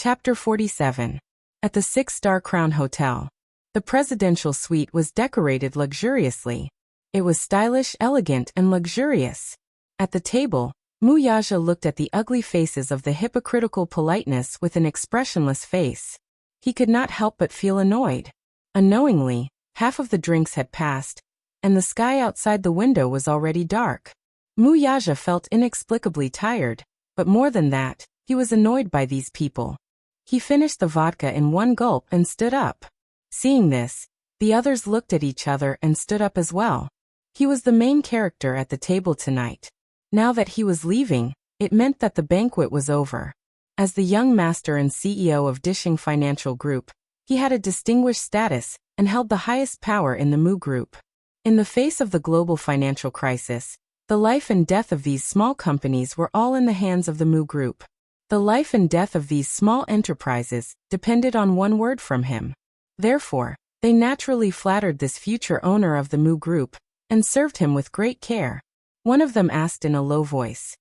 Chapter 47. At the 6-star Crown Hotel. The presidential suite was decorated luxuriously. It was stylish, elegant, and luxurious. At the table, Muyaja looked at the ugly faces of the hypocritical politeness with an expressionless face. He could not help but feel annoyed. Unknowingly, half of the drinks had passed, and the sky outside the window was already dark. Muyaja felt inexplicably tired, but more than that, he was annoyed by these people. He finished the vodka in one gulp and stood up. Seeing this, the others looked at each other and stood up as well. He was the main character at the table tonight. Now that he was leaving, it meant that the banquet was over. As the young master and CEO of Dishing Financial Group, he had a distinguished status and held the highest power in the Mu Group. In the face of the global financial crisis, the life and death of these small companies were all in the hands of the Mu Group. The life and death of these small enterprises depended on one word from him. Therefore, they naturally flattered this future owner of the Mu Group and served him with great care. One of them asked in a low voice,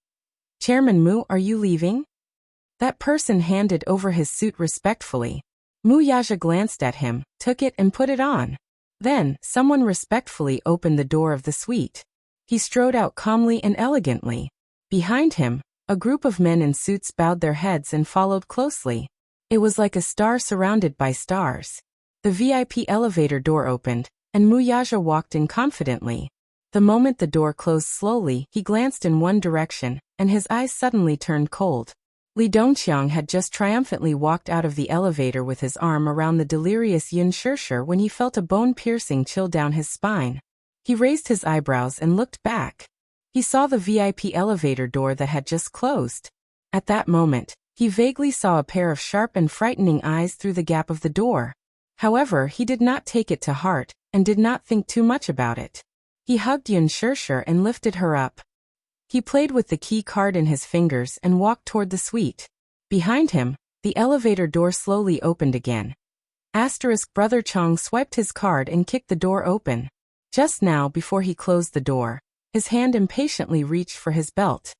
"Chairman Mu, are you leaving?" That person handed over his suit respectfully. Muyaja glanced at him, took it and put it on. Then, someone respectfully opened the door of the suite. He strode out calmly and elegantly. Behind him, a group of men in suits bowed their heads and followed closely. It was like a star surrounded by stars. The VIP elevator door opened, and Muyaja walked in confidently. The moment the door closed slowly, he glanced in one direction, and his eyes suddenly turned cold. Li Dongqiang had just triumphantly walked out of the elevator with his arm around the delirious Yun Shirshir when he felt a bone-piercing chill down his spine. He raised his eyebrows and looked back. He saw the VIP elevator door that had just closed. At that moment, he vaguely saw a pair of sharp and frightening eyes through the gap of the door. However, he did not take it to heart, and did not think too much about it. He hugged Yun Shirshir and lifted her up. He played with the key card in his fingers and walked toward the suite. Behind him, the elevator door slowly opened again. Brother Chong swiped his card and kicked the door open. Just now, before he closed the door, his hand impatiently reached for his belt.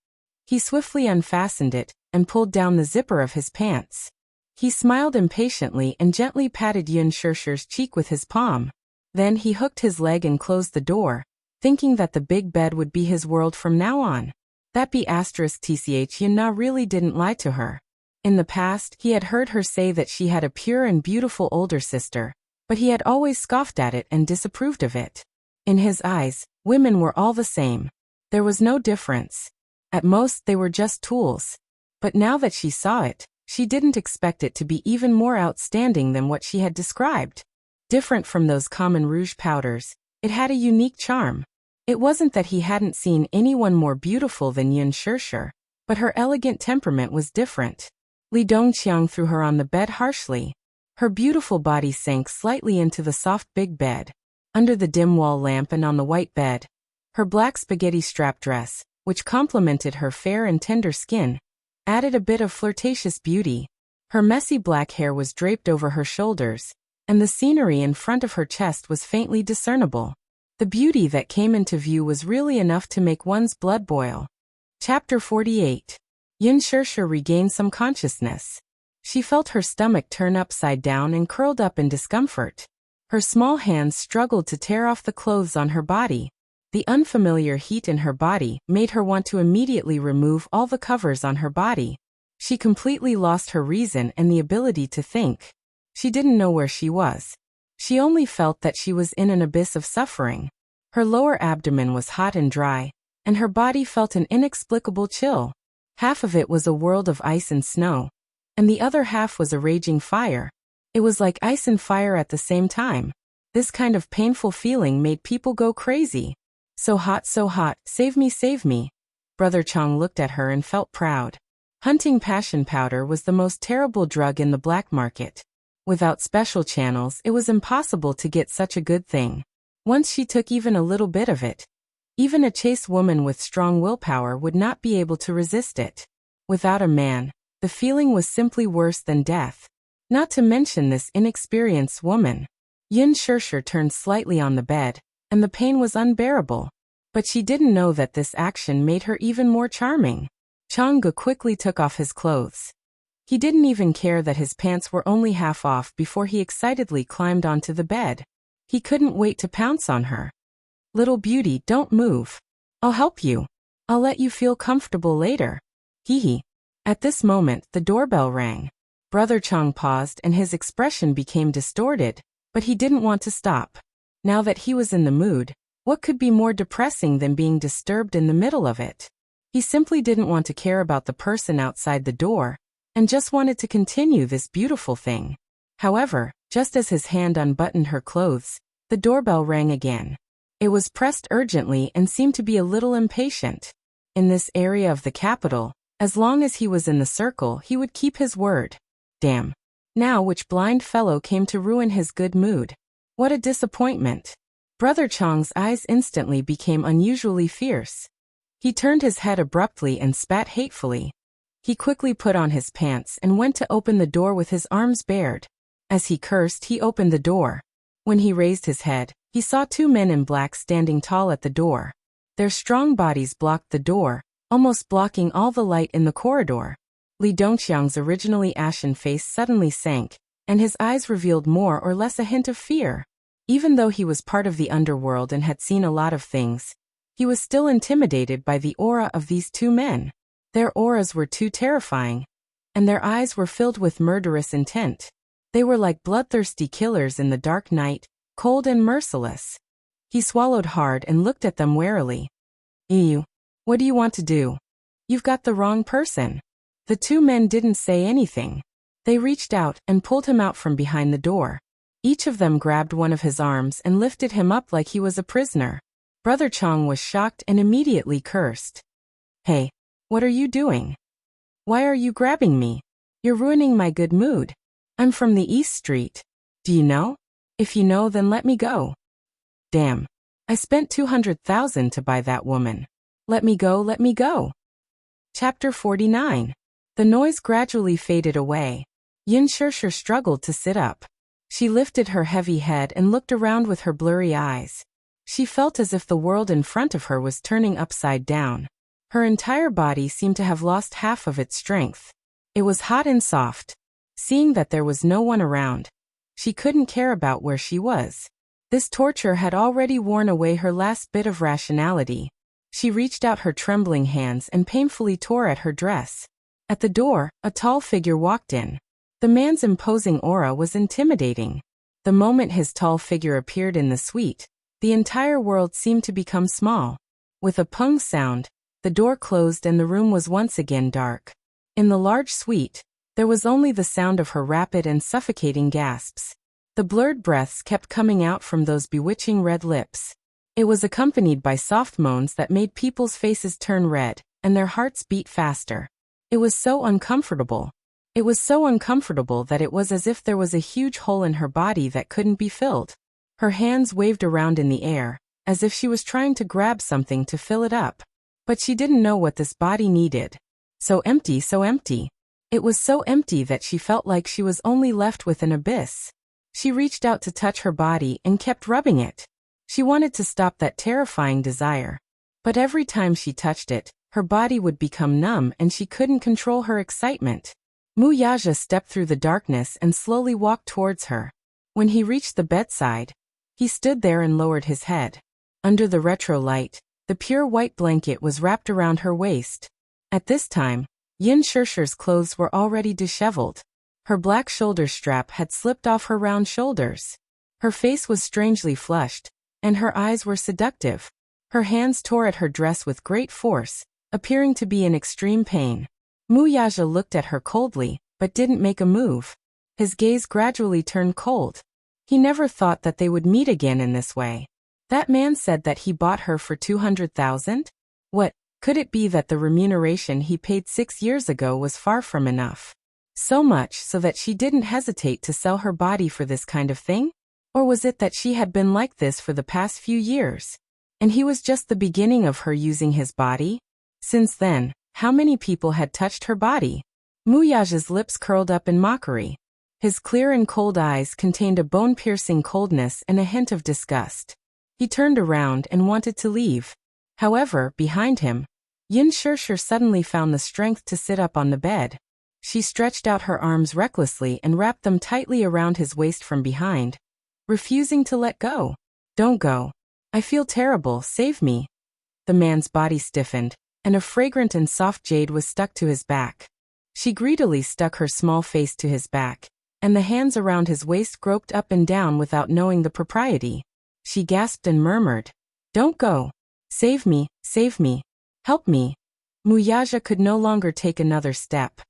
He swiftly unfastened it and pulled down the zipper of his pants. He smiled impatiently and gently patted Yun Shirshir's cheek with his palm. Then he hooked his leg and closed the door, thinking that the big bed would be his world from now on. That *tch Yun Na really didn't lie to her. In the past, he had heard her say that she had a pure and beautiful older sister, but he had always scoffed at it and disapproved of it. In his eyes, women were all the same. There was no difference. At most, they were just tools. But now that she saw it, she didn't expect it to be even more outstanding than what she had described. Different from those common rouge powders, it had a unique charm. It wasn't that he hadn't seen anyone more beautiful than Yun Shirshir, but her elegant temperament was different. Li Dongqiang threw her on the bed harshly. Her beautiful body sank slightly into the soft big bed. Under the dim wall lamp and on the white bed, her black spaghetti strap dress, which complemented her fair and tender skin, added a bit of flirtatious beauty. Her messy black hair was draped over her shoulders, and the scenery in front of her chest was faintly discernible. The beauty that came into view was really enough to make one's blood boil. Chapter 48. Yun Shirshir regained some consciousness. She felt her stomach turn upside down and curled up in discomfort. Her small hands struggled to tear off the clothes on her body. The unfamiliar heat in her body made her want to immediately remove all the covers on her body. She completely lost her reason and the ability to think. She didn't know where she was. She only felt that she was in an abyss of suffering. Her lower abdomen was hot and dry, and her body felt an inexplicable chill. Half of it was a world of ice and snow, and the other half was a raging fire. It was like ice and fire at the same time. This kind of painful feeling made people go crazy. So hot, save me. Brother Chong looked at her and felt proud. Hunting passion powder was the most terrible drug in the black market. Without special channels, it was impossible to get such a good thing. Once she took even a little bit of it, even a chaste woman with strong willpower would not be able to resist it. Without a man, the feeling was simply worse than death. Not to mention this inexperienced woman. Yun Shirshir turned slightly on the bed, and the pain was unbearable. But she didn't know that this action made her even more charming. Chang'e quickly took off his clothes. He didn't even care that his pants were only half off before he excitedly climbed onto the bed. He couldn't wait to pounce on her. "Little beauty, don't move. I'll help you. I'll let you feel comfortable later. Hee hee." At this moment, the doorbell rang. Brother Chang paused and his expression became distorted, but he didn't want to stop. Now that he was in the mood, what could be more depressing than being disturbed in the middle of it? He simply didn't want to care about the person outside the door, and just wanted to continue this beautiful thing. However, just as his hand unbuttoned her clothes, the doorbell rang again. It was pressed urgently and seemed to be a little impatient. In this area of the capital, as long as he was in the circle, he would keep his word. Damn. Now which blind fellow came to ruin his good mood? What a disappointment. Brother Chang's eyes instantly became unusually fierce. He turned his head abruptly and spat hatefully. He quickly put on his pants and went to open the door with his arms bared. As he cursed, he opened the door. When he raised his head, he saw two men in black standing tall at the door. Their strong bodies blocked the door, almost blocking all the light in the corridor. Li Dongqiang's originally ashen face suddenly sank, and his eyes revealed more or less a hint of fear. Even though he was part of the underworld and had seen a lot of things, he was still intimidated by the aura of these two men. Their auras were too terrifying, and their eyes were filled with murderous intent. They were like bloodthirsty killers in the dark night, cold and merciless. He swallowed hard and looked at them warily. "You, what do you want to do? You've got the wrong person." The two men didn't say anything. They reached out and pulled him out from behind the door. Each of them grabbed one of his arms and lifted him up like he was a prisoner. Brother Chang was shocked and immediately cursed. "Hey, what are you doing? Why are you grabbing me? You're ruining my good mood. I'm from the East Street. Do you know? If you know, then let me go." "Damn. I spent 200,000 to buy that woman. Let me go, let me go." Chapter 49. The noise gradually faded away. Yin Shirshir struggled to sit up. She lifted her heavy head and looked around with her blurry eyes. She felt as if the world in front of her was turning upside down. Her entire body seemed to have lost half of its strength. It was hot and soft. Seeing that there was no one around, she couldn't care about where she was. This torture had already worn away her last bit of rationality. She reached out her trembling hands and painfully tore at her dress. At the door, a tall figure walked in. The man's imposing aura was intimidating. The moment his tall figure appeared in the suite, the entire world seemed to become small. With a pung sound, the door closed and the room was once again dark. In the large suite, there was only the sound of her rapid and suffocating gasps. The blurred breaths kept coming out from those bewitching red lips. It was accompanied by soft moans that made people's faces turn red, and their hearts beat faster. It was so uncomfortable. It was so uncomfortable that it was as if there was a huge hole in her body that couldn't be filled. Her hands waved around in the air, as if she was trying to grab something to fill it up. But she didn't know what this body needed. So empty, so empty. It was so empty that she felt like she was only left with an abyss. She reached out to touch her body and kept rubbing it. She wanted to stop that terrifying desire. But every time she touched it, her body would become numb and she couldn't control her excitement. Mu Yaja stepped through the darkness and slowly walked towards her. When he reached the bedside, he stood there and lowered his head. Under the retro light, the pure white blanket was wrapped around her waist. At this time, Yin Shirshir's clothes were already disheveled. Her black shoulder strap had slipped off her round shoulders. Her face was strangely flushed, and her eyes were seductive. Her hands tore at her dress with great force, appearing to be in extreme pain. Mu Yaja looked at her coldly, but didn't make a move. His gaze gradually turned cold. He never thought that they would meet again in this way. That man said that he bought her for 200,000? What, could it be that the remuneration he paid 6 years ago was far from enough? So much so that she didn't hesitate to sell her body for this kind of thing? Or was it that she had been like this for the past few years, and he was just the beginning of her using his body? Since then, how many people had touched her body? Mu Yaja's lips curled up in mockery. His clear and cold eyes contained a bone-piercing coldness and a hint of disgust. He turned around and wanted to leave. However, behind him, Yin Shirshir suddenly found the strength to sit up on the bed. She stretched out her arms recklessly and wrapped them tightly around his waist from behind, refusing to let go. Don't go. I feel terrible, save me. The man's body stiffened, and a fragrant and soft jade was stuck to his back. She greedily stuck her small face to his back, and the hands around his waist groped up and down without knowing the propriety. She gasped and murmured, "Don't go. Save me, help me." Muyaja could no longer take another step.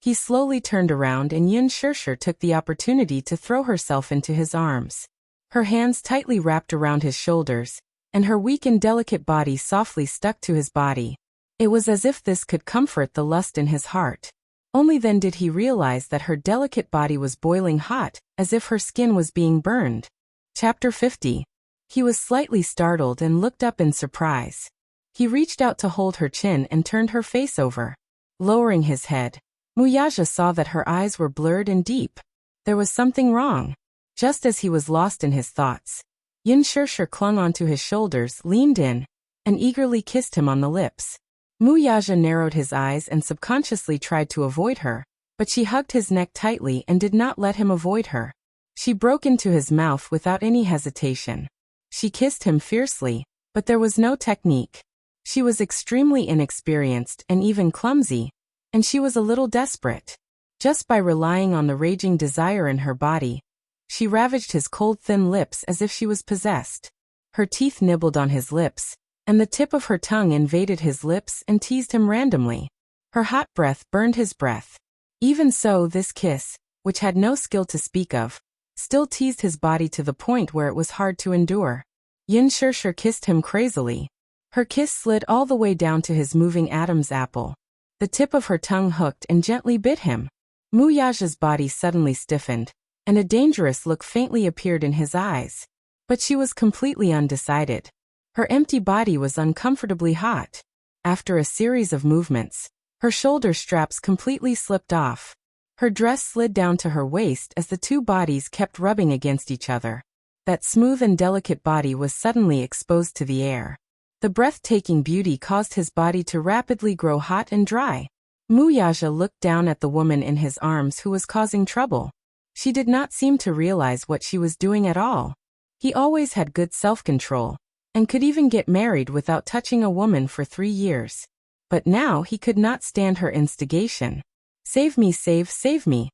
He slowly turned around and Yin Shirshir took the opportunity to throw herself into his arms. Her hands tightly wrapped around his shoulders, and her weak and delicate body softly stuck to his body. It was as if this could comfort the lust in his heart. Only then did he realize that her delicate body was boiling hot, as if her skin was being burned. Chapter 50. He was slightly startled and looked up in surprise. He reached out to hold her chin and turned her face over. Lowering his head, Muyaja saw that her eyes were blurred and deep. There was something wrong. Just as he was lost in his thoughts, Yin Shirshir clung onto his shoulders, leaned in, and eagerly kissed him on the lips. Muyaja narrowed his eyes and subconsciously tried to avoid her, but she hugged his neck tightly and did not let him avoid her. She broke into his mouth without any hesitation. She kissed him fiercely, but there was no technique. She was extremely inexperienced and even clumsy, and she was a little desperate. Just by relying on the raging desire in her body, she ravaged his cold thin lips as if she was possessed. Her teeth nibbled on his lips, and the tip of her tongue invaded his lips and teased him randomly. Her hot breath burned his breath. Even so, this kiss, which had no skill to speak of, still teased his body to the point where it was hard to endure. Yin Shirshir kissed him crazily. Her kiss slid all the way down to his moving Adam's apple. The tip of her tongue hooked and gently bit him. Muyaja's body suddenly stiffened, and a dangerous look faintly appeared in his eyes. But she was completely undecided. Her empty body was uncomfortably hot. After a series of movements, her shoulder straps completely slipped off. Her dress slid down to her waist as the two bodies kept rubbing against each other. That smooth and delicate body was suddenly exposed to the air. The breathtaking beauty caused his body to rapidly grow hot and dry. Muyaja looked down at the woman in his arms who was causing trouble. She did not seem to realize what she was doing at all. He always had good self-control, and could even get married without touching a woman for 3 years. But now he could not stand her instigation. Save me, save me.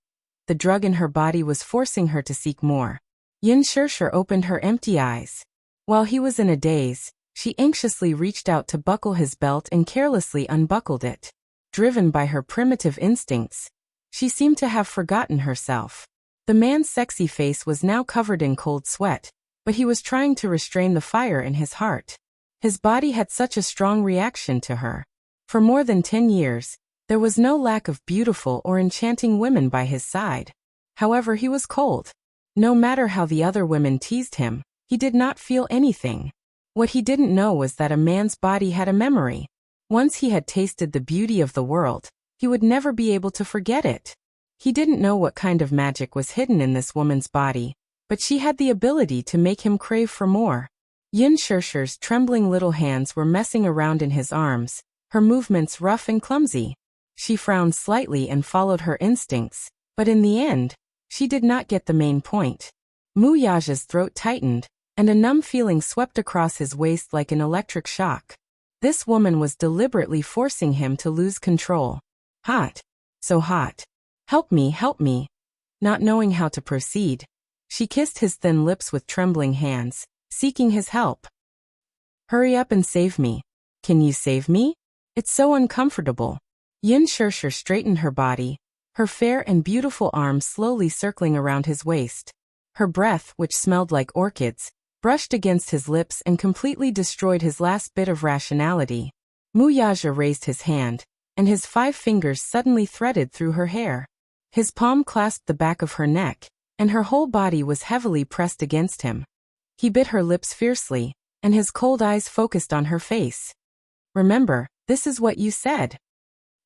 The drug in her body was forcing her to seek more. Yin Shirshir opened her empty eyes. While he was in a daze, she anxiously reached out to buckle his belt and carelessly unbuckled it. Driven by her primitive instincts, she seemed to have forgotten herself. The man's sexy face was now covered in cold sweat, but he was trying to restrain the fire in his heart. His body had such a strong reaction to her. For more than 10 years, there was no lack of beautiful or enchanting women by his side. However, he was cold. No matter how the other women teased him, he did not feel anything. What he didn't know was that a man's body had a memory. Once he had tasted the beauty of the world, he would never be able to forget it. He didn't know what kind of magic was hidden in this woman's body, but she had the ability to make him crave for more. Yin Shirshir's trembling little hands were messing around in his arms, her movements rough and clumsy. She frowned slightly and followed her instincts, but in the end, she did not get the main point. Muyaja's throat tightened, and a numb feeling swept across his waist like an electric shock. This woman was deliberately forcing him to lose control. Hot. So hot. Help me. Not knowing how to proceed, she kissed his thin lips with trembling hands, seeking his help. Hurry up and save me. Can you save me? It's so uncomfortable. Yin Shirshir straightened her body, her fair and beautiful arms slowly circling around his waist. Her breath, which smelled like orchids, brushed against his lips and completely destroyed his last bit of rationality. Muyaja raised his hand, and his 5 fingers suddenly threaded through her hair. His palm clasped the back of her neck, and her whole body was heavily pressed against him. He bit her lips fiercely, and his cold eyes focused on her face. Remember, this is what you said.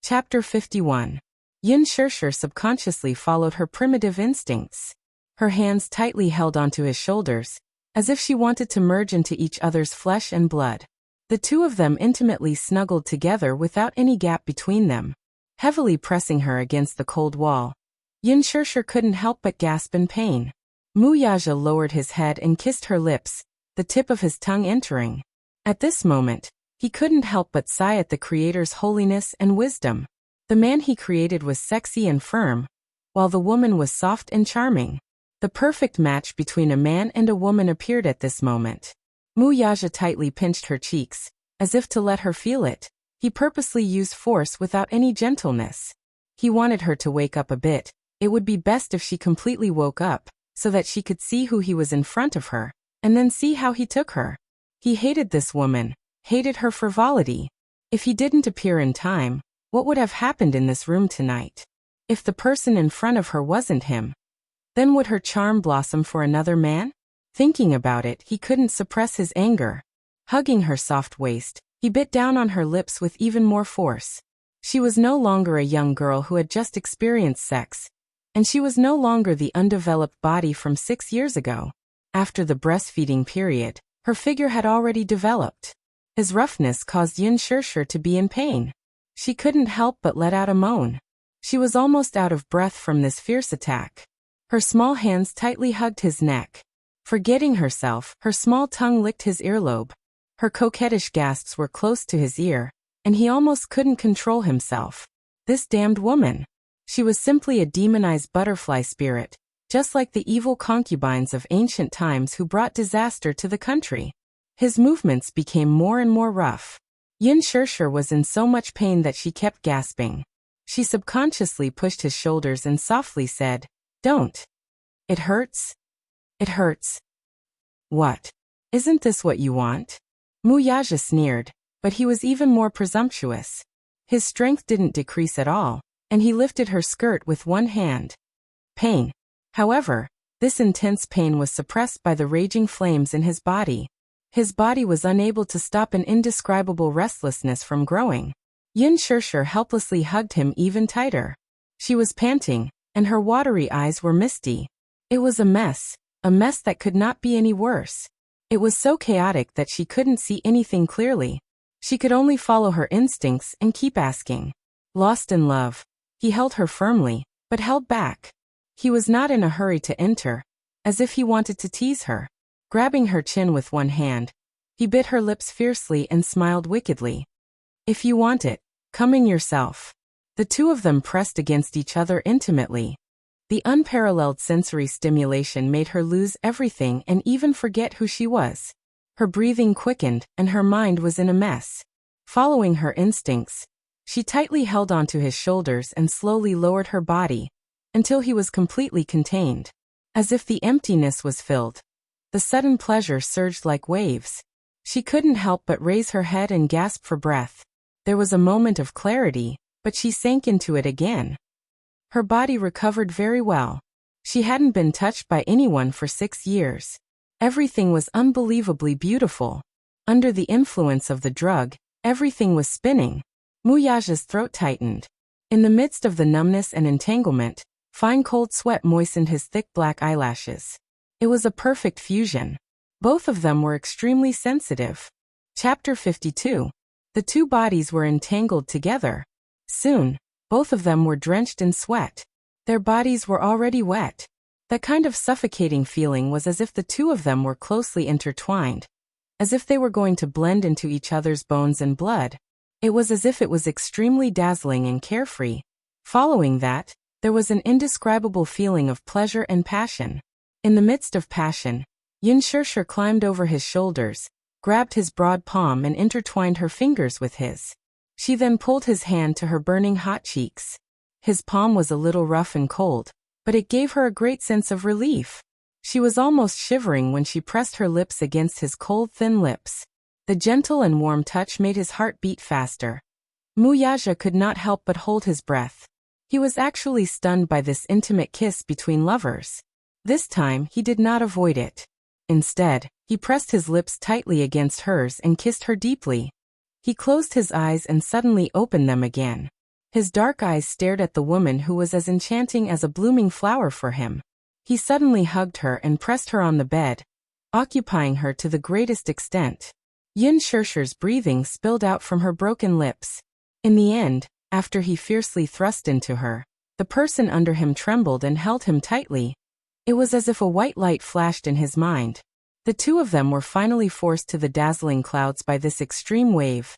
Chapter 51. Yin Shirshir subconsciously followed her primitive instincts. Her hands tightly held onto his shoulders, as if she wanted to merge into each other's flesh and blood. The two of them intimately snuggled together without any gap between them. heavily pressing her against the cold wall. Yin Shirshir couldn't help but gasp in pain. Muyaja lowered his head and kissed her lips, the tip of his tongue entering. At this moment, he couldn't help but sigh at the Creator's holiness and wisdom. The man he created was sexy and firm, while the woman was soft and charming. The perfect match between a man and a woman appeared at this moment. Muyaja tightly pinched her cheeks, as if to let her feel it. He purposely used force without any gentleness. He wanted her to wake up a bit. It would be best if she completely woke up, so that she could see who he was in front of her, and then see how he took her. He hated this woman, hated her frivolity. If he didn't appear in time, what would have happened in this room tonight? If the person in front of her wasn't him, then would her charm blossom for another man? Thinking about it, he couldn't suppress his anger. Hugging her soft waist, he bit down on her lips with even more force. She was no longer a young girl who had just experienced sex, and she was no longer the undeveloped body from 6 years ago. After the breastfeeding period, her figure had already developed. His roughness caused Yin Shirshir to be in pain. She couldn't help but let out a moan. She was almost out of breath from this fierce attack. Her small hands tightly hugged his neck. Forgetting herself, her small tongue licked his earlobe. Her coquettish gasps were close to his ear, and he almost couldn't control himself. This damned woman. She was simply a demonized butterfly spirit, just like the evil concubines of ancient times who brought disaster to the country. His movements became more and more rough. Yin Shirshir was in so much pain that she kept gasping. She subconsciously pushed his shoulders and softly said, "Don't. It hurts. It hurts." "What? Isn't this what you want?" Muyaja sneered, but he was even more presumptuous. His strength didn't decrease at all, and he lifted her skirt with one hand. Pain. However, this intense pain was suppressed by the raging flames in his body. His body was unable to stop an indescribable restlessness from growing. Yin Shirshir helplessly hugged him even tighter. She was panting, and her watery eyes were misty. It was a mess that could not be any worse. It was so chaotic that she couldn't see anything clearly. She could only follow her instincts and keep asking. Lost in love, he held her firmly, but held back. He was not in a hurry to enter, as if he wanted to tease her. Grabbing her chin with one hand, he bit her lips fiercely and smiled wickedly. "If you want it, come in yourself." The two of them pressed against each other intimately. The unparalleled sensory stimulation made her lose everything and even forget who she was. Her breathing quickened, and her mind was in a mess. Following her instincts, she tightly held onto his shoulders and slowly lowered her body, until he was completely contained. As if the emptiness was filled, the sudden pleasure surged like waves. She couldn't help but raise her head and gasp for breath. There was a moment of clarity, but she sank into it again. Her body recovered very well. She hadn't been touched by anyone for 6 years. Everything was unbelievably beautiful. Under the influence of the drug, everything was spinning. Muyaja's throat tightened. In the midst of the numbness and entanglement, fine cold sweat moistened his thick black eyelashes. It was a perfect fusion. Both of them were extremely sensitive. Chapter 52. The two bodies were entangled together. Soon, both of them were drenched in sweat. Their bodies were already wet. That kind of suffocating feeling was as if the two of them were closely intertwined, as if they were going to blend into each other's bones and blood. It was as if it was extremely dazzling and carefree. Following that, there was an indescribable feeling of pleasure and passion. In the midst of passion, Yin Shirshir climbed over his shoulders, grabbed his broad palm and intertwined her fingers with his. She then pulled his hand to her burning hot cheeks. His palm was a little rough and cold, but it gave her a great sense of relief. She was almost shivering when she pressed her lips against his cold, thin lips. The gentle and warm touch made his heart beat faster. Muyaja could not help but hold his breath. He was actually stunned by this intimate kiss between lovers. This time, he did not avoid it. Instead, he pressed his lips tightly against hers and kissed her deeply. He closed his eyes and suddenly opened them again. His dark eyes stared at the woman who was as enchanting as a blooming flower for him. He suddenly hugged her and pressed her on the bed, occupying her to the greatest extent. Yin Shirshir's breathing spilled out from her broken lips. In the end, After he fiercely thrust into her, the person under him trembled and held him tightly. It was as if a white light flashed in his mind. The two of them were finally forced to the dazzling clouds by this extreme wave.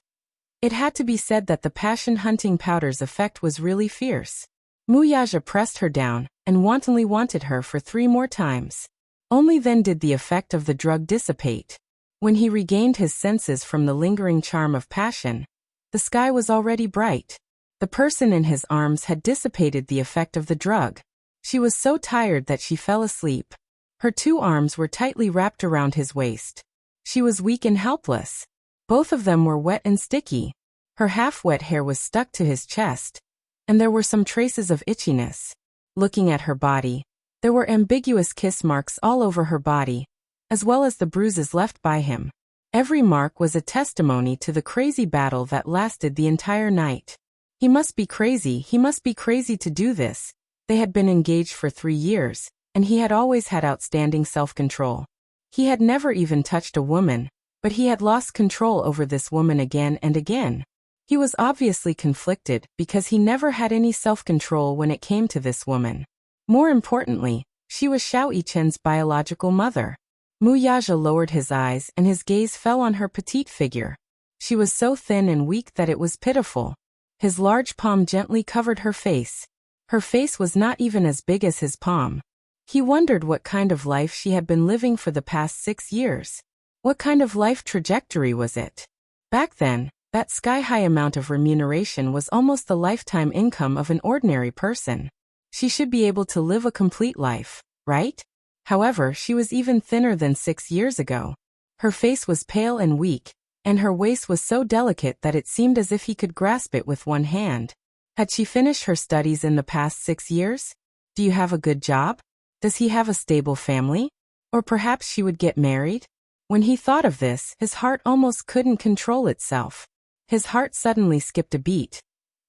It had to be said that the passion-hunting powder's effect was really fierce. Muyaja pressed her down and wantonly wanted her for 3 more times. Only then did the effect of the drug dissipate. When he regained his senses from the lingering charm of passion, the sky was already bright. The person in his arms had dissipated the effect of the drug. She was so tired that she fell asleep. Her 2 arms were tightly wrapped around his waist. She was weak and helpless. Both of them were wet and sticky. Her half-wet hair was stuck to his chest, and there were some traces of itchiness. Looking at her body, there were ambiguous kiss marks all over her body, as well as the bruises left by him. Every mark was a testimony to the crazy battle that lasted the entire night. He must be crazy to do this. They had been engaged for 3 years, and he had always had outstanding self-control. He had never even touched a woman, but he had lost control over this woman again and again. He was obviously conflicted because he never had any self-control when it came to this woman. More importantly, she was Xiao Yichen's biological mother. Muyaja lowered his eyes and his gaze fell on her petite figure. She was so thin and weak that it was pitiful. His large palm gently covered her face. Her face was not even as big as his palm. He wondered what kind of life she had been living for the past 6 years. What kind of life trajectory was it? Back then, that sky-high amount of remuneration was almost the lifetime income of an ordinary person. She should be able to live a complete life, right? However, she was even thinner than 6 years ago. Her face was pale and weak, and her waist was so delicate that it seemed as if he could grasp it with one hand. Had she finished her studies in the past 6 years? Do you have a good job? Does he have a stable family? Or perhaps she would get married? When he thought of this, his heart almost couldn't control itself. His heart suddenly skipped a beat.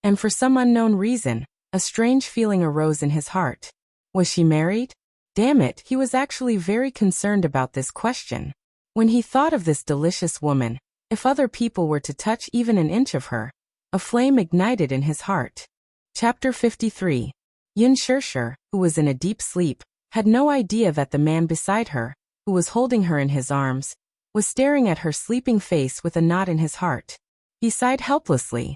And for some unknown reason, a strange feeling arose in his heart. Was she married? Damn it, he was actually very concerned about this question. When he thought of this delicious woman, if other people were to touch even an inch of her, a flame ignited in his heart. Chapter 53. Yin Shishir, who was in a deep sleep, had no idea that the man beside her, who was holding her in his arms, was staring at her sleeping face with a knot in his heart. He sighed helplessly.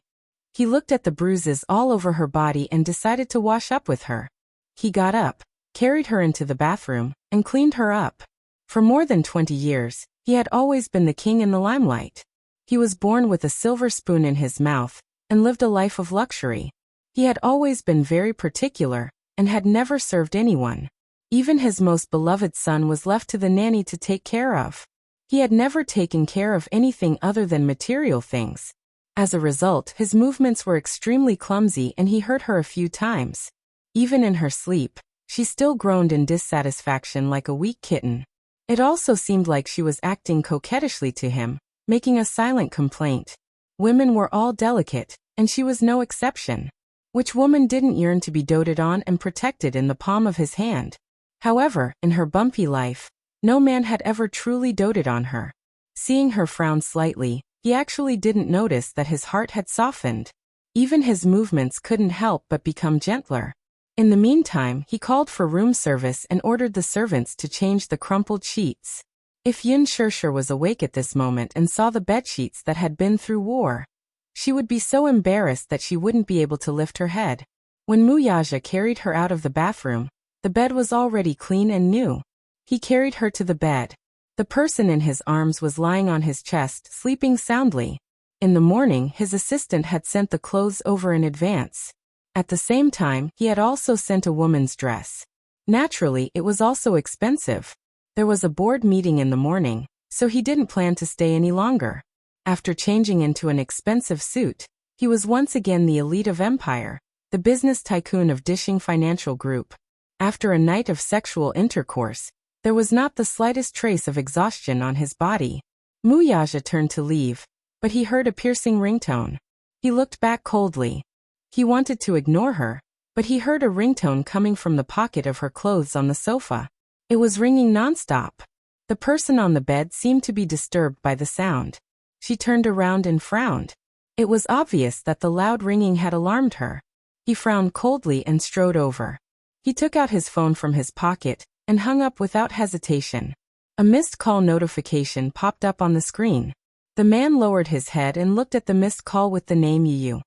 He looked at the bruises all over her body and decided to wash up with her. He got up, carried her into the bathroom, and cleaned her up. For more than 20 years, he had always been the king in the limelight. He was born with a silver spoon in his mouth, and lived a life of luxury. He had always been very particular, and had never served anyone. Even his most beloved son was left to the nanny to take care of. He had never taken care of anything other than material things. As a result, his movements were extremely clumsy and he hurt her a few times. Even in her sleep, she still groaned in dissatisfaction like a weak kitten. It also seemed like she was acting coquettishly to him, making a silent complaint. Women were all delicate, and she was no exception. Which woman didn't yearn to be doted on and protected in the palm of his hand? However, in her bumpy life, no man had ever truly doted on her. Seeing her frown slightly, he actually didn't notice that his heart had softened. Even his movements couldn't help but become gentler. In the meantime, he called for room service and ordered the servants to change the crumpled sheets. If Yin Shishir was awake at this moment and saw the bedsheets that had been through war, she would be so embarrassed that she wouldn't be able to lift her head. When Muyaja carried her out of the bathroom, the bed was already clean and new. He carried her to the bed. The person in his arms was lying on his chest, sleeping soundly. In the morning, his assistant had sent the clothes over in advance. At the same time, he had also sent a woman's dress. Naturally, it was also expensive. There was a board meeting in the morning, so he didn't plan to stay any longer. After changing into an expensive suit, he was once again the elite of Empire, the business tycoon of Dishing Financial Group. After a night of sexual intercourse, there was not the slightest trace of exhaustion on his body. Muyaja turned to leave, but he heard a piercing ringtone. He looked back coldly. He wanted to ignore her, but he heard a ringtone coming from the pocket of her clothes on the sofa. It was ringing nonstop. The person on the bed seemed to be disturbed by the sound. She turned around and frowned. It was obvious that the loud ringing had alarmed her. He frowned coldly and strode over. He took out his phone from his pocket and hung up without hesitation. A missed call notification popped up on the screen. The man lowered his head and looked at the missed call with the name Yu.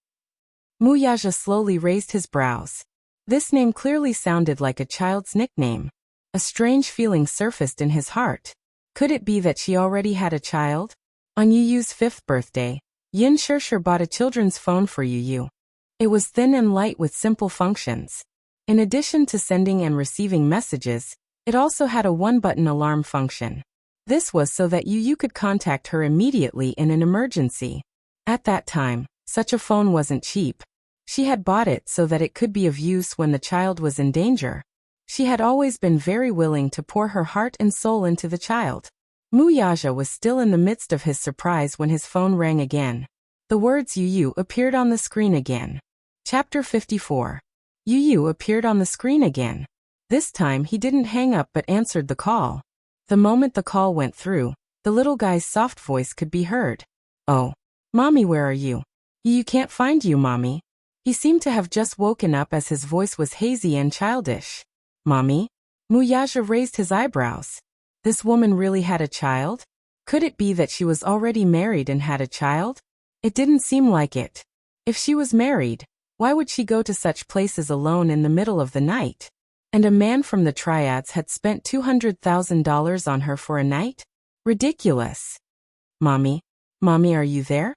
Muyaja slowly raised his brows. This name clearly sounded like a child's nickname. A strange feeling surfaced in his heart. Could it be that she already had a child? On Yu's 5th birthday, Yin Shirshir bought a children's phone for Yu. It was thin and light with simple functions. In addition to sending and receiving messages, it also had a one-button alarm function. This was so that Yu could contact her immediately in an emergency. At that time, such a phone wasn't cheap. She had bought it so that it could be of use when the child was in danger. She had always been very willing to pour her heart and soul into the child. Muyaja was still in the midst of his surprise when his phone rang again. The words Yu appeared on the screen again. Chapter 54. Yu appeared on the screen again. This time he didn't hang up but answered the call. The moment the call went through, the little guy's soft voice could be heard. "Oh, Mommy, where are you? You can't find you, Mommy." He seemed to have just woken up as his voice was hazy and childish. "Mommy?" Muyaja raised his eyebrows. This woman really had a child? Could it be that she was already married and had a child? It didn't seem like it. If she was married, why would she go to such places alone in the middle of the night? And a man from the triads had spent $200,000 on her for a night? Ridiculous. "Mommy? Mommy, are you there?"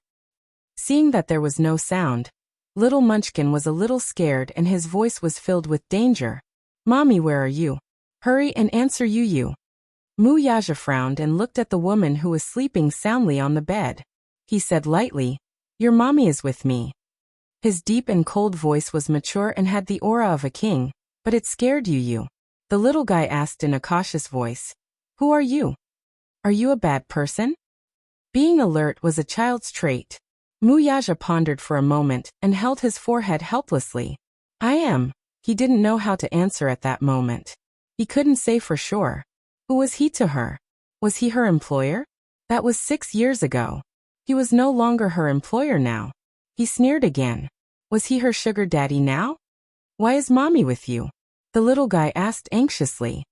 Seeing that there was no sound, little Munchkin was a little scared and his voice was filled with danger. "Mommy, where are you? Hurry and answer Yu." Muyaja frowned and looked at the woman who was sleeping soundly on the bed. He said lightly, "Your mommy is with me." His deep and cold voice was mature and had the aura of a king, but it scared Yu. The little guy asked in a cautious voice, "Who are you? Are you a bad person?" Being alert was a child's trait. Muyaja pondered for a moment and held his forehead helplessly. "I am." He didn't know how to answer at that moment. He couldn't say for sure. Who was he to her? Was he her employer? That was 6 years ago. He was no longer her employer now. He sneered again. Was he her sugar daddy now? "Why is Mommy with you?" the little guy asked anxiously.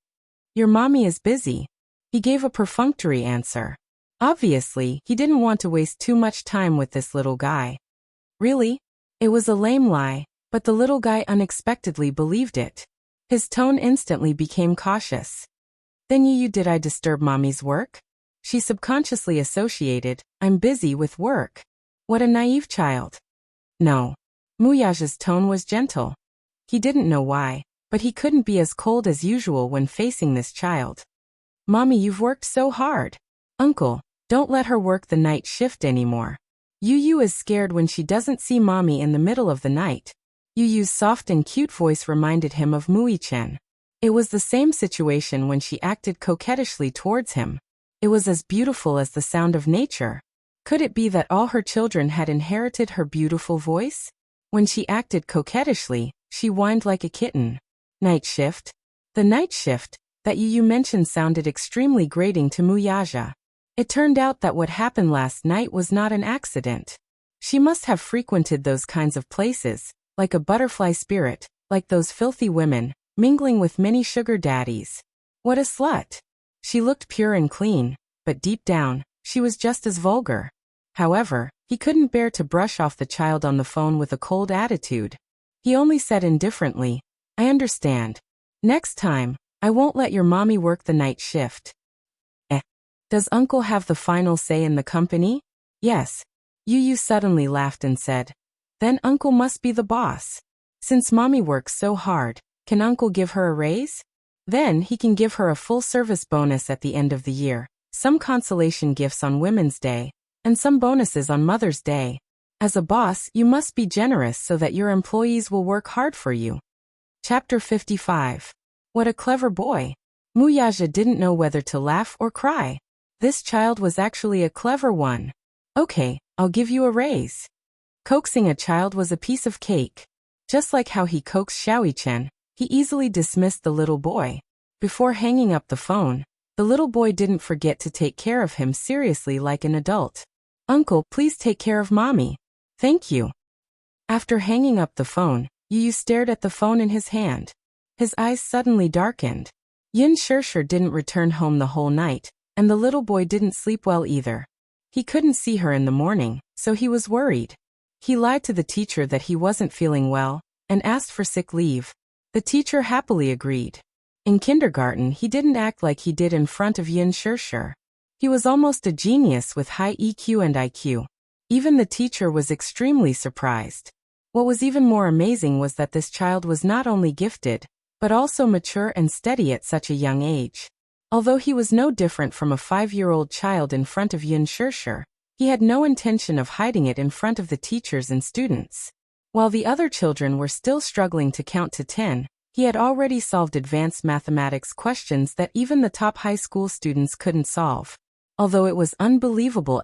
"Your mommy is busy." He gave a perfunctory answer. Obviously, he didn't want to waste too much time with this little guy. Really? It was a lame lie, but the little guy unexpectedly believed it. His tone instantly became cautious. "Then did I disturb Mommy's work?" She subconsciously associated, "I'm busy with work." What a naive child. No. Muyaja's tone was gentle. He didn't know why, but he couldn't be as cold as usual when facing this child. "Mommy, you've worked so hard. Uncle, don't let her work the night shift anymore. Yu is scared when she doesn't see Mommy in the middle of the night." Yu's soft and cute voice reminded him of Mui-chen. It was the same situation when she acted coquettishly towards him. It was as beautiful as the sound of nature. Could it be that all her children had inherited her beautiful voice? When she acted coquettishly, she whined like a kitten. Night shift? The night shift that Yu mentioned sounded extremely grating to Muyaja. It turned out that what happened last night was not an accident. She must have frequented those kinds of places, like a butterfly spirit, like those filthy women, mingling with many sugar daddies. What a slut! She looked pure and clean, but deep down, she was just as vulgar. However, he couldn't bear to brush off the child on the phone with a cold attitude. He only said indifferently, "I understand. Next time, I won't let your mommy work the night shift." Does Uncle have the final say in the company? Yes. Yu suddenly laughed and said, "Then Uncle must be the boss. Since Mommy works so hard, can Uncle give her a raise? Then he can give her a full service bonus at the end of the year, some consolation gifts on Women's Day, and some bonuses on Mother's Day. As a boss, you must be generous so that your employees will work hard for you." Chapter 55. What a clever boy. Muyaja didn't know whether to laugh or cry. This child was actually a clever one. "Okay, I'll give you a raise." Coaxing a child was a piece of cake. Just like how he coaxed Xiaoyi-chen, he easily dismissed the little boy. Before hanging up the phone, the little boy didn't forget to take care of him seriously like an adult. "Uncle, please take care of Mommy." Thank you. After hanging up the phone, Yu stared at the phone in his hand. His eyes suddenly darkened. Yin Shirshir didn't return home the whole night, and the little boy didn't sleep well either. He couldn't see her in the morning, so he was worried. He lied to the teacher that he wasn't feeling well, and asked for sick leave. The teacher happily agreed. In kindergarten, he didn't act like he did in front of Yin Shirshir. He was almost a genius with high EQ and IQ. Even the teacher was extremely surprised. What was even more amazing was that this child was not only gifted, but also mature and steady at such a young age. Although he was no different from a 5-year-old child in front of Yin Shirshir, he had no intention of hiding it in front of the teachers and students. While the other children were still struggling to count to 10, he had already solved advanced mathematics questions that even the top high school students couldn't solve. Although it was unbelievable,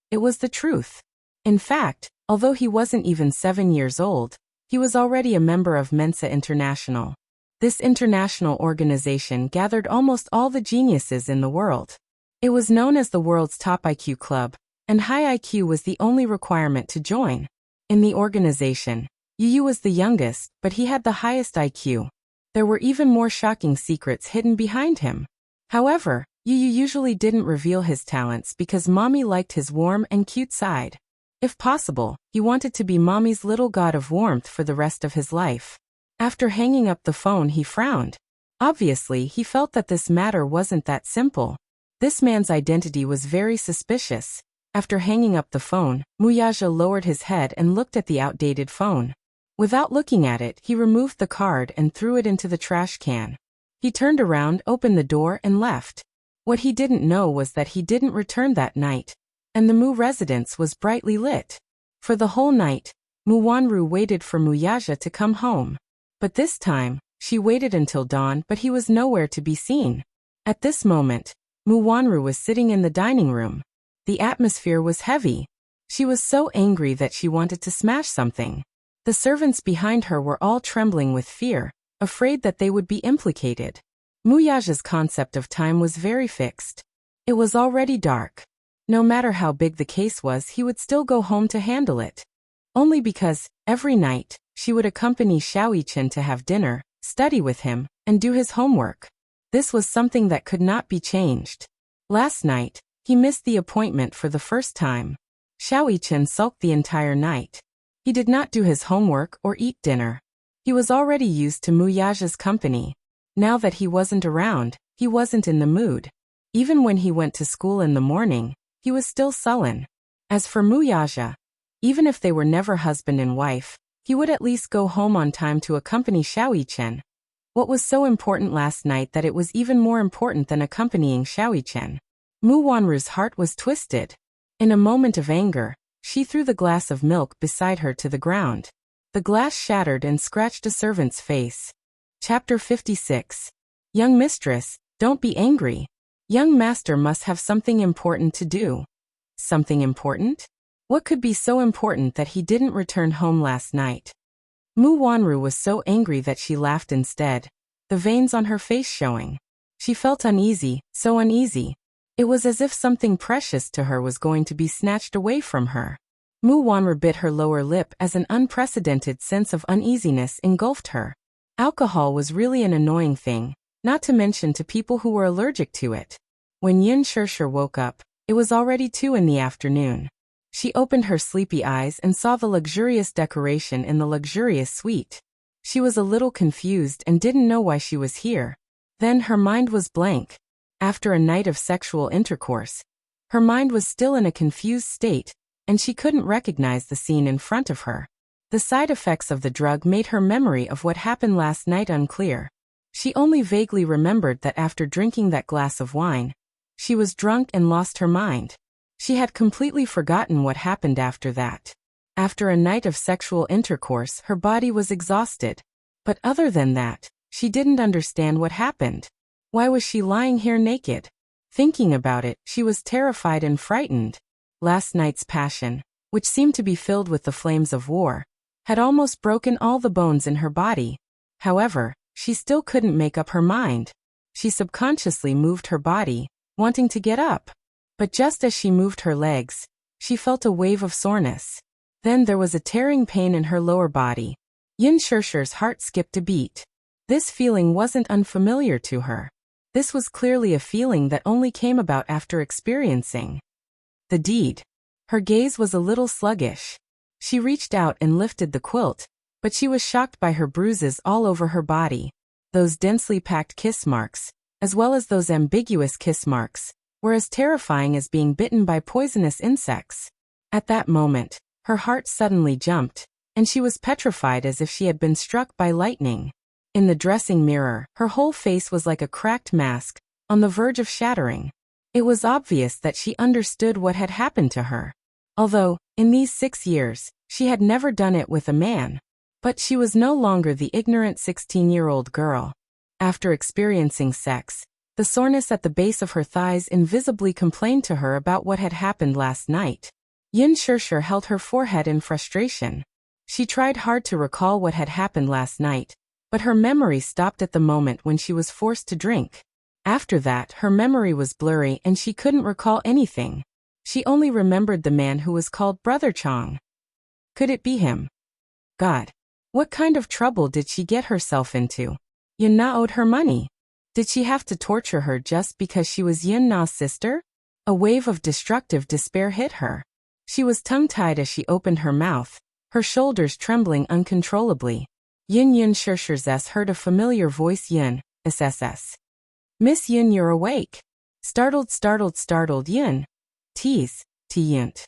it was the truth. In fact, although he wasn't even 7 years old, he was already a member of Mensa International. This international organization gathered almost all the geniuses in the world. It was known as the world's top IQ club, and high IQ was the only requirement to join. In the organization, Yu was the youngest, but he had the highest IQ. There were even more shocking secrets hidden behind him. However, Yu usually didn't reveal his talents because Mommy liked his warm and cute side. If possible, he wanted to be Mommy's little god of warmth for the rest of his life. After hanging up the phone, he frowned. Obviously, he felt that this matter wasn't that simple. This man's identity was very suspicious. After hanging up the phone, Muyaja lowered his head and looked at the outdated phone. Without looking at it, he removed the card and threw it into the trash can. He turned around, opened the door, and left. What he didn't know was that he didn't return that night, and the Mu residence was brightly lit. For the whole night, Mu Wanru waited for Muyaja to come home. But this time, she waited until dawn, but he was nowhere to be seen. At this moment, Mu Wanru was sitting in the dining room. The atmosphere was heavy. She was so angry that she wanted to smash something. The servants behind her were all trembling with fear, afraid that they would be implicated. Muyaja's concept of time was very fixed. It was already dark. No matter how big the case was, he would still go home to handle it. Only because, every night, she would accompany Xiaoyichen to have dinner, study with him, and do his homework. This was something that could not be changed. Last night, he missed the appointment for the first time. Xiaoyichen sulked the entire night. He did not do his homework or eat dinner. He was already used to Muyaja's company. Now that he wasn't around, he wasn't in the mood. Even when he went to school in the morning, he was still sullen. As for Muyaja, even if they were never husband and wife, he would at least go home on time to accompany Xiaoyichen. What was so important last night that it was even more important than accompanying Xiaoyichen? Mu Wanru's heart was twisted. In a moment of anger, she threw the glass of milk beside her to the ground. The glass shattered and scratched a servant's face. Chapter 56. Young mistress, don't be angry. Young master must have something important to do. Something important? What could be so important that he didn't return home last night? Mu Wanru was so angry that she laughed instead, the veins on her face showing. She felt uneasy, so uneasy. It was as if something precious to her was going to be snatched away from her. Mu Wanru bit her lower lip as an unprecedented sense of uneasiness engulfed her. Alcohol was really an annoying thing, not to mention to people who were allergic to it. When Yin Shirshir woke up, it was already 2 in the afternoon. She opened her sleepy eyes and saw the luxurious decoration in the luxurious suite. She was a little confused and didn't know why she was here. Then her mind was blank. After a night of sexual intercourse, her mind was still in a confused state, and she couldn't recognize the scene in front of her. The side effects of the drug made her memory of what happened last night unclear. She only vaguely remembered that after drinking that glass of wine, she was drunk and lost her mind. She had completely forgotten what happened after that. After a night of sexual intercourse, her body was exhausted. But other than that, she didn't understand what happened. Why was she lying here naked? Thinking about it, she was terrified and frightened. Last night's passion, which seemed to be filled with the flames of war, had almost broken all the bones in her body. However, she still couldn't make up her mind. She subconsciously moved her body, wanting to get up. But just as she moved her legs, she felt a wave of soreness. Then there was a tearing pain in her lower body. Yin Shirshir's heart skipped a beat. This feeling wasn't unfamiliar to her. This was clearly a feeling that only came about after experiencing the deed. Her gaze was a little sluggish. She reached out and lifted the quilt, but she was shocked by her bruises all over her body. Those densely packed kiss marks, as well as those ambiguous kiss marks, were as terrifying as being bitten by poisonous insects. At that moment, her heart suddenly jumped, and she was petrified as if she had been struck by lightning. In the dressing mirror, her whole face was like a cracked mask, on the verge of shattering. It was obvious that she understood what had happened to her. Although, in these 6 years, she had never done it with a man. But she was no longer the ignorant 16-year-old girl. After experiencing sex, the soreness at the base of her thighs invisibly complained to her about what had happened last night. Yin Shirshir held her forehead in frustration. She tried hard to recall what had happened last night, but her memory stopped at the moment when she was forced to drink. After that, her memory was blurry and she couldn't recall anything. She only remembered the man who was called Brother Chong. Could it be him? God. What kind of trouble did she get herself into? Yin Na owed her money. Did she have to torture her just because she was Yin Na's sister? A wave of destructive despair hit her. She was tongue-tied as she opened her mouth, her shoulders trembling uncontrollably. Yin Shirshir's heard a familiar voice. Yin, SSS. Miss Yin, you're awake. Startled Yin. Tease, Tiyint.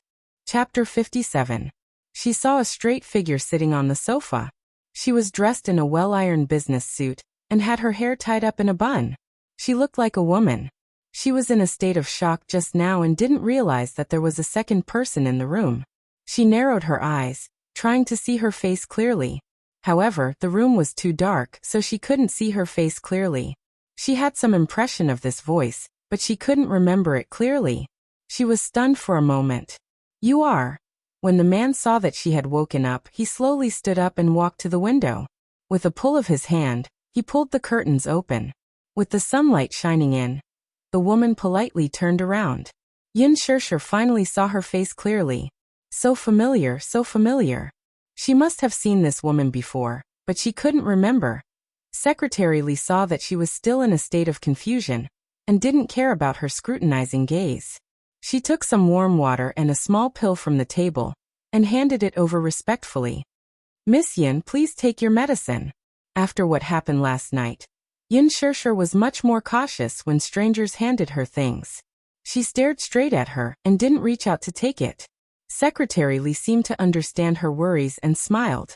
Chapter 57. She saw a straight figure sitting on the sofa. She was dressed in a well-ironed business suit, and had her hair tied up in a bun. She looked like a woman. She was in a state of shock just now and didn't realize that there was a second person in the room. She narrowed her eyes, trying to see her face clearly. However, the room was too dark, so she couldn't see her face clearly. She had some impression of this voice, but she couldn't remember it clearly. She was stunned for a moment. You are. When the man saw that she had woken up, he slowly stood up and walked to the window. With a pull of his hand, he pulled the curtains open. With the sunlight shining in, the woman politely turned around. Yin Shirshir finally saw her face clearly. So familiar, so familiar. She must have seen this woman before, but she couldn't remember. Secretary Li saw that she was still in a state of confusion, and didn't care about her scrutinizing gaze. She took some warm water and a small pill from the table, and handed it over respectfully. Miss Yin, please take your medicine. After what happened last night, Yin Shirshir was much more cautious when strangers handed her things. She stared straight at her and didn't reach out to take it. Secretary Li seemed to understand her worries and smiled.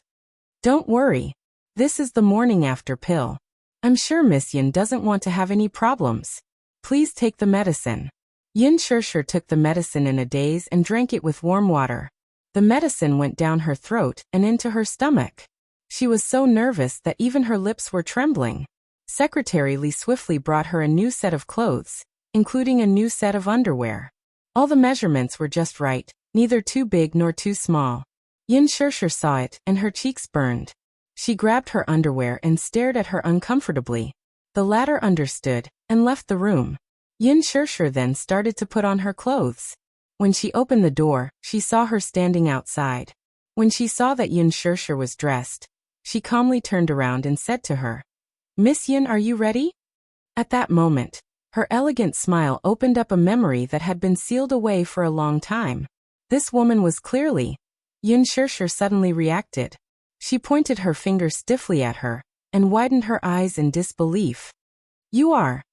Don't worry. This is the morning after pill. I'm sure Miss Yin doesn't want to have any problems. Please take the medicine. Yin Shirshir took the medicine in a daze and drank it with warm water. The medicine went down her throat and into her stomach. She was so nervous that even her lips were trembling. Secretary Li swiftly brought her a new set of clothes, including a new set of underwear. All the measurements were just right, neither too big nor too small. Yin Shirshir saw it, and her cheeks burned. She grabbed her underwear and stared at her uncomfortably. The latter understood, and left the room. Yin Shirshir then started to put on her clothes. When she opened the door, she saw her standing outside. When she saw that Yin Shirshir was dressed, she calmly turned around and said to her, Miss Yin, are you ready? At that moment, her elegant smile opened up a memory that had been sealed away for a long time. This woman was clearly. Yin Shirshir suddenly reacted. She pointed her finger stiffly at her, and widened her eyes in disbelief. You are.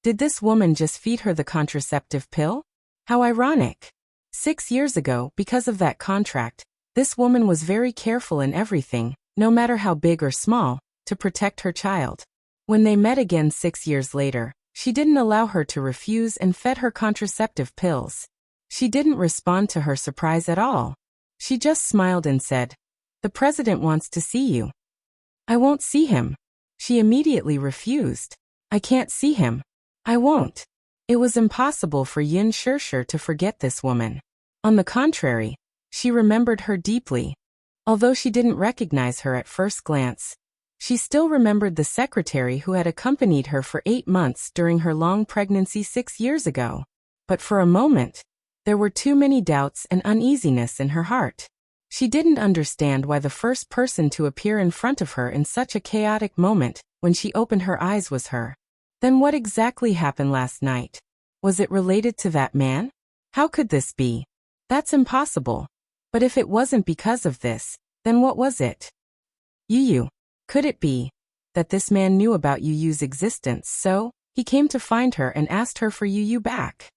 Did this woman just feed her the contraceptive pill? How ironic. 6 years ago, because of that contract, this woman was very careful in everything, no matter how big or small, to protect her child. When they met again 6 years later, she didn't allow her to refuse and fed her contraceptive pills. She didn't respond to her surprise at all. She just smiled and said, The president wants to see you. I won't see him. She immediately refused. I can't see him. I won't. It was impossible for Yin Shirshir to forget this woman. On the contrary, she remembered her deeply. Although she didn't recognize her at first glance, she still remembered the secretary who had accompanied her for 8 months during her long pregnancy 6 years ago. But for a moment, there were too many doubts and uneasiness in her heart. She didn't understand why the first person to appear in front of her in such a chaotic moment when she opened her eyes was her. Then what exactly happened last night? Was it related to that man? How could this be? That's impossible. But if it wasn't because of this, then what was it? Yu. Could it be that this man knew about Yu's existence, so he came to find her and asked her for Yu back?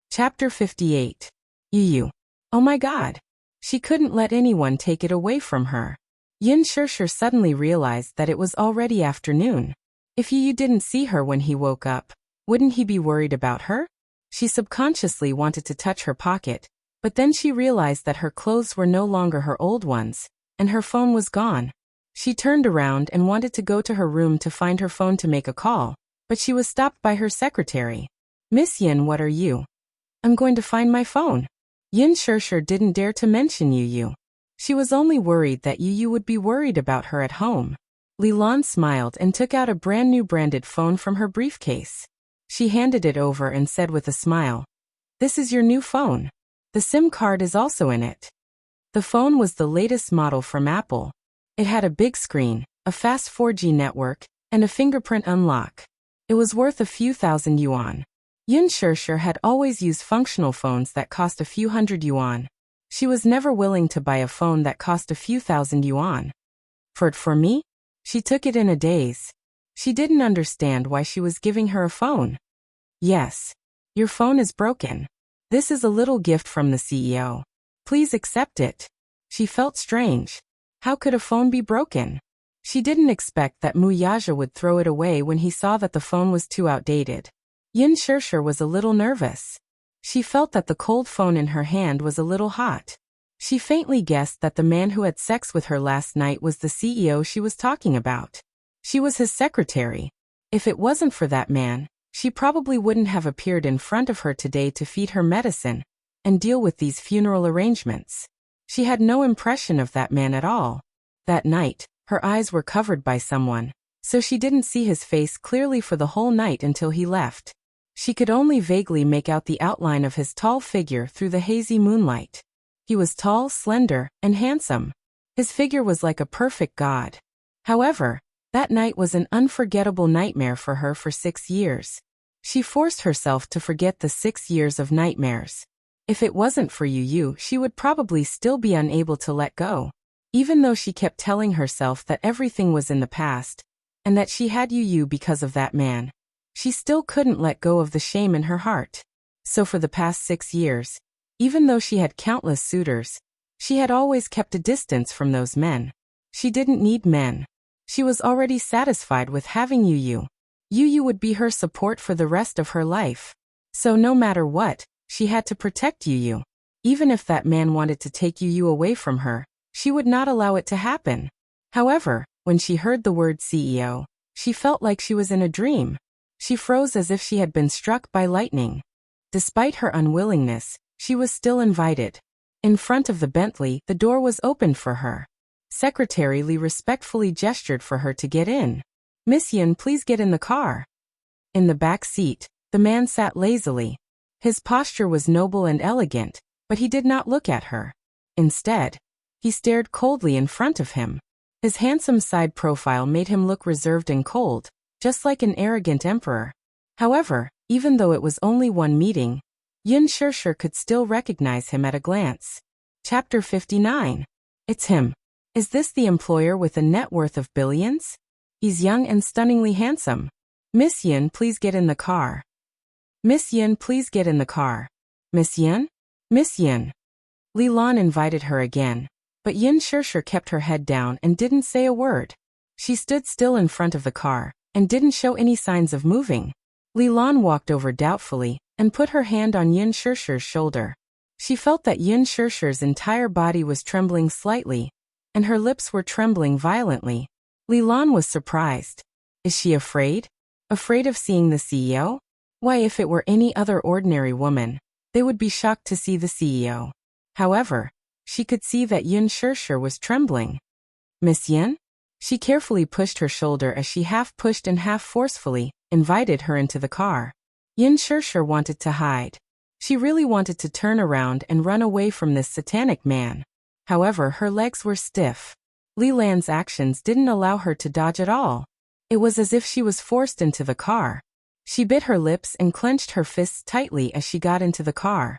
Chapter 58. Yu. Oh my God. She couldn't let anyone take it away from her. Yin Shirshir suddenly realized that it was already afternoon. If Yu didn't see her when he woke up, wouldn't he be worried about her? She subconsciously wanted to touch her pocket, but then she realized that her clothes were no longer her old ones, and her phone was gone. She turned around and wanted to go to her room to find her phone to make a call, but she was stopped by her secretary. Miss Yin, what are you? I'm going to find my phone. Yin Shirshir didn't dare to mention Yu. She was only worried that Yu would be worried about her at home. Li Lan smiled and took out a brand new branded phone from her briefcase. She handed it over and said with a smile, "This is your new phone. The SIM card is also in it." The phone was the latest model from Apple. It had a big screen, a fast 4G network, and a fingerprint unlock. It was worth a few thousand yuan. Yin Shirshir had always used functional phones that cost a few hundred yuan. She was never willing to buy a phone that cost a few thousand yuan. For me? She took it in a daze. She didn't understand why she was giving her a phone. Yes. Your phone is broken. This is a little gift from the CEO. Please accept it. She felt strange. How could a phone be broken? She didn't expect that Mu Yaja would throw it away when he saw that the phone was too outdated. Yin Shirshir was a little nervous. She felt that the cold phone in her hand was a little hot. She faintly guessed that the man who had sex with her last night was the CEO she was talking about. She was his secretary. If it wasn't for that man, she probably wouldn't have appeared in front of her today to feed her medicine and deal with these funeral arrangements. She had no impression of that man at all. That night, her eyes were covered by someone, so she didn't see his face clearly for the whole night until he left. She could only vaguely make out the outline of his tall figure through the hazy moonlight. He was tall, slender, and handsome. His figure was like a perfect god. However, that night was an unforgettable nightmare for her for 6 years. She forced herself to forget the 6 years of nightmares. If it wasn't for Yu, she would probably still be unable to let go. Even though she kept telling herself that everything was in the past, and that she had Yu because of that man, she still couldn't let go of the shame in her heart. So for the past 6 years, even though she had countless suitors, she had always kept a distance from those men. She didn't need men. She was already satisfied with having Yu. Yu would be her support for the rest of her life. So no matter what, she had to protect Yu. Even if that man wanted to take Yu away from her, she would not allow it to happen. However, when she heard the word CEO, she felt like she was in a dream. She froze as if she had been struck by lightning. Despite her unwillingness, she was still invited. In front of the Bentley, the door was opened for her. Secretary Li respectfully gestured for her to get in. "Miss Yin, please get in the car." In the back seat, the man sat lazily. His posture was noble and elegant, but he did not look at her. Instead, he stared coldly in front of him. His handsome side profile made him look reserved and cold, just like an arrogant emperor. However, even though it was only one meeting, Yin Shirshir could still recognize him at a glance. Chapter 59. It's him. Is this the employer with a net worth of billions? He's young and stunningly handsome. "Miss Yin, please get in the car." "Miss Yin, please get in the car." "Miss Yin? Miss Yin." Li Lan invited her again, but Yin Shirshir kept her head down and didn't say a word. She stood still in front of the car and didn't show any signs of moving. Li Lan walked over doubtfully and put her hand on Yin Shirshir's shoulder. She felt that Yin Shirshir's entire body was trembling slightly, and her lips were trembling violently. Li Lan was surprised. Is she afraid? Afraid of seeing the CEO? Why, if it were any other ordinary woman, they would be shocked to see the CEO. However, she could see that Yin Shirshir was trembling. "Miss Yin?" She carefully pushed her shoulder as she half pushed and half forcefully invited her into the car. Yin Shirshir wanted to hide. She really wanted to turn around and run away from this satanic man. However, her legs were stiff. Leland's actions didn't allow her to dodge at all. It was as if she was forced into the car. She bit her lips and clenched her fists tightly as she got into the car.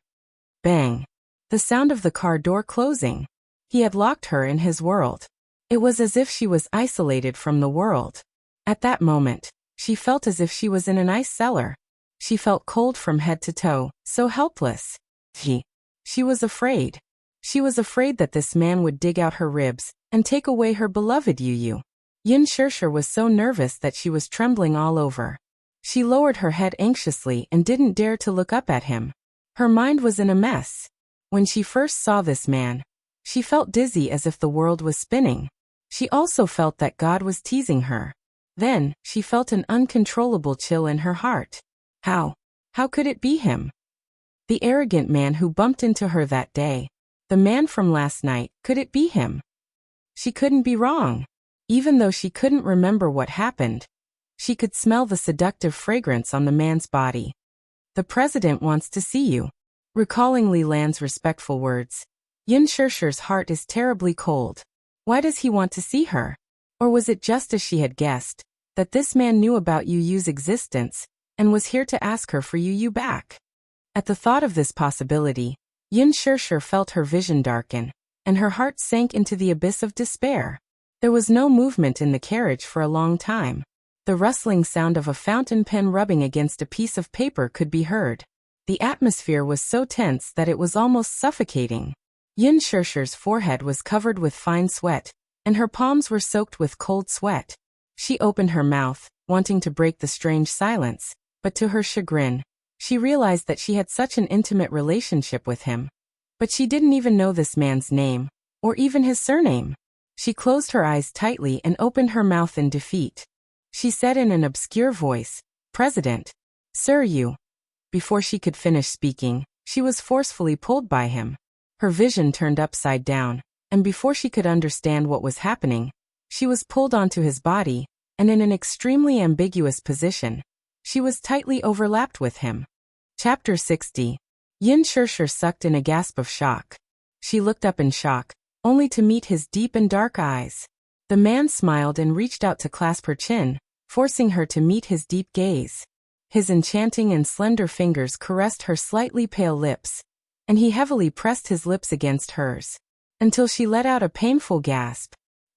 Bang! The sound of the car door closing. He had locked her in his world. It was as if she was isolated from the world. At that moment, she felt as if she was in an ice cellar. She felt cold from head to toe, so helpless. She was afraid. She was afraid that this man would dig out her ribs and take away her beloved Yu. Yin Shirshir was so nervous that she was trembling all over. She lowered her head anxiously and didn't dare to look up at him. Her mind was in a mess. When she first saw this man, she felt dizzy as if the world was spinning. She also felt that God was teasing her. Then, she felt an uncontrollable chill in her heart. How could it be him? The arrogant man who bumped into her that day. The man from last night, could it be him? She couldn't be wrong. Even though she couldn't remember what happened, she could smell the seductive fragrance on the man's body. The president wants to see you. Recalling Leland's respectful words, Yin Shirshir's heart is terribly cold. Why does he want to see her? Or was it just as she had guessed, that this man knew about Yu's existence, and was here to ask her for Yu back? At the thought of this possibility, Yin Shirshir felt her vision darken, and her heart sank into the abyss of despair. There was no movement in the carriage for a long time. The rustling sound of a fountain pen rubbing against a piece of paper could be heard. The atmosphere was so tense that it was almost suffocating. Yin Shirshir's forehead was covered with fine sweat, and her palms were soaked with cold sweat. She opened her mouth, wanting to break the strange silence, but to her chagrin, she realized that she had such an intimate relationship with him. But she didn't even know this man's name, or even his surname. She closed her eyes tightly and opened her mouth in defeat. She said in an obscure voice, "President, Sir Yu." Before she could finish speaking, she was forcefully pulled by him. Her vision turned upside down, and before she could understand what was happening, she was pulled onto his body, and in an extremely ambiguous position, she was tightly overlapped with him. Chapter 60. Yin Shirshir sucked in a gasp of shock. She looked up in shock, only to meet his deep and dark eyes. The man smiled and reached out to clasp her chin, forcing her to meet his deep gaze. His enchanting and slender fingers caressed her slightly pale lips, and he heavily pressed his lips against hers, until she let out a painful gasp.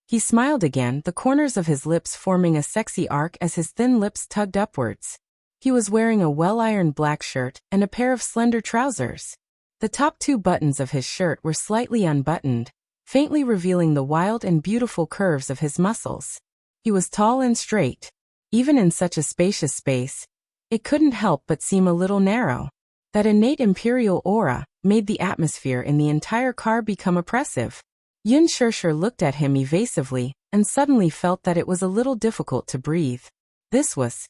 He smiled again, the corners of his lips forming a sexy arc as his thin lips tugged upwards. He was wearing a well-ironed black shirt and a pair of slender trousers. The top two buttons of his shirt were slightly unbuttoned, faintly revealing the wild and beautiful curves of his muscles. He was tall and straight. Even in such a spacious space, it couldn't help but seem a little narrow. That innate imperial aura made the atmosphere in the entire car become oppressive. Yin Shirshir looked at him evasively and suddenly felt that it was a little difficult to breathe. This was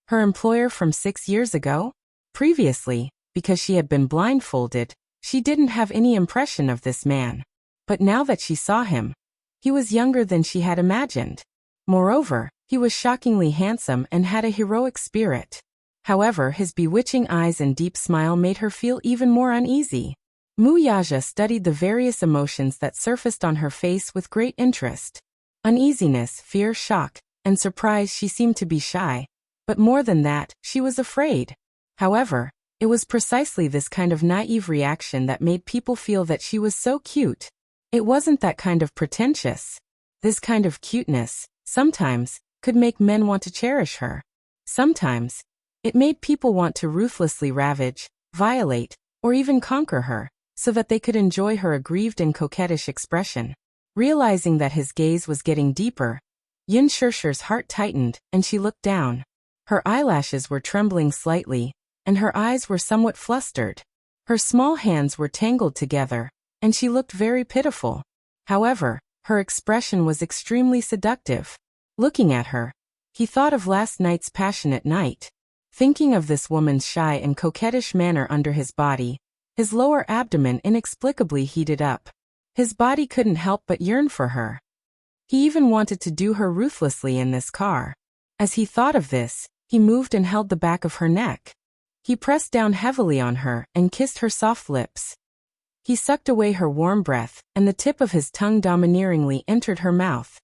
her employer from 6 years ago? Previously, because she had been blindfolded, she didn't have any impression of this man. But now that she saw him, he was younger than she had imagined. Moreover, he was shockingly handsome and had a heroic spirit. However, his bewitching eyes and deep smile made her feel even more uneasy. Muyaja studied the various emotions that surfaced on her face with great interest. Uneasiness, fear, shock, and surprise. She seemed to be shy. But more than that, she was afraid. However, it was precisely this kind of naive reaction that made people feel that she was so cute. It wasn't that kind of pretentious. This kind of cuteness, sometimes, could make men want to cherish her. Sometimes, it made people want to ruthlessly ravage, violate, or even conquer her, so that they could enjoy her aggrieved and coquettish expression. Realizing that his gaze was getting deeper, Yin Shirshir's heart tightened, and she looked down. Her eyelashes were trembling slightly, and her eyes were somewhat flustered. Her small hands were tangled together, and she looked very pitiful. However, her expression was extremely seductive. Looking at her, he thought of last night's passionate night. Thinking of this woman's shy and coquettish manner under his body, his lower abdomen inexplicably heated up. His body couldn't help but yearn for her. He even wanted to do her ruthlessly in this car. As he thought of this, he moved and held the back of her neck. He pressed down heavily on her and kissed her soft lips. He sucked away her warm breath, and the tip of his tongue domineeringly entered her mouth.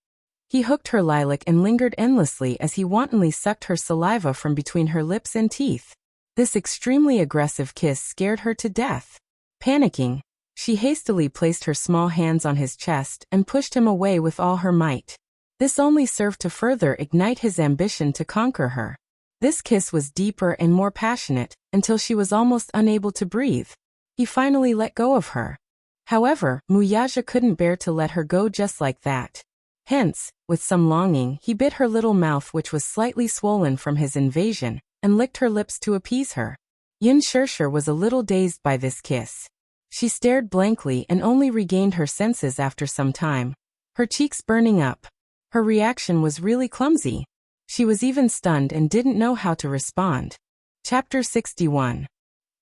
He hooked her lilac and lingered endlessly as he wantonly sucked her saliva from between her lips and teeth. This extremely aggressive kiss scared her to death. Panicking, she hastily placed her small hands on his chest and pushed him away with all her might. This only served to further ignite his ambition to conquer her. This kiss was deeper and more passionate, until she was almost unable to breathe. He finally let go of her. However, Muyaja couldn't bear to let her go just like that. Hence, with some longing, he bit her little mouth, which was slightly swollen from his invasion, and licked her lips to appease her. Yin Shirshir was a little dazed by this kiss. She stared blankly and only regained her senses after some time, her cheeks burning up. Her reaction was really clumsy. She was even stunned and didn't know how to respond. Chapter 61.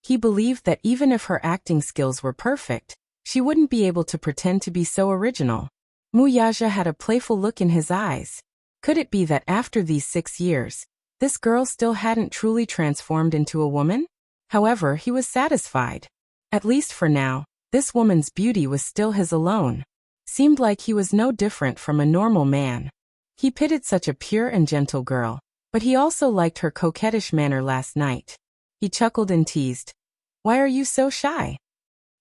He believed that even if her acting skills were perfect, she wouldn't be able to pretend to be so original. Muyaja had a playful look in his eyes. Could it be that after these 6 years, this girl still hadn't truly transformed into a woman? However, he was satisfied. At least for now, this woman's beauty was still his alone. Seemed like he was no different from a normal man. He pitied such a pure and gentle girl, but he also liked her coquettish manner last night. He chuckled and teased, "Why are you so shy?"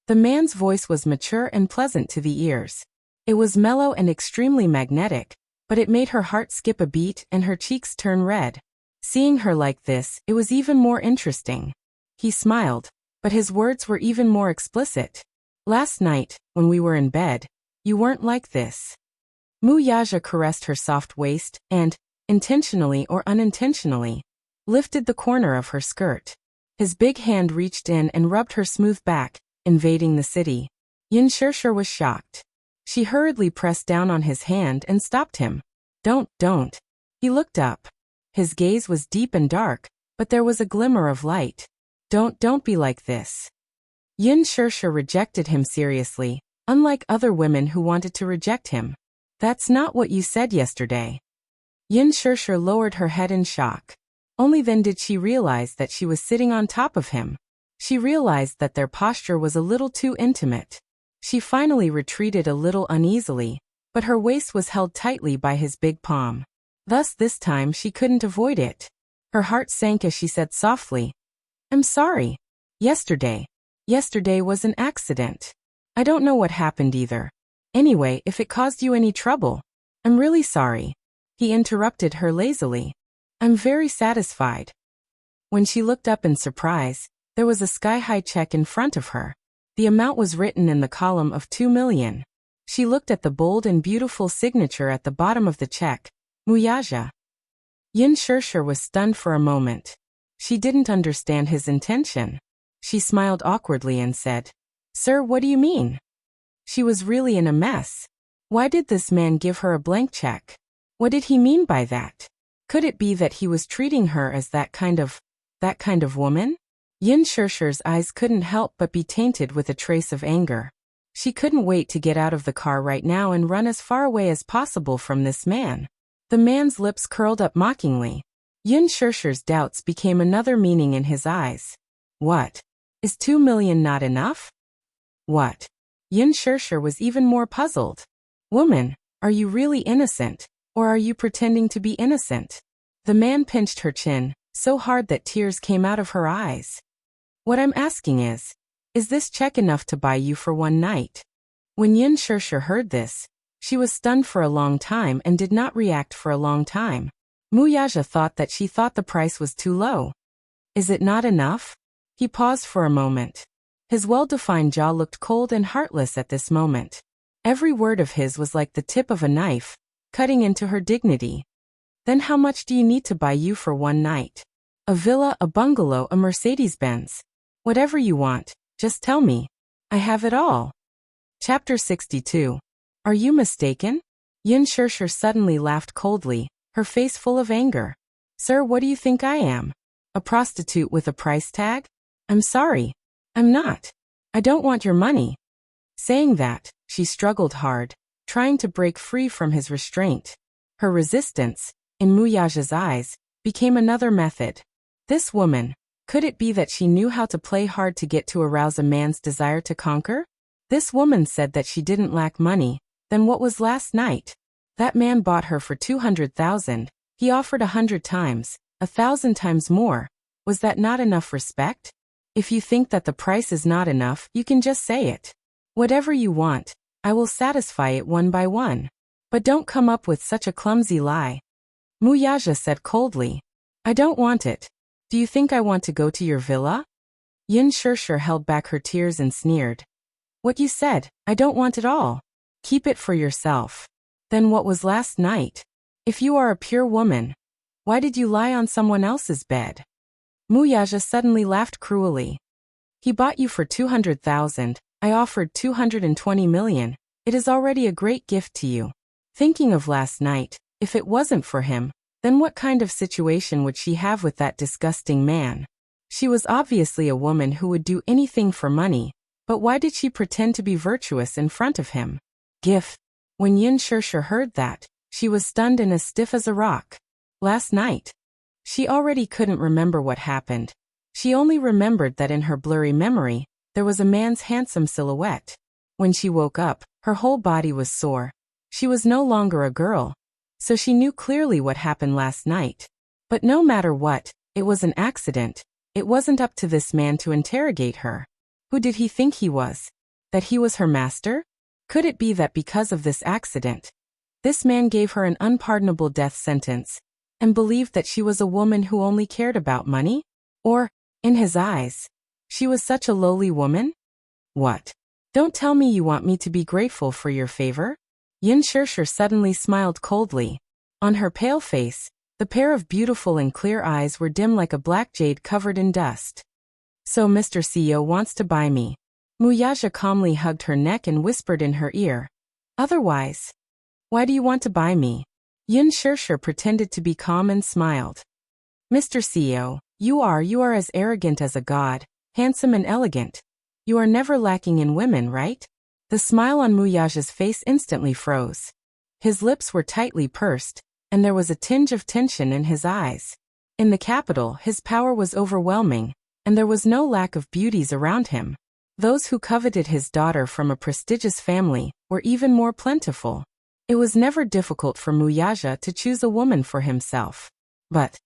The man's voice was mature and pleasant to the ears. It was mellow and extremely magnetic, but it made her heart skip a beat and her cheeks turn red. Seeing her like this, it was even more interesting. He smiled, but his words were even more explicit. "Last night, when we were in bed, you weren't like this." Muyaja caressed her soft waist and, intentionally or unintentionally, lifted the corner of her skirt. His big hand reached in and rubbed her smooth back, invading the city. Yin Shirshir was shocked. She hurriedly pressed down on his hand and stopped him. Don't. He looked up. His gaze was deep and dark, but there was a glimmer of light. Don't be like this." Yin Shirshir rejected him seriously, unlike other women who wanted to reject him. "That's not what you said yesterday." Yin Shirshir lowered her head in shock. Only then did she realize that she was sitting on top of him. She realized that their posture was a little too intimate. She finally retreated a little uneasily, but her waist was held tightly by his big palm. Thus this time she couldn't avoid it. Her heart sank as she said softly, "I'm sorry. Yesterday was an accident. I don't know what happened either. Anyway, if it caused you any trouble, I'm really sorry." He interrupted her lazily. "I'm very satisfied." When she looked up in surprise, there was a sky-high check in front of her. The amount was written in the column of 2 million. She looked at the bold and beautiful signature at the bottom of the check, Muyaja. Yin Shirshir was stunned for a moment. She didn't understand his intention. She smiled awkwardly and said, "Sir, what do you mean?" She was really in a mess. Why did this man give her a blank check? What did he mean by that? Could it be that he was treating her as that kind of woman? Yin Shirshir's eyes couldn't help but be tainted with a trace of anger. She couldn't wait to get out of the car right now and run as far away as possible from this man. The man's lips curled up mockingly. Yin Shirshir's doubts became another meaning in his eyes. What? Is 2 million not enough? What? Yin Shirshir was even more puzzled. "Woman, are you really innocent, or are you pretending to be innocent?" The man pinched her chin, so hard that tears came out of her eyes. "What I'm asking is this check enough to buy you for one night?" When Yin Shirshir heard this, she was stunned for a long time and did not react for a long time. Muyaja thought that she thought the price was too low. "Is it not enough?" He paused for a moment. His well-defined jaw looked cold and heartless at this moment. Every word of his was like the tip of a knife, cutting into her dignity. "Then how much do you need to buy you for one night?" "A villa, a bungalow, a Mercedes-Benz. Whatever you want, just tell me. I have it all." Chapter 62. Are you mistaken? Yin Shirshir suddenly laughed coldly, her face full of anger. "Sir, what do you think I am? A prostitute with a price tag? I'm sorry. I'm not. I don't want your money." Saying that, she struggled hard, trying to break free from his restraint. Her resistance, in Muyaja's eyes, became another method. This woman, could it be that she knew how to play hard to get to arouse a man's desire to conquer? This woman said that she didn't lack money. Then what was last night? That man bought her for 200,000. He offered 100 times, 1,000 times more. Was that not enough respect? If you think that the price is not enough, you can just say it. Whatever you want, I will satisfy it one by one. But don't come up with such a clumsy lie. Muyaja said coldly. I don't want it. Do you think I want to go to your villa? Yin Shirshir held back her tears and sneered. What you said, I don't want it all. Keep it for yourself. Then what was last night? If you are a pure woman, why did you lie on someone else's bed? Muyaja suddenly laughed cruelly. He bought you for 200,000, I offered 220 million. It is already a great gift to you. Thinking of last night, if it wasn't for him, then what kind of situation would she have with that disgusting man? She was obviously a woman who would do anything for money, but why did she pretend to be virtuous in front of him? Gift. When Yin Shirshir heard that, she was stunned and as stiff as a rock. Last night. She already couldn't remember what happened. She only remembered that in her blurry memory, there was a man's handsome silhouette. When she woke up, her whole body was sore. She was no longer a girl. So she knew clearly what happened last night. But no matter what, it was an accident. It wasn't up to this man to interrogate her. Who did he think he was? That he was her master? Could it be that because of this accident, this man gave her an unpardonable death sentence, and believed that she was a woman who only cared about money? Or, in his eyes, she was such a lowly woman? What? Don't tell me you want me to be grateful for your favor? Yin Shirshir suddenly smiled coldly. On her pale face, the pair of beautiful and clear eyes were dim like a black jade covered in dust. So Mr. CEO wants to buy me. Muyaja calmly hugged her neck and whispered in her ear. Otherwise, why do you want to buy me? Yin Shirshir pretended to be calm and smiled. Mr. CEO, you are as arrogant as a god, handsome and elegant. You are never lacking in women, right? The smile on Muyaja's face instantly froze. His lips were tightly pursed, and there was a tinge of tension in his eyes. In the capital, his power was overwhelming, and there was no lack of beauties around him. Those who coveted his daughter from a prestigious family were even more plentiful. It was never difficult for Muyaja to choose a woman for himself. But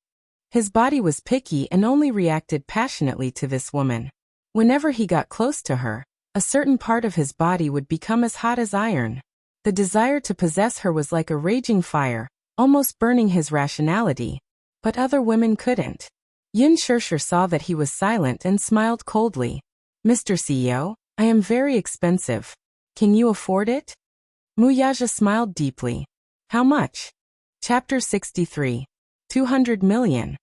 his body was picky and only reacted passionately to this woman. Whenever he got close to her, a certain part of his body would become as hot as iron. The desire to possess her was like a raging fire, almost burning his rationality. But other women couldn't. Yin Shirshir saw that he was silent and smiled coldly. Mr. CEO, I am very expensive. Can you afford it? Muyaja smiled deeply. How much? Chapter 63. 200 million.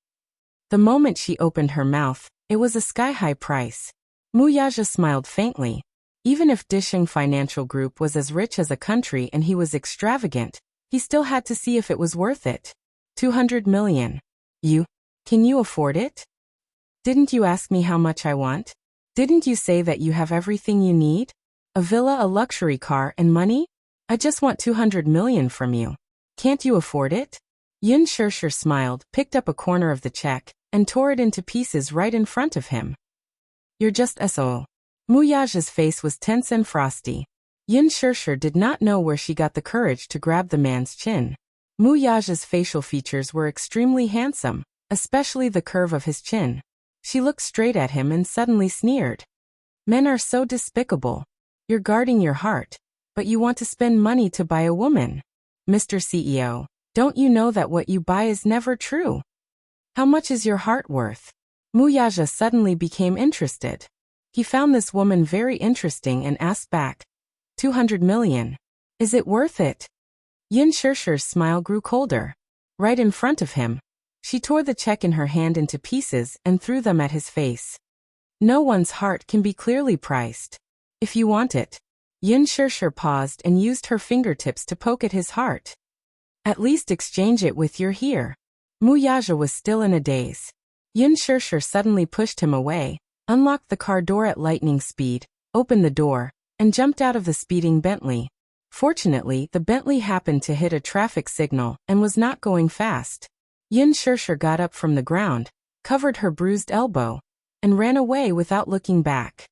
The moment she opened her mouth, it was a sky-high price. Muyaja smiled faintly. Even if Disheng Financial Group was as rich as a country and he was extravagant, he still had to see if it was worth it. 200 million. Can you afford it? Didn't you ask me how much I want? Didn't you say that you have everything you need? A villa, a luxury car, and money? I just want 200 million from you. Can't you afford it? Yin Shirshir smiled, picked up a corner of the check, and tore it into pieces right in front of him. You're just SO. Muyaja's face was tense and frosty. Yin Shirshir did not know where she got the courage to grab the man's chin. Muyaja's facial features were extremely handsome, especially the curve of his chin. She looked straight at him and suddenly sneered. Men are so despicable. You're guarding your heart, but you want to spend money to buy a woman. Mr. CEO, don't you know that what you buy is never true? How much is your heart worth? Muyaja suddenly became interested. He found this woman very interesting and asked back. 200 million. Is it worth it? Yin Shirshir's smile grew colder. Right in front of him, she tore the check in her hand into pieces and threw them at his face. No one's heart can be clearly priced. If you want it. Yin Shirshir paused and used her fingertips to poke at his heart. At least exchange it with your here. Muyaja was still in a daze. Yin Shirshir suddenly pushed him away, unlocked the car door at lightning speed, opened the door, and jumped out of the speeding Bentley. Fortunately, the Bentley happened to hit a traffic signal and was not going fast. Yin Shirshir got up from the ground, covered her bruised elbow, and ran away without looking back.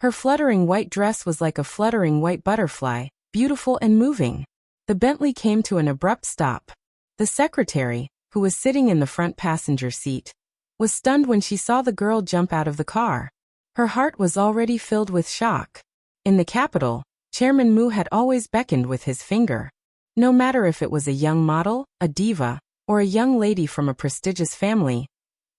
Her fluttering white dress was like a fluttering white butterfly, beautiful and moving. The Bentley came to an abrupt stop. The secretary, who was sitting in the front passenger seat, was stunned when she saw the girl jump out of the car. Her heart was already filled with shock. In the capital, Chairman Mu had always beckoned with his finger. No matter if it was a young model, a diva, or a young lady from a prestigious family,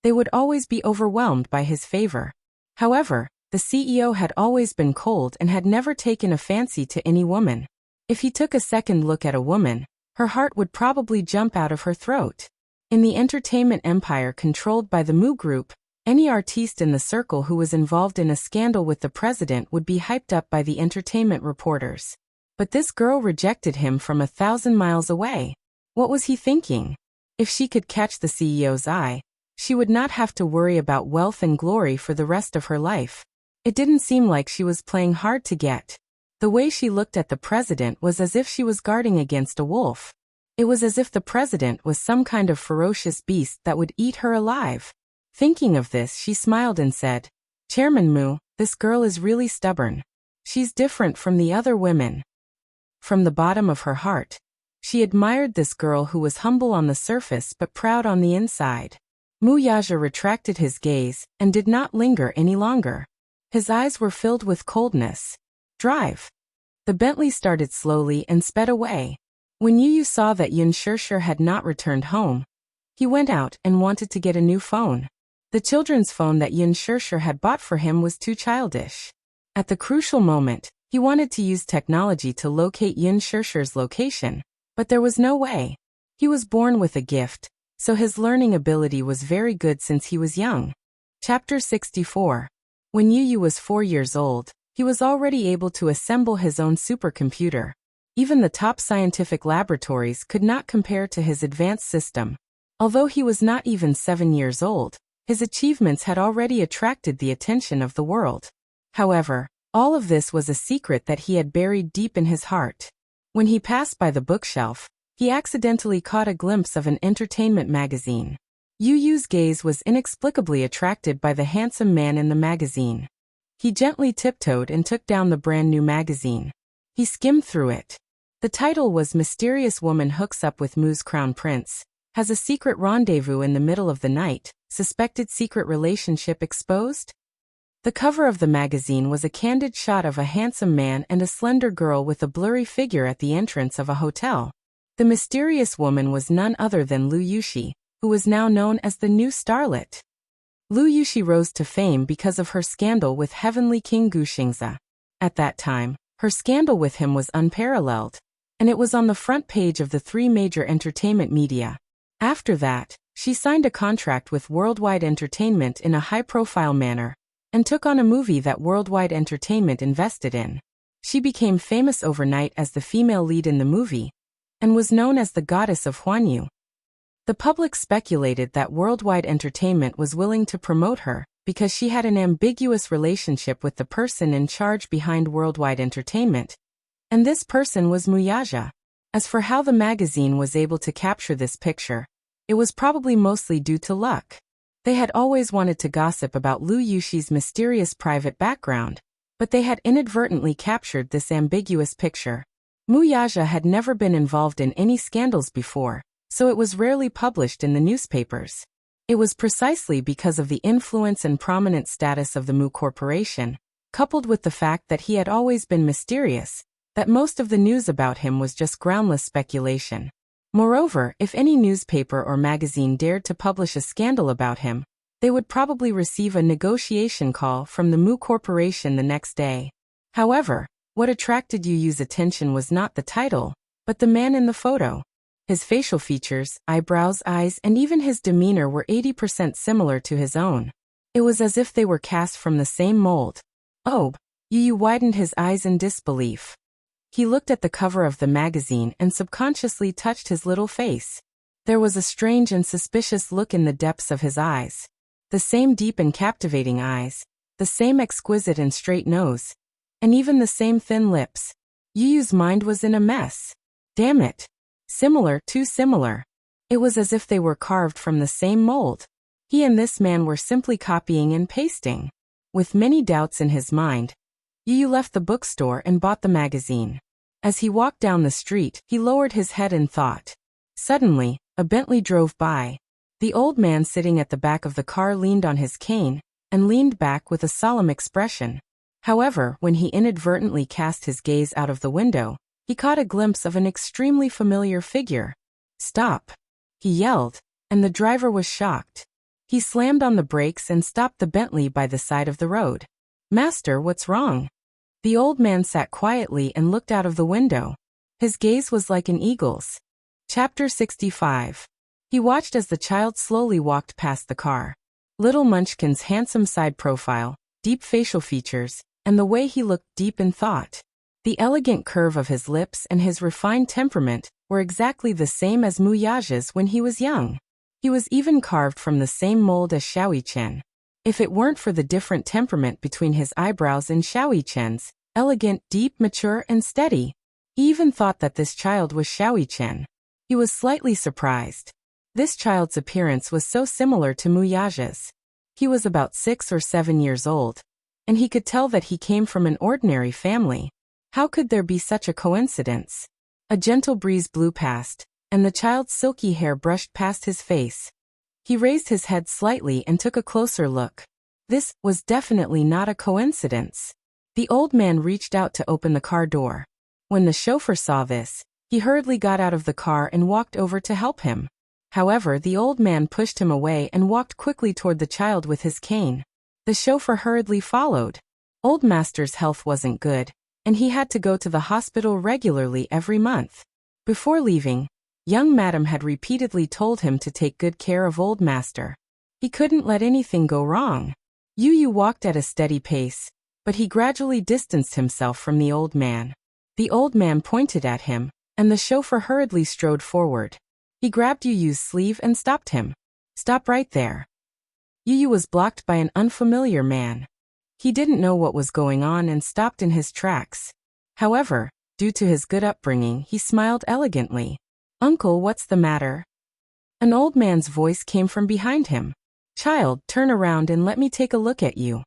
they would always be overwhelmed by his favor. However, the CEO had always been cold and had never taken a fancy to any woman. If he took a second look at a woman, her heart would probably jump out of her throat. In the entertainment empire controlled by the Mu Group, any artiste in the circle who was involved in a scandal with the president would be hyped up by the entertainment reporters. But this girl rejected him from 1,000 miles away. What was he thinking? If she could catch the CEO's eye, she would not have to worry about wealth and glory for the rest of her life. It didn't seem like she was playing hard to get. The way she looked at the president was as if she was guarding against a wolf. It was as if the president was some kind of ferocious beast that would eat her alive. Thinking of this, she smiled and said, "Chairman Mu, this girl is really stubborn. She's different from the other women." From the bottom of her heart, she admired this girl who was humble on the surface but proud on the inside. Mu Yaja retracted his gaze and did not linger any longer. His eyes were filled with coldness. "Drive." The Bentley started slowly and sped away. When Yu saw that Yun Shirshir had not returned home, he went out and wanted to get a new phone. The children's phone that Yun Shirshir had bought for him was too childish. At the crucial moment, he wanted to use technology to locate Yun Shirshir's location, but there was no way. He was born with a gift, so his learning ability was very good since he was young. Chapter 64. When Yu was 4 years old, he was already able to assemble his own supercomputer. Even the top scientific laboratories could not compare to his advanced system. Although he was not even 7 years old, his achievements had already attracted the attention of the world. However, all of this was a secret that he had buried deep in his heart. When he passed by the bookshelf, he accidentally caught a glimpse of an entertainment magazine. Yu's gaze was inexplicably attracted by the handsome man in the magazine. He gently tiptoed and took down the brand new magazine. He skimmed through it. The title was "Mysterious Woman Hooks Up with Mu's Crown Prince, Has a Secret Rendezvous in the Middle of the Night, Suspected Secret Relationship Exposed?" The cover of the magazine was a candid shot of a handsome man and a slender girl with a blurry figure at the entrance of a hotel. The mysterious woman was none other than Lu Yushi, who was now known as the new starlet. Lu Yushi rose to fame because of her scandal with Heavenly King Guxingzi. At that time, her scandal with him was unparalleled, and it was on the front page of the 3 major entertainment media. After that, she signed a contract with Worldwide Entertainment in a high-profile manner, and took on a movie that Worldwide Entertainment invested in. She became famous overnight as the female lead in the movie, and was known as the goddess of Huanyu. The public speculated that Worldwide Entertainment was willing to promote her because she had an ambiguous relationship with the person in charge behind Worldwide Entertainment, and this person was Muyaja. As for how the magazine was able to capture this picture, it was probably mostly due to luck. They had always wanted to gossip about Lu Yushi's mysterious private background, but they had inadvertently captured this ambiguous picture. Muyaja had never been involved in any scandals before, so it was rarely published in the newspapers. It was precisely because of the influence and prominent status of the Mu Corporation, coupled with the fact that he had always been mysterious, that most of the news about him was just groundless speculation. Moreover, if any newspaper or magazine dared to publish a scandal about him, they would probably receive a negotiation call from the Mu Corporation the next day. However, what attracted Yu's attention was not the title, but the man in the photo. His facial features, eyebrows, eyes, and even his demeanor were 80% similar to his own. It was as if they were cast from the same mold. "Oh!" Yu widened his eyes in disbelief. He looked at the cover of the magazine and subconsciously touched his little face. There was a strange and suspicious look in the depths of his eyes. The same deep and captivating eyes, the same exquisite and straight nose, and even the same thin lips. Yu's mind was in a mess. Damn it. Similar, too similar. It was as if they were carved from the same mold. He and this man were simply copying and pasting. With many doubts in his mind, Yu left the bookstore and bought the magazine. As he walked down the street, he lowered his head in thought. Suddenly, a Bentley drove by. The old man sitting at the back of the car leaned on his cane, and leaned back with a solemn expression. However, when he inadvertently cast his gaze out of the window, he caught a glimpse of an extremely familiar figure. "Stop!" he yelled, and the driver was shocked. He slammed on the brakes and stopped the Bentley by the side of the road. "Master, what's wrong?" The old man sat quietly and looked out of the window. His gaze was like an eagle's. Chapter 65. He watched as the child slowly walked past the car. Little Munchkin's handsome side profile, deep facial features, and the way he looked deep in thought. The elegant curve of his lips and his refined temperament were exactly the same as Muyage's when he was young. He was even carved from the same mold as Xiaoyichen. If it weren't for the different temperament between his eyebrows and Xiaoyichen's, elegant, deep, mature, and steady, he even thought that this child was Xiaoyichen. He was slightly surprised. This child's appearance was so similar to Muyage's. He was about 6 or 7 years old, and he could tell that he came from an ordinary family. How could there be such a coincidence? A gentle breeze blew past, and the child's silky hair brushed past his face. He raised his head slightly and took a closer look. This was definitely not a coincidence. The old man reached out to open the car door. When the chauffeur saw this, he hurriedly got out of the car and walked over to help him. However, the old man pushed him away and walked quickly toward the child with his cane. The chauffeur hurriedly followed. Old Master's health wasn't good, and he had to go to the hospital regularly every month. Before leaving, young Madam had repeatedly told him to take good care of Old Master. He couldn't let anything go wrong. Yu walked at a steady pace, but he gradually distanced himself from the old man. The old man pointed at him, and the chauffeur hurriedly strode forward. He grabbed Yu's sleeve and stopped him. "Stop right there." Yu was blocked by an unfamiliar man. He didn't know what was going on and stopped in his tracks. However, due to his good upbringing, he smiled elegantly. "Uncle, what's the matter?" An old man's voice came from behind him. "Child, turn around and let me take a look at you."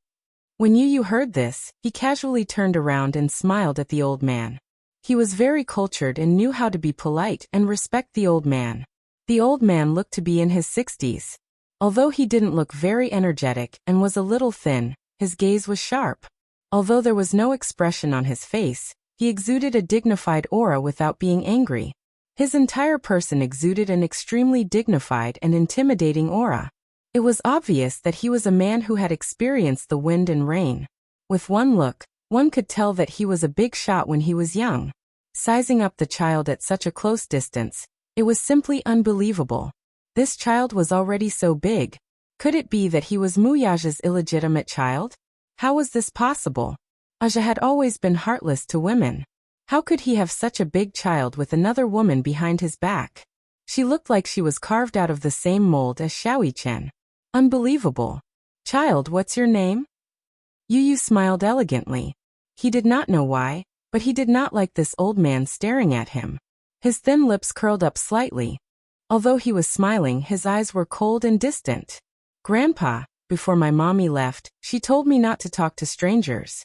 When Yu heard this, he casually turned around and smiled at the old man. He was very cultured and knew how to be polite and respect the old man. The old man looked to be in his 60s. Although he didn't look very energetic and was a little thin, his gaze was sharp. Although there was no expression on his face, he exuded a dignified aura without being angry. His entire person exuded an extremely dignified and intimidating aura. It was obvious that he was a man who had experienced the wind and rain. With one look, one could tell that he was a big shot when he was young. Sizing up the child at such a close distance, it was simply unbelievable. This child was already so big. Could it be that he was Muyage's illegitimate child? How was this possible? Aja had always been heartless to women. How could he have such a big child with another woman behind his back? She looked like she was carved out of the same mold as Xiaoyichen. Unbelievable. "Child, what's your name?" Yu smiled elegantly. He did not know why, but he did not like this old man staring at him. His thin lips curled up slightly. Although he was smiling, his eyes were cold and distant. "Grandpa, before my mommy left, she told me not to talk to strangers."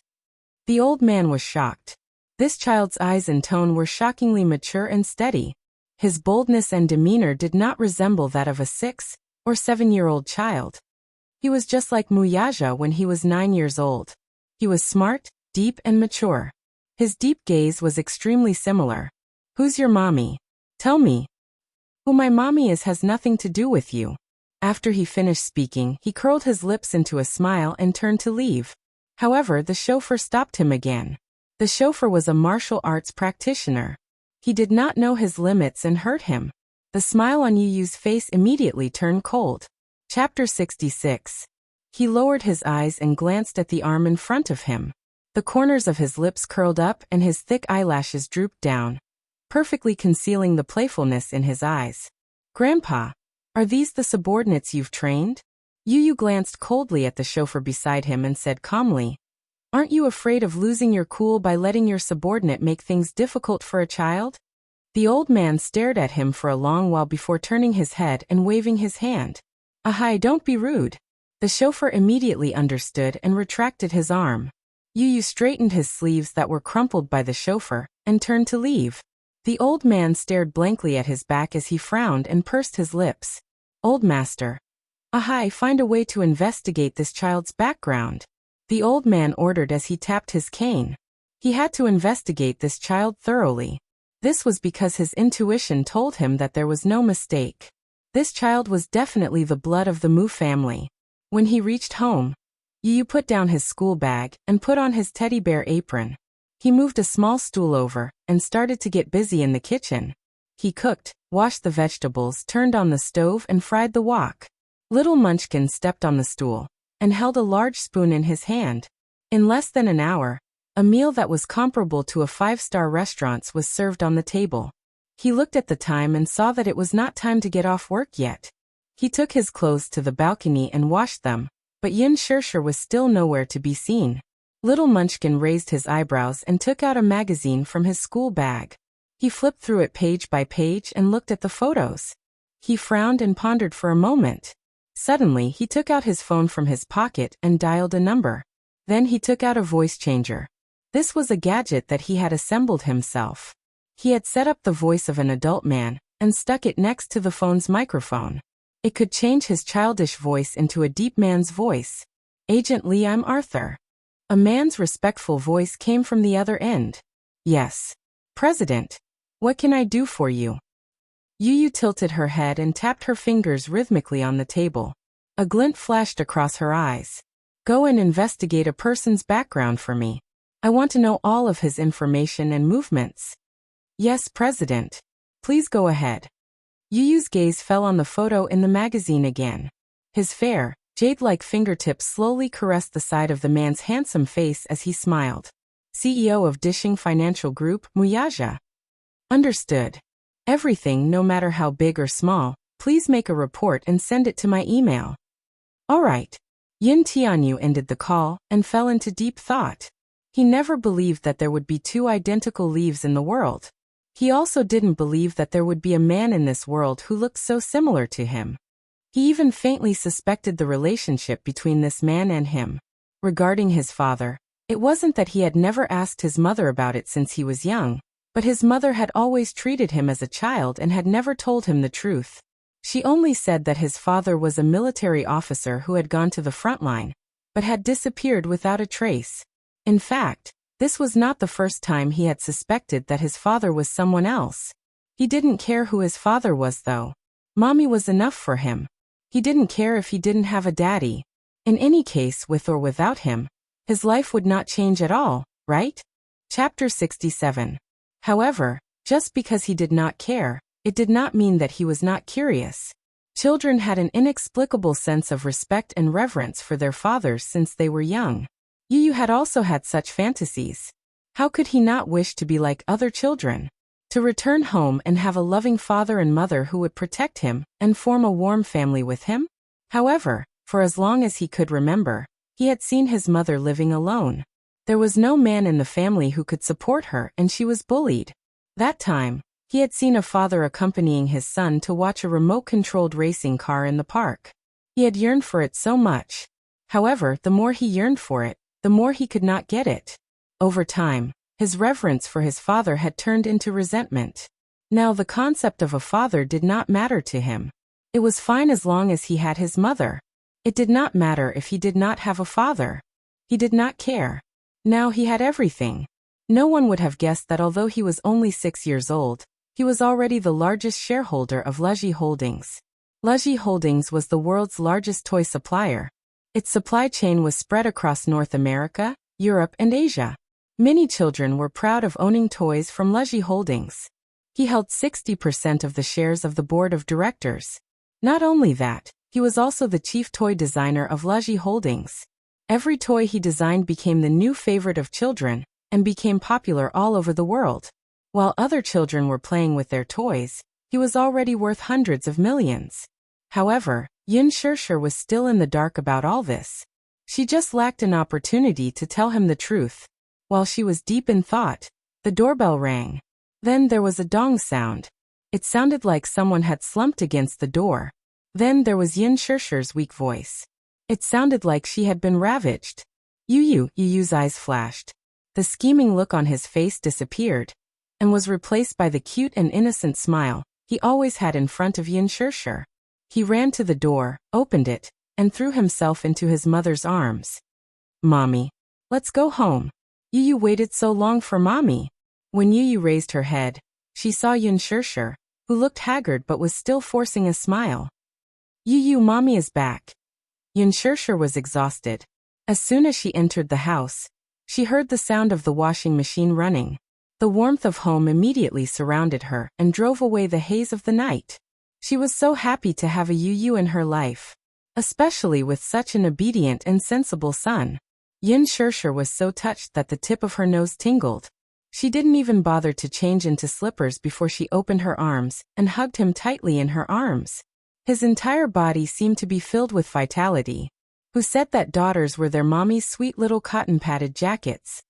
The old man was shocked. This child's eyes and tone were shockingly mature and steady. His boldness and demeanor did not resemble that of a 6 or 7-year-old child. He was just like Muyage when he was 9 years old. He was smart, deep, and mature. His deep gaze was extremely similar. "Who's your mommy? Tell me." "Who my mommy is has nothing to do with you." After he finished speaking, he curled his lips into a smile and turned to leave. However, the chauffeur stopped him again. The chauffeur was a martial arts practitioner. He did not know his limits and hurt him. The smile on Yu's face immediately turned cold. Chapter 66. He lowered his eyes and glanced at the arm in front of him. The corners of his lips curled up and his thick eyelashes drooped down, perfectly concealing the playfulness in his eyes. "Grandpa, are these the subordinates you've trained?" Yu glanced coldly at the chauffeur beside him and said calmly, "Aren't you afraid of losing your cool by letting your subordinate make things difficult for a child?" The old man stared at him for a long while before turning his head and waving his hand. "Ahai, don't be rude." The chauffeur immediately understood and retracted his arm. Yu straightened his sleeves that were crumpled by the chauffeur and turned to leave. The old man stared blankly at his back as he frowned and pursed his lips. Old master. Ahai, find a way to investigate this child's background. The old man ordered as he tapped his cane. He had to investigate this child thoroughly. This was because his intuition told him that there was no mistake. This child was definitely the blood of the Mu family. When he reached home, Yu put down his school bag and put on his teddy bear apron. He moved a small stool over and started to get busy in the kitchen. He cooked, washed the vegetables, turned on the stove and fried the wok. Little Munchkin stepped on the stool and held a large spoon in his hand. In less than an hour, a meal that was comparable to a 5-star restaurant's was served on the table. He looked at the time and saw that it was not time to get off work yet. He took his clothes to the balcony and washed them, but Yin Shirshir was still nowhere to be seen. Little Munchkin raised his eyebrows and took out a magazine from his school bag. He flipped through it page by page and looked at the photos. He frowned and pondered for a moment. Suddenly, he took out his phone from his pocket and dialed a number. Then he took out a voice changer. This was a gadget that he had assembled himself. He had set up the voice of an adult man and stuck it next to the phone's microphone. It could change his childish voice into a deep man's voice. Agent Lee, I'm Arthur. A man's respectful voice came from the other end. Yes. President. What can I do for you? Yu tilted her head and tapped her fingers rhythmically on the table. A glint flashed across her eyes. Go and investigate a person's background for me. I want to know all of his information and movements. Yes, President. Please go ahead. Yu's gaze fell on the photo in the magazine again. His fair, jade-like fingertips slowly caressed the side of the man's handsome face as he smiled. CEO of Dishing Financial Group, Muyaja. Understood. Everything, no matter how big or small, please make a report and send it to my email. All right. Yin Tianyu ended the call and fell into deep thought. He never believed that there would be two identical leaves in the world. He also didn't believe that there would be a man in this world who looked so similar to him. He even faintly suspected the relationship between this man and him. Regarding his father, it wasn't that he had never asked his mother about it since he was young, but his mother had always treated him as a child and had never told him the truth. She only said that his father was a military officer who had gone to the front line, but had disappeared without a trace. In fact, this was not the first time he had suspected that his father was someone else. He didn't care who his father was though. Mommy was enough for him. He didn't care if he didn't have a daddy. In any case, with or without him, his life would not change at all, right? Chapter 67. However, just because he did not care, it did not mean that he was not curious. Children had an inexplicable sense of respect and reverence for their fathers since they were young. Yu had also had such fantasies. How could he not wish to be like other children? To return home and have a loving father and mother who would protect him and form a warm family with him? However, for as long as he could remember, he had seen his mother living alone. There was no man in the family who could support her and she was bullied. That time, he had seen a father accompanying his son to watch a remote-controlled racing car in the park. He had yearned for it so much. However, the more he yearned for it, the more he could not get it. Over time, his reverence for his father had turned into resentment. Now the concept of a father did not matter to him. It was fine as long as he had his mother. It did not matter if he did not have a father. He did not care. Now he had everything. No one would have guessed that although he was only 6 years old, he was already the largest shareholder of Leji Holdings. Leji Holdings was the world's largest toy supplier. Its supply chain was spread across North America, Europe, and Asia. Many children were proud of owning toys from Leji Holdings. He held 60% of the shares of the board of directors. Not only that, he was also the chief toy designer of Leji Holdings. Every toy he designed became the new favorite of children and became popular all over the world. While other children were playing with their toys, he was already worth hundreds of millions. However, Yin Shirshir was still in the dark about all this. She just lacked an opportunity to tell him the truth. While she was deep in thought, the doorbell rang. Then there was a dong sound. It sounded like someone had slumped against the door. Then there was Yin Shirshir's weak voice. It sounded like she had been ravaged. Yuyu's eyes flashed. The scheming look on his face disappeared and was replaced by the cute and innocent smile he always had in front of Yunshishir. He ran to the door, opened it, and threw himself into his mother's arms. Mommy. Let's go home. Yuyu waited so long for Mommy. When Yuyu raised her head, she saw Yunshishir, who looked haggard but was still forcing a smile. Yuyu, Mommy is back. Yunshishir was exhausted. As soon as she entered the house, she heard the sound of the washing machine running. The warmth of home immediately surrounded her and drove away the haze of the night. She was so happy to have a Yuyu in her life, especially with such an obedient and sensible son. Yunshishir was so touched that the tip of her nose tingled. She didn't even bother to change into slippers before she opened her arms and hugged him tightly in her arms. His entire body seemed to be filled with vitality. Who said that daughters were their mommy's sweet little cotton-padded jackets?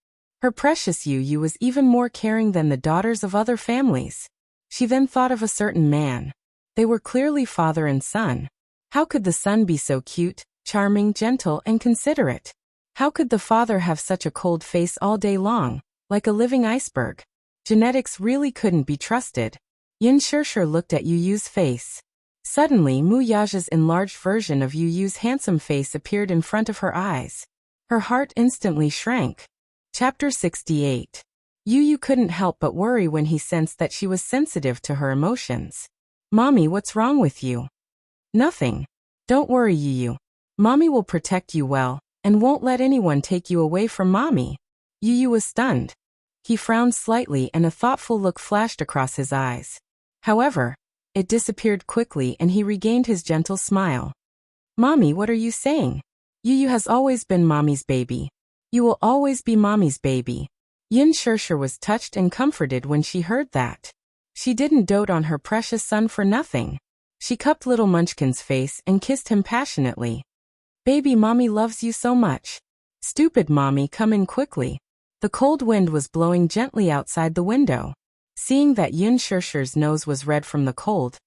Her precious Yuyu was even more caring than the daughters of other families. She then thought of a certain man. They were clearly father and son. How could the son be so cute, charming, gentle, and considerate? How could the father have such a cold face all day long, like a living iceberg? Genetics really couldn't be trusted. Yunshishir looked at Yuyu's face. Suddenly Muyaja's enlarged version of Yuyu's handsome face appeared in front of her eyes. Her heart instantly shrank. Chapter 68. Yuyu couldn't help but worry when he sensed that she was sensitive to her emotions. Mommy, what's wrong with you? Nothing. Don't worry, Yuyu. Mommy will protect you well, and won't let anyone take you away from Mommy. Yuyu was stunned. He frowned slightly and a thoughtful look flashed across his eyes. However, it disappeared quickly and he regained his gentle smile. Mommy, what are you saying? Yuyu has always been Mommy's baby. You will always be Mommy's baby. Yunshishir was touched and comforted when she heard that. She didn't dote on her precious son for nothing. She cupped little Munchkin's face and kissed him passionately. Baby, Mommy loves you so much. Stupid Mommy, come in quickly. The cold wind was blowing gently outside the window. Seeing that Yunshishir's nose was red from the cold,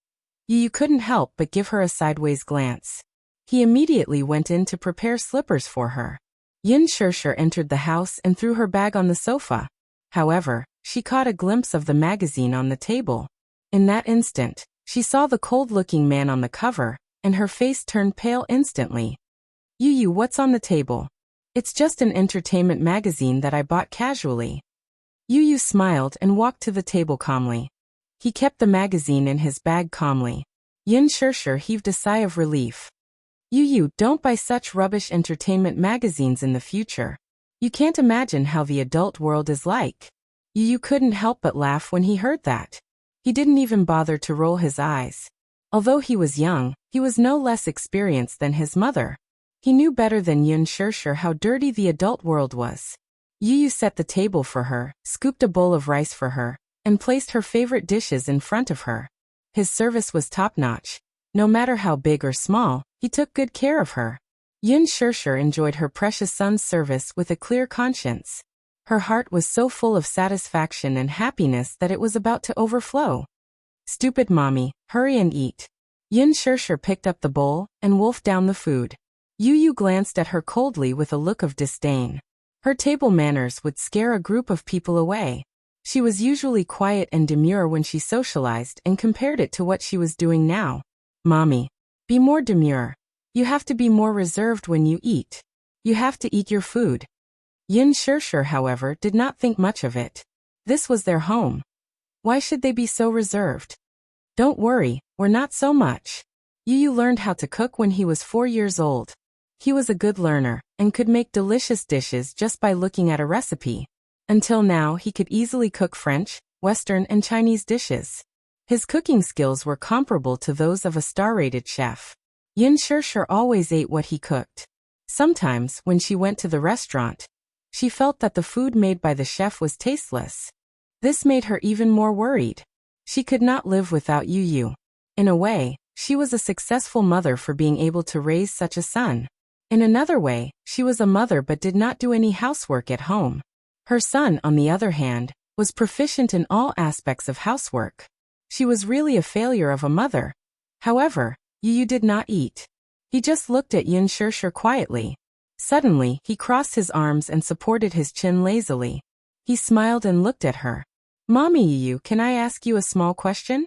Yuyu couldn't help but give her a sideways glance. He immediately went in to prepare slippers for her. Yunshishir entered the house and threw her bag on the sofa. However, she caught a glimpse of the magazine on the table. In that instant, she saw the cold-looking man on the cover, and her face turned pale instantly. Yuyu, what's on the table? It's just an entertainment magazine that I bought casually. Yuyu smiled and walked to the table calmly. He kept the magazine in his bag calmly. Yunshishir heaved a sigh of relief. Yuyu, don't buy such rubbish entertainment magazines in the future. You can't imagine how the adult world is like. Yuyu couldn't help but laugh when he heard that. He didn't even bother to roll his eyes. Although he was young, he was no less experienced than his mother. He knew better than Yunshishir how dirty the adult world was. Yuyu set the table for her, scooped a bowl of rice for her, and placed her favorite dishes in front of her. His service was top-notch. No matter how big or small, he took good care of her. Yunshishir enjoyed her precious son's service with a clear conscience. Her heart was so full of satisfaction and happiness that it was about to overflow. Stupid Mommy, hurry and eat. Yunshishir picked up the bowl and wolfed down the food. Yuyu glanced at her coldly with a look of disdain. Her table manners would scare a group of people away. She was usually quiet and demure when she socialized and compared it to what she was doing now. Mommy, be more demure. You have to be more reserved when you eat. You have to eat your food. Yunshishir, however, did not think much of it. This was their home. Why should they be so reserved? Don't worry, we're not so much. Yuyu learned how to cook when he was 4 years old. He was a good learner, and could make delicious dishes just by looking at a recipe. Until now he could easily cook French, Western and Chinese dishes. His cooking skills were comparable to those of a star-rated chef. Yunshishir always ate what he cooked. Sometimes, when she went to the restaurant, she felt that the food made by the chef was tasteless. This made her even more worried. She could not live without Yuyu. In a way, she was a successful mother for being able to raise such a son. In another way, she was a mother but did not do any housework at home. Her son, on the other hand, was proficient in all aspects of housework. She was really a failure of a mother. However, Yuyu did not eat. He just looked at Yunshishir quietly. Suddenly, he crossed his arms and supported his chin lazily. He smiled and looked at her. Mommy Yu, can I ask you a small question?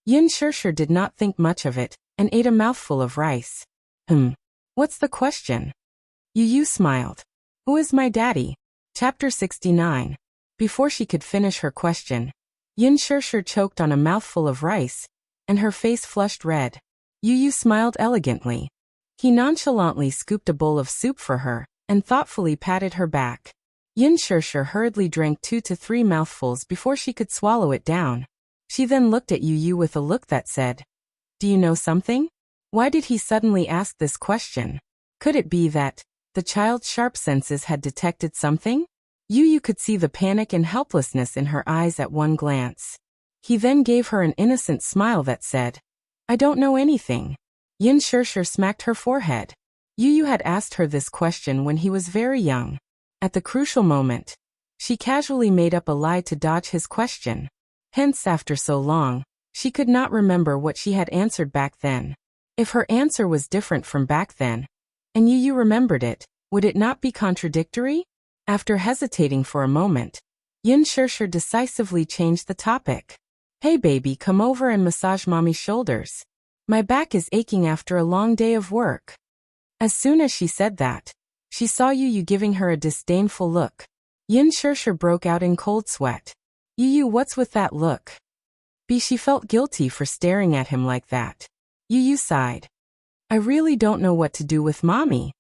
Yin Shirshir did not think much of it, and ate a mouthful of rice. What's the question? Yu smiled. Who is my daddy? Chapter 69. Before she could finish her question, Yin Shirshir choked on a mouthful of rice, and her face flushed red. Yu smiled elegantly. He nonchalantly scooped a bowl of soup for her, and thoughtfully patted her back. Yin Shirshir hurriedly drank 2 to 3 mouthfuls before she could swallow it down. She then looked at Yu with a look that said, Do you know something? Why did he suddenly ask this question? Could it be that the child's sharp senses had detected something? Yu could see the panic and helplessness in her eyes at one glance. He then gave her an innocent smile that said, I don't know anything. Yin Shirshir smacked her forehead. Yu had asked her this question when he was very young. At the crucial moment, she casually made up a lie to dodge his question. Hence, after so long, she could not remember what she had answered back then. If her answer was different from back then, and Yu remembered it, would it not be contradictory? After hesitating for a moment, Yin Shirshir decisively changed the topic. Hey baby, come over and massage mommy's shoulders. My back is aching after a long day of work. As soon as she said that, she saw Yu giving her a disdainful look. Yin Shirshir broke out in cold sweat. Yu, what's with that look? She felt guilty for staring at him like that. Yu sighed. I really don't know what to do with mommy.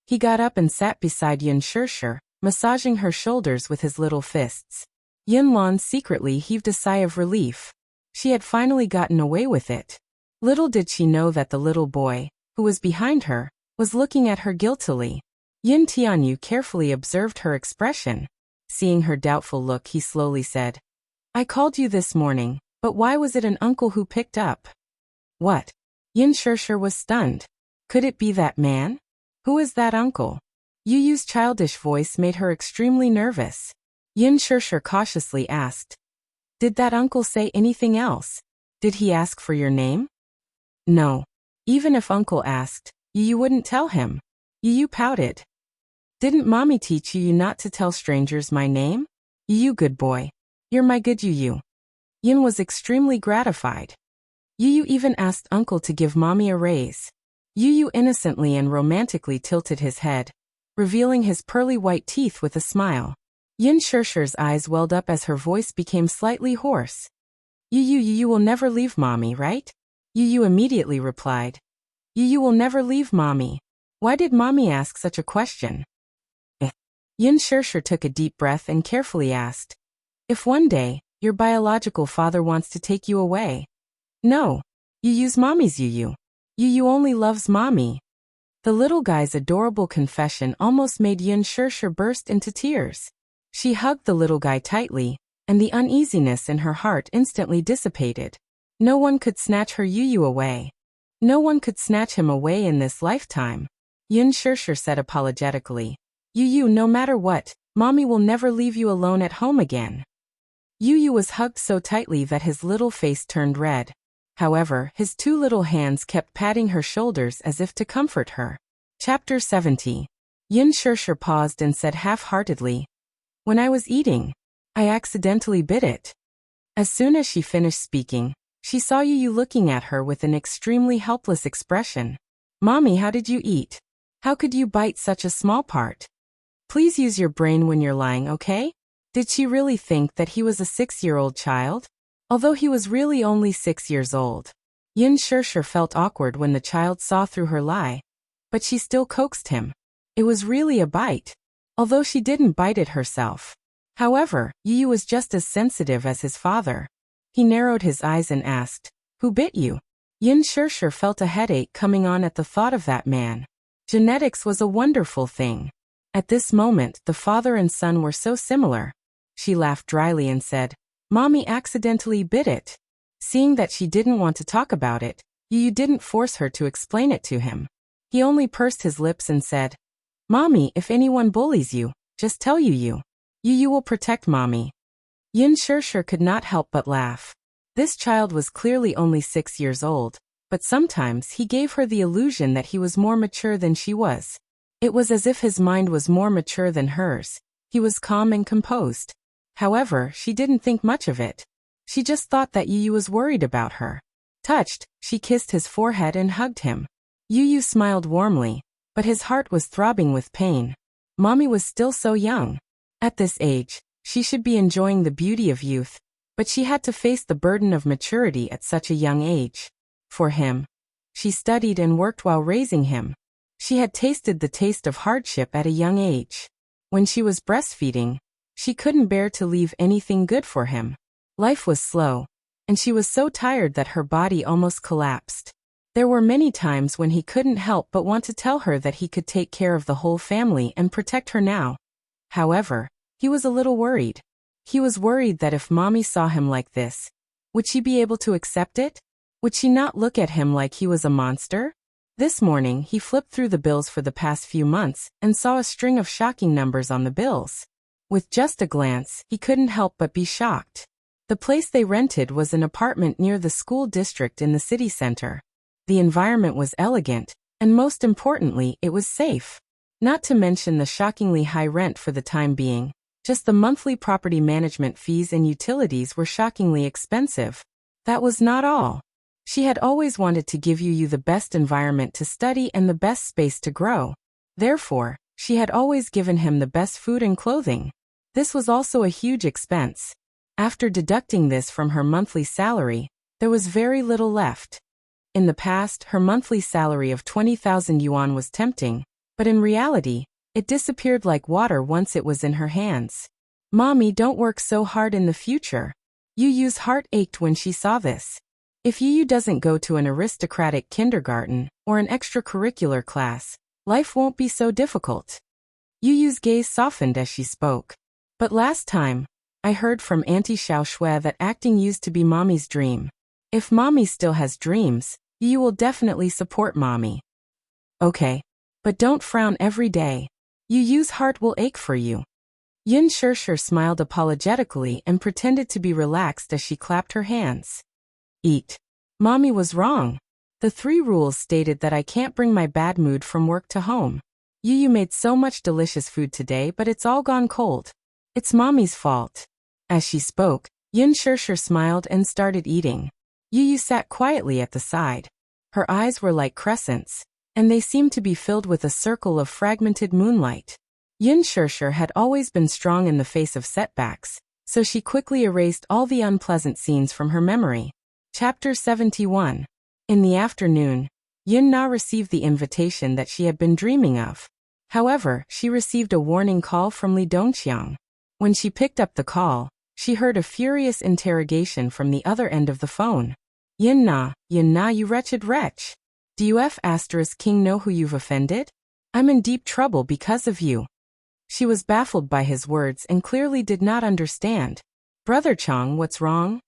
He got up and sat beside Yin Shirshir, massaging her shoulders with his little fists. Yin Lan secretly heaved a sigh of relief. She had finally gotten away with it. Little did she know that the little boy, who was behind her, was looking at her guiltily. Yin Tianyu carefully observed her expression. Seeing her doubtful look, he slowly said, I called you this morning, but why was it an uncle who picked up? What? Yin Shirshir was stunned. Could it be that man? Who is that uncle? Yu's childish voice made her extremely nervous. Yin Shirshir cautiously asked, Did that uncle say anything else? Did he ask for your name? No. Even if uncle asked, Yu wouldn't tell him. Yu pouted. Didn't mommy teach you not to tell strangers my name? Yu, good boy. You're my good Yu. Yin was extremely gratified. Yu even asked uncle to give mommy a raise. Yu innocently and romantically tilted his head, revealing his pearly white teeth with a smile. Yin Shirshir's eyes welled up as her voice became slightly hoarse. You will never leave mommy, right? Yu immediately replied. You will never leave mommy. Why did mommy ask such a question? Yin Shirshir took a deep breath and carefully asked. If one day, your biological father wants to take you away. No. Yu's mommy's Yu. Yu only loves mommy. The little guy's adorable confession almost made Yin Shirshir burst into tears. She hugged the little guy tightly, and the uneasiness in her heart instantly dissipated. No one could snatch her Yu away. No one could snatch him away in this lifetime. Yin Shirshir said apologetically. Yu, no matter what, mommy will never leave you alone at home again. Yu was hugged so tightly that his little face turned red. However, his 2 little hands kept patting her shoulders as if to comfort her. Chapter 70. Yin Shirshir paused and said half-heartedly, When I was eating, I accidentally bit it. As soon as she finished speaking, she saw Yu looking at her with an extremely helpless expression. Mommy, how did you eat? How could you bite such a small part? Please use your brain when you're lying, okay? Did she really think that he was a 6-year-old child? Although he was really only 6 years old. Yin Shirshir felt awkward when the child saw through her lie, but she still coaxed him. It was really a bite, although she didn't bite it herself. However, Yu was just as sensitive as his father. He narrowed his eyes and asked, Who bit you? Yin Shirshir felt a headache coming on at the thought of that man. Genetics was a wonderful thing. At this moment, the father and son were so similar. She laughed dryly and said, Mommy accidentally bit it. Seeing that she didn't want to talk about it, Yu didn't force her to explain it to him. He only pursed his lips and said, Mommy, if anyone bullies you, just tell Yu. Yu will protect mommy. Yin Shirshir could not help but laugh. This child was clearly only 6 years old, but sometimes he gave her the illusion that he was more mature than she was. It was as if his mind was more mature than hers. He was calm and composed. However, she didn't think much of it. She just thought that Yu was worried about her. Touched, she kissed his forehead and hugged him. Yu smiled warmly, but his heart was throbbing with pain. Mommy was still so young. At this age, she should be enjoying the beauty of youth, but she had to face the burden of maturity at such a young age. For him, she studied and worked while raising him. She had tasted the taste of hardship at a young age. When she was breastfeeding, she couldn't bear to leave anything good for him. Life was slow, and she was so tired that her body almost collapsed. There were many times when he couldn't help but want to tell her that he could take care of the whole family and protect her now. However, he was a little worried. He was worried that if Mommy saw him like this, would she be able to accept it? Would she not look at him like he was a monster? This morning he flipped through the bills for the past few months and saw a string of shocking numbers on the bills. With just a glance, he couldn't help but be shocked. The place they rented was an apartment near the school district in the city center. The environment was elegant, and most importantly, it was safe. Not to mention the shockingly high rent for the time being. Just the monthly property management fees and utilities were shockingly expensive. That was not all. She had always wanted to give Yu the best environment to study and the best space to grow. Therefore, she had always given him the best food and clothing. This was also a huge expense. After deducting this from her monthly salary, there was very little left. In the past, her monthly salary of 20,000 yuan was tempting, but in reality, it disappeared like water once it was in her hands. Mommy, don't work so hard in the future. Yu's heart ached when she saw this. If Yu doesn't go to an aristocratic kindergarten or an extracurricular class, life won't be so difficult. Yu's gaze softened as she spoke. But last time, I heard from Auntie Xiao Shui that acting used to be Mommy's dream. If Mommy still has dreams, Yu will definitely support Mommy. Okay. But don't frown every day. Yu's heart will ache for you. Yun Shishir smiled apologetically and pretended to be relaxed as she clapped her hands. Eat. Mommy was wrong. The 3 rules stated that I can't bring my bad mood from work to home. Yu made so much delicious food today, but it's all gone cold. It's Mommy's fault. As she spoke, Yun Shishir smiled and started eating. Yu sat quietly at the side. Her eyes were like crescents, and they seemed to be filled with a circle of fragmented moonlight. Yun Shishir had always been strong in the face of setbacks, so she quickly erased all the unpleasant scenes from her memory. Chapter 71. In the afternoon, Yun Na received the invitation that she had been dreaming of. However, she received a warning call from Li Dongqiang. When she picked up the call, she heard a furious interrogation from the other end of the phone. Yun Na, you wretched wretch. Do you King know who you've offended? I'm in deep trouble because of you. She was baffled by his words and clearly did not understand. Brother Chang, what's wrong?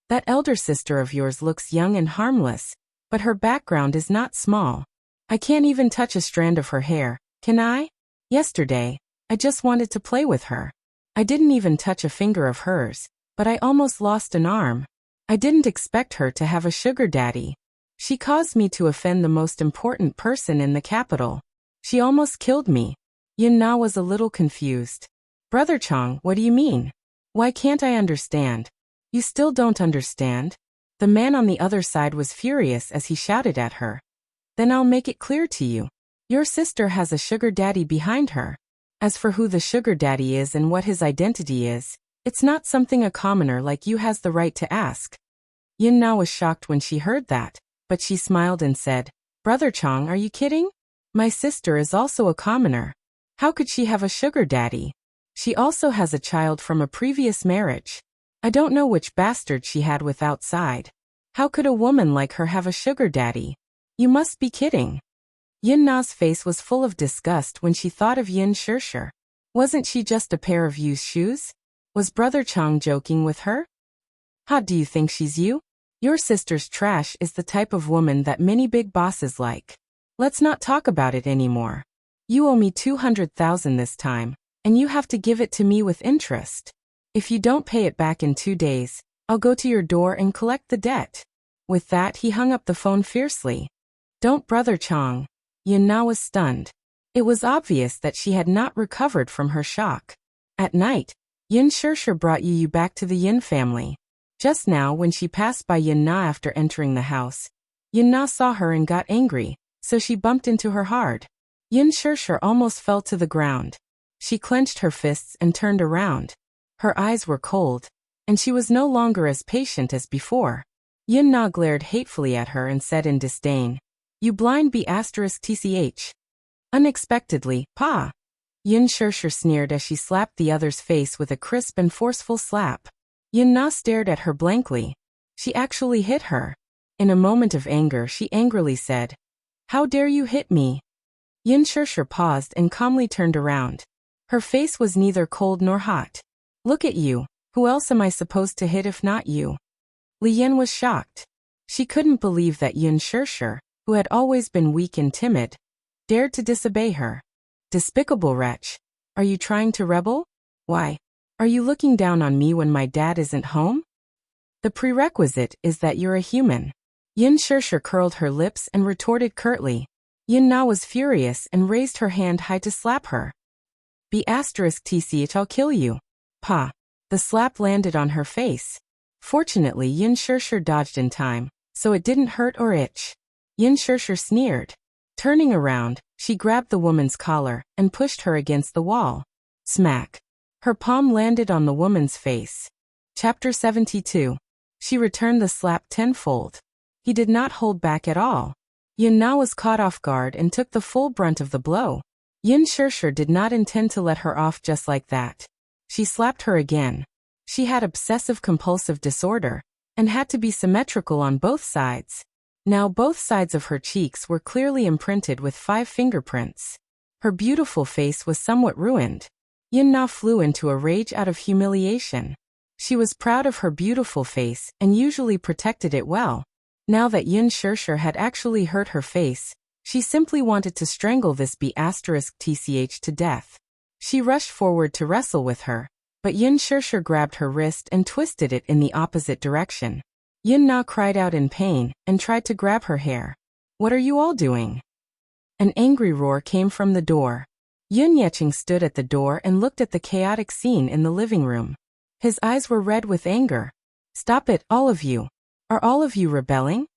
That elder sister of yours looks young and harmless, but her background is not small. I can't even touch a strand of her hair, can I? Yesterday, I just wanted to play with her. I didn't even touch a finger of hers, but I almost lost an arm. I didn't expect her to have a sugar daddy. She caused me to offend the most important person in the capital. She almost killed me. Yun Na was a little confused. Brother Chang, what do you mean? Why can't I understand? You still don't understand? The man on the other side was furious as he shouted at her. Then I'll make it clear to you. Your sister has a sugar daddy behind her. As for who the sugar daddy is and what his identity is, it's not something a commoner like you has the right to ask. Yun Na was shocked when she heard that, but she smiled and said, Brother Chang, are you kidding? My sister is also a commoner. How could she have a sugar daddy? She also has a child from a previous marriage. I don't know which bastard she had with outside. How could a woman like her have a sugar daddy? You must be kidding. Yun Na's face was full of disgust when she thought of Yun Shishir. Wasn't she just a pair of used shoes? Was Brother Chang joking with her? How do you think she's you? Your sister's trash is the type of woman that many big bosses like. Let's not talk about it anymore. You owe me 200,000 this time, and you have to give it to me with interest. If you don't pay it back in 2 days, I'll go to your door and collect the debt. With that, he hung up the phone fiercely. Don't, Brother Chang. Yun Na was stunned. It was obvious that she had not recovered from her shock. At night, Yin Shirshir brought Yu back to the Yin family. Just now when she passed by Yin Na after entering the house, Yin Na saw her and got angry, so she bumped into her hard. Yin Shirshir almost fell to the ground. She clenched her fists and turned around. Her eyes were cold, and she was no longer as patient as before. Yin Na glared hatefully at her and said in disdain, "You blind B***tch." Unexpectedly, Pa! Yin Shirshir sneered as she slapped the other's face with a crisp and forceful slap. Yin Na stared at her blankly. She actually hit her. In a moment of anger, she angrily said, "How dare you hit me?" Yin Shirshir paused and calmly turned around. Her face was neither cold nor hot. "Look at you. Who else am I supposed to hit if not you?" Li Yin was shocked. She couldn't believe that Yin Shirshir, who had always been weak and timid, dared to disobey her. Despicable wretch. Are you trying to rebel? Why? Are you looking down on me when my dad isn't home? The prerequisite is that you're a human. Yin Shirshir curled her lips and retorted curtly. Yin Na was furious and raised her hand high to slap her. B***tch, I'll kill you. Pa. The slap landed on her face. Fortunately, Yin Shirshir dodged in time, so it didn't hurt or itch. Yin Shirshir sneered. Turning around, she grabbed the woman's collar and pushed her against the wall. Smack. Her palm landed on the woman's face. Chapter 72. She returned the slap tenfold. He did not hold back at all. Yin Na was caught off guard and took the full brunt of the blow. Yin Shirshir did not intend to let her off just like that. She slapped her again. She had obsessive-compulsive disorder and had to be symmetrical on both sides. Now both sides of her cheeks were clearly imprinted with 5 fingerprints. Her beautiful face was somewhat ruined. Yin Na flew into a rage out of humiliation. She was proud of her beautiful face and usually protected it well. Now that Yin Shirshir had actually hurt her face, she simply wanted to strangle this B***tch to death. She rushed forward to wrestle with her, but Yin Shirshir grabbed her wrist and twisted it in the opposite direction. Yin Na cried out in pain and tried to grab her hair. "What are you all doing?" An angry roar came from the door. Yun Yecheng stood at the door and looked at the chaotic scene in the living room. His eyes were red with anger. "Stop it, all of you. Are all of you rebelling?"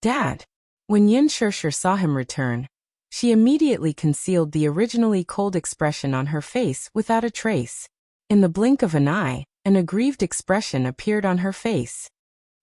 "Dad." When Yin Shirshir saw him return, she immediately concealed the originally cold expression on her face without a trace. In the blink of an eye, an aggrieved expression appeared on her face.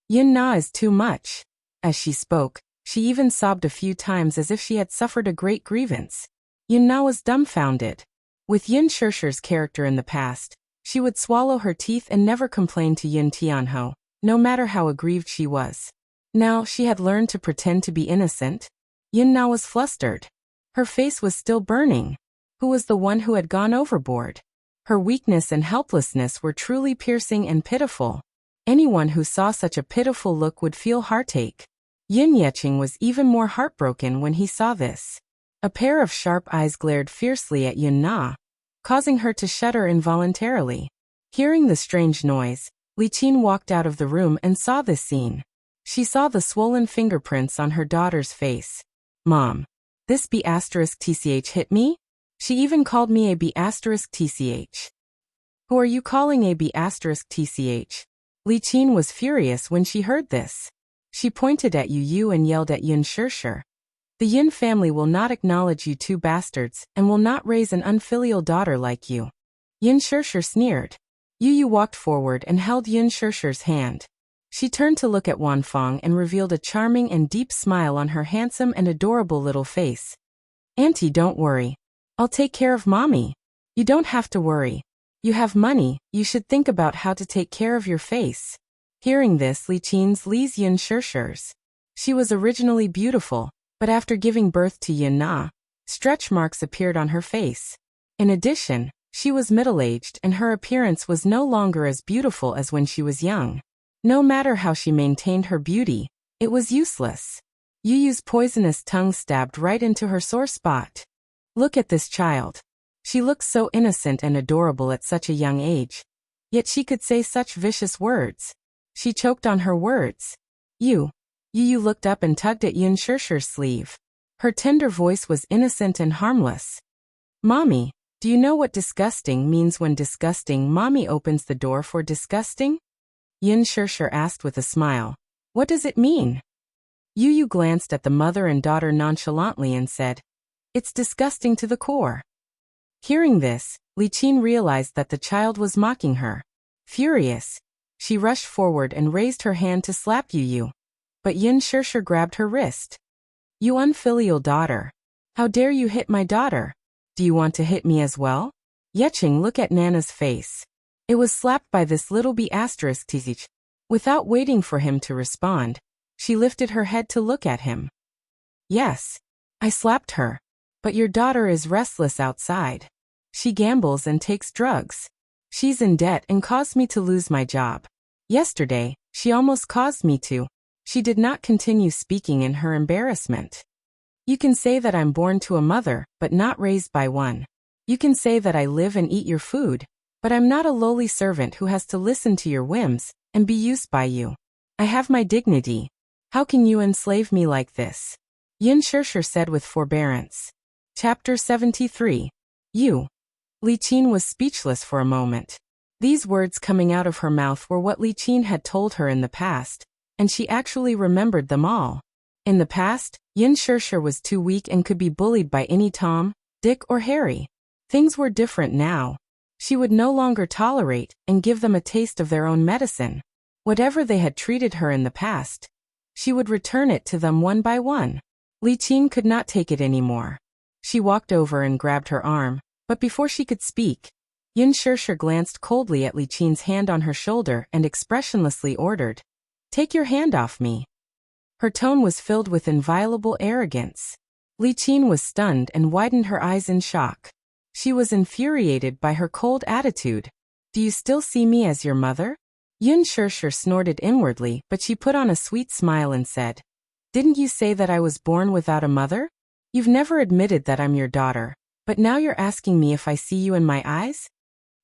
"Yin Na is too much." As she spoke, she even sobbed a few times as if she had suffered a great grievance. Yin Na was dumbfounded. With Yin Shirshir's character in the past, she would swallow her teeth and never complain to Yin Tianho, no matter how aggrieved she was. Now she had learned to pretend to be innocent. Yin Na was flustered. Her face was still burning. Who was the one who had gone overboard? Her weakness and helplessness were truly piercing and pitiful. Anyone who saw such a pitiful look would feel heartache. Yin Yecheng was even more heartbroken when he saw this. A pair of sharp eyes glared fiercely at Yin Na, causing her to shudder involuntarily. Hearing the strange noise, Li Qin walked out of the room and saw this scene. She saw the swollen fingerprints on her daughter's face. "Mom, this B***tch hit me? She even called me a B***tch. Who are you calling a B***tch? Li Qin was furious when she heard this. She pointed at Yu and yelled at Yin Shirshir. "The Yin family will not acknowledge you two bastards and will not raise an unfilial daughter like you." Yin Shirshir sneered. Yu walked forward and held Yin Shirshir's hand. She turned to look at Wanfang and revealed a charming and deep smile on her handsome and adorable little face. "Auntie, don't worry. I'll take care of Mommy. You don't have to worry. You have money, you should think about how to take care of your face." Hearing this, Li Qin's Li's Yin Shirshir's. She was originally beautiful, but after giving birth to Yin Na, stretch marks appeared on her face. In addition, she was middle-aged and her appearance was no longer as beautiful as when she was young. No matter how she maintained her beauty, it was useless. Yu's poisonous tongue stabbed right into her sore spot. "Look at this child. She looks so innocent and adorable at such a young age. Yet she could say such vicious words." She choked on her words. Yu looked up and tugged at Yin Shirshir's sleeve. Her tender voice was innocent and harmless. Mommy, do you know what disgusting means when disgusting mommy opens the door for disgusting? Yin Shirshir asked with a smile. What does it mean? Yu glanced at the mother and daughter nonchalantly and said, It's disgusting to the core. Hearing this, Li Qin realized that the child was mocking her. Furious, she rushed forward and raised her hand to slap Yu. But Yin Shirshir grabbed her wrist. You unfilial daughter. How dare you hit my daughter? Do you want to hit me as well? Yeching looked at Nana's face. It was slapped by this little b****. Without waiting for him to respond, she lifted her head to look at him. Yes, I slapped her. But your daughter is restless outside. She gambles and takes drugs. She's in debt and caused me to lose my job. Yesterday, she almost caused me to. She did not continue speaking in her embarrassment. You can say that I'm born to a mother, but not raised by one. You can say that I live and eat your food, but I'm not a lowly servant who has to listen to your whims and be used by you. I have my dignity. How can you enslave me like this? Yin Shirshir said with forbearance. Chapter 73. You. Li Qin was speechless for a moment. These words coming out of her mouth were what Li Qin had told her in the past, and she actually remembered them all. In the past, Yin Shirshir was too weak and could be bullied by any Tom, Dick or Harry. Things were different now. She would no longer tolerate and give them a taste of their own medicine. Whatever they had treated her in the past, she would return it to them one by one. Li Qin could not take it anymore. She walked over and grabbed her arm, but before she could speak, Yin Shirshir glanced coldly at Li Qin's hand on her shoulder and expressionlessly ordered, Take your hand off me. Her tone was filled with inviolable arrogance. Li Qin was stunned and widened her eyes in shock. She was infuriated by her cold attitude. Do you still see me as your mother? Yin Shirshir snorted inwardly, but she put on a sweet smile and said, Didn't you say that I was born without a mother? You've never admitted that I'm your daughter, but now you're asking me if I see you in my eyes?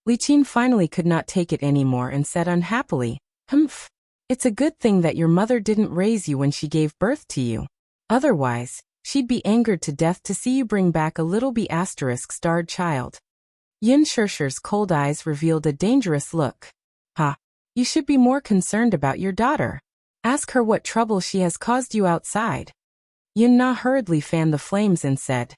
Li Qin finally could not take it anymore and said unhappily, Humph. It's a good thing that your mother didn't raise you when she gave birth to you. Otherwise, she'd be angered to death to see you bring back a little b****-starred child. Yin Shirshir's cold eyes revealed a dangerous look. Ha! You should be more concerned about your daughter. Ask her what trouble she has caused you outside. Yin Na hurriedly fanned the flames and said,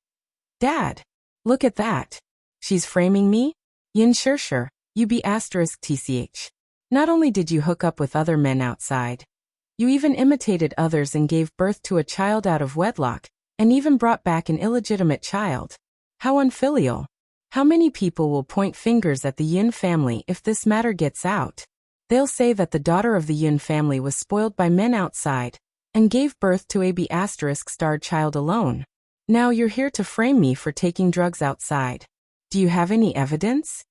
Dad, look at that. She's framing me? Yin Shirshir, you b****tch. Not only did you hook up with other men outside, you even imitated others and gave birth to a child out of wedlock, and even brought back an illegitimate child. How unfilial. How many people will point fingers at the Yin family if this matter gets out? They'll say that the daughter of the Yin family was spoiled by men outside, and gave birth to a b****-starred child alone. Now you're here to frame me for taking drugs outside. Do you have any evidence?